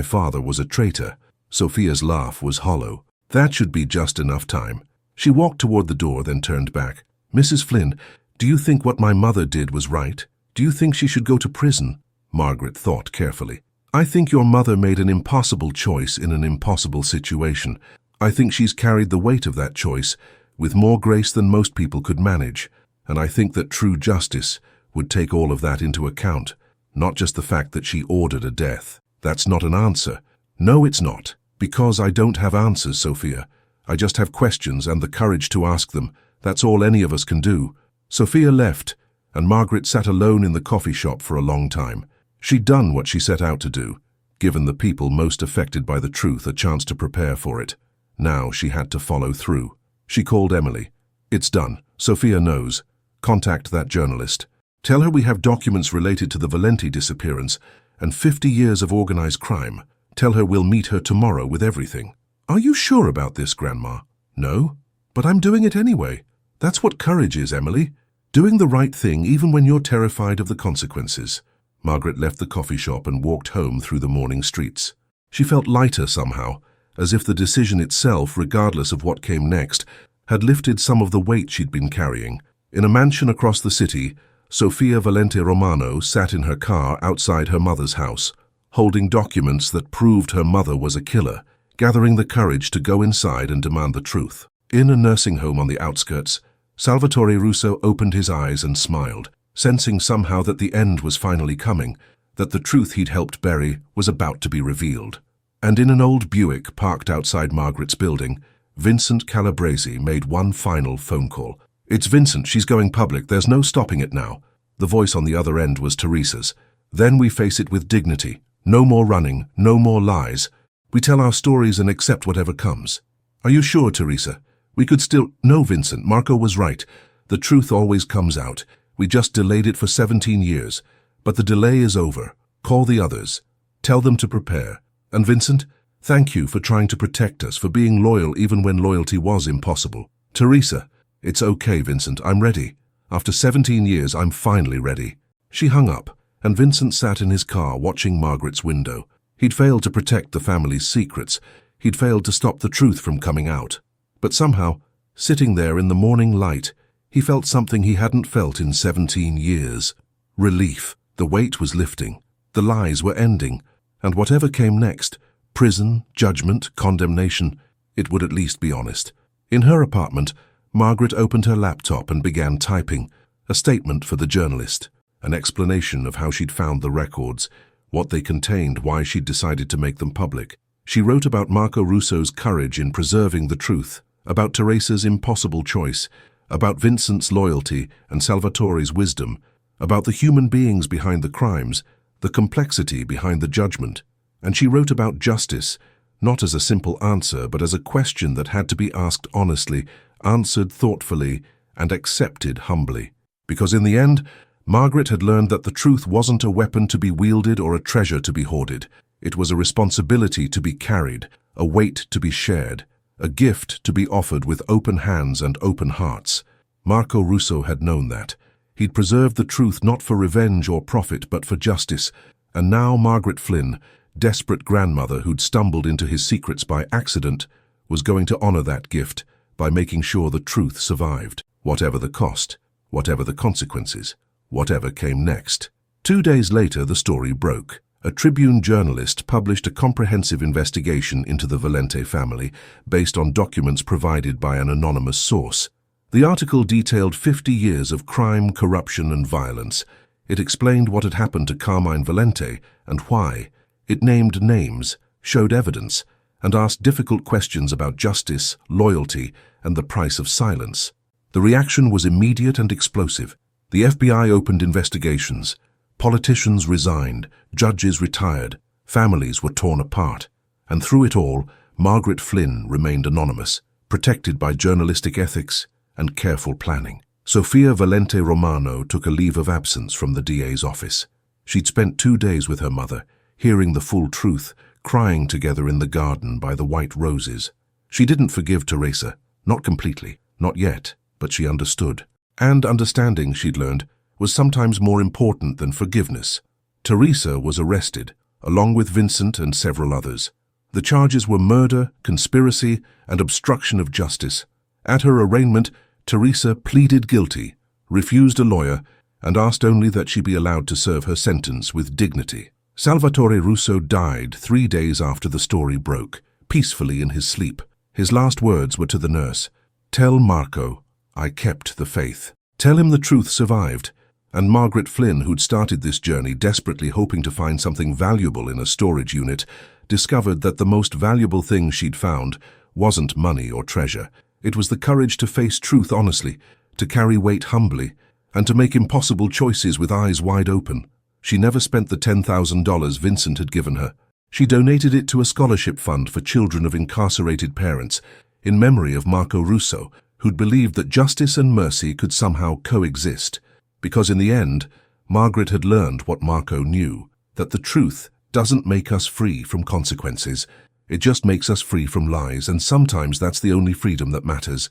father was a traitor. Sophia's laugh was hollow. That should be just enough time. She walked toward the door, then turned back. Mrs. Flynn, do you think what my mother did was right? Do you think she should go to prison? Margaret thought carefully. I think your mother made an impossible choice in an impossible situation. I think she's carried the weight of that choice with more grace than most people could manage, and I think that true justice would take all of that into account, not just the fact that she ordered a death. That's not an answer. No, it's not. Because I don't have answers, Sophia. I just have questions and the courage to ask them. That's all any of us can do. Sophia left, and Margaret sat alone in the coffee shop for a long time. She'd done what she set out to do, given the people most affected by the truth a chance to prepare for it. Now she had to follow through. She called Emily. It's done. Sophia knows. Contact that journalist. Tell her we have documents related to the Valente disappearance and 50 years of organized crime. Tell her we'll meet her tomorrow with everything. Are you sure about this, Grandma? No, but I'm doing it anyway. That's what courage is, Emily. Doing the right thing even when you're terrified of the consequences. Margaret left the coffee shop and walked home through the morning streets. She felt lighter somehow, as if the decision itself, regardless of what came next, had lifted some of the weight she'd been carrying. In a mansion across the city, Sofia Valente Romano sat in her car outside her mother's house, holding documents that proved her mother was a killer, gathering the courage to go inside and demand the truth. In a nursing home on the outskirts, Salvatore Russo opened his eyes and smiled, sensing somehow that the end was finally coming, that the truth he'd helped bury was about to be revealed. And in an old Buick parked outside Margaret's building, Vincent Calabresi made one final phone call. It's Vincent, she's going public, there's no stopping it now. The voice on the other end was Teresa's. Then we face it with dignity. No more running, no more lies. We tell our stories and accept whatever comes. Are you sure, Teresa? We could still... No, Vincent, Marco was right. The truth always comes out. We just delayed it for 17 years. But the delay is over. Call the others. Tell them to prepare. And Vincent, thank you for trying to protect us, for being loyal even when loyalty was impossible. Teresa, it's okay, Vincent, I'm ready. After 17 years, I'm finally ready. She hung up, and Vincent sat in his car watching Margaret's window. He'd failed to protect the family's secrets. He'd failed to stop the truth from coming out. But somehow, sitting there in the morning light, he felt something he hadn't felt in 17 years. Relief. The weight was lifting. The lies were ending. And whatever came next, prison, judgment, condemnation, it would at least be honest. In her apartment, Margaret opened her laptop and began typing, a statement for the journalist, an explanation of how she'd found the records, what they contained, why she'd decided to make them public. She wrote about Marco Russo's courage in preserving the truth, about Teresa's impossible choice, about Vincent's loyalty and Salvatore's wisdom, about the human beings behind the crimes, the complexity behind the judgment. And she wrote about justice, not as a simple answer, but as a question that had to be asked honestly, answered thoughtfully, and accepted humbly. Because in the end, Margaret had learned that the truth wasn't a weapon to be wielded or a treasure to be hoarded. It was a responsibility to be carried, a weight to be shared, a gift to be offered with open hands and open hearts. Marco Russo had known that. He'd preserved the truth not for revenge or profit, but for justice. And now Margaret Flynn, desperate grandmother who'd stumbled into his secrets by accident, was going to honor that gift by making sure the truth survived, whatever the cost, whatever the consequences, whatever came next. 2 days later, the story broke. A Tribune journalist published a comprehensive investigation into the Valente family based on documents provided by an anonymous source. The article detailed 50 years of crime, corruption, and violence. It explained what had happened to Carmine Valente and why. It named names, showed evidence, and asked difficult questions about justice, loyalty, and the price of silence. The reaction was immediate and explosive. The FBI opened investigations. Politicians resigned, judges retired, families were torn apart. And through it all, Margaret Flynn remained anonymous, protected by journalistic ethics and careful planning. Sofia Valente Romano took a leave of absence from the DA's office. She'd spent 2 days with her mother, hearing the full truth, crying together in the garden by the white roses. She didn't forgive Teresa, not completely, not yet, but she understood. And understanding, she'd learned, was sometimes more important than forgiveness. Teresa was arrested, along with Vincent and several others. The charges were murder, conspiracy, and obstruction of justice. At her arraignment, Teresa pleaded guilty, refused a lawyer, and asked only that she be allowed to serve her sentence with dignity. Salvatore Russo died 3 days after the story broke, peacefully in his sleep. His last words were to the nurse, "Tell Marco, I kept the faith." Tell him the truth survived. And Margaret Flynn, who'd started this journey desperately hoping to find something valuable in a storage unit, discovered that the most valuable thing she'd found wasn't money or treasure. It was the courage to face truth honestly, to carry weight humbly, and to make impossible choices with eyes wide open. She never spent the $10,000 Vincent had given her. She donated it to a scholarship fund for children of incarcerated parents, in memory of Marco Russo, who'd believed that justice and mercy could somehow coexist. Because in the end, Margaret had learned what Marco knew, that the truth doesn't make us free from consequences. It just makes us free from lies, and sometimes that's the only freedom that matters.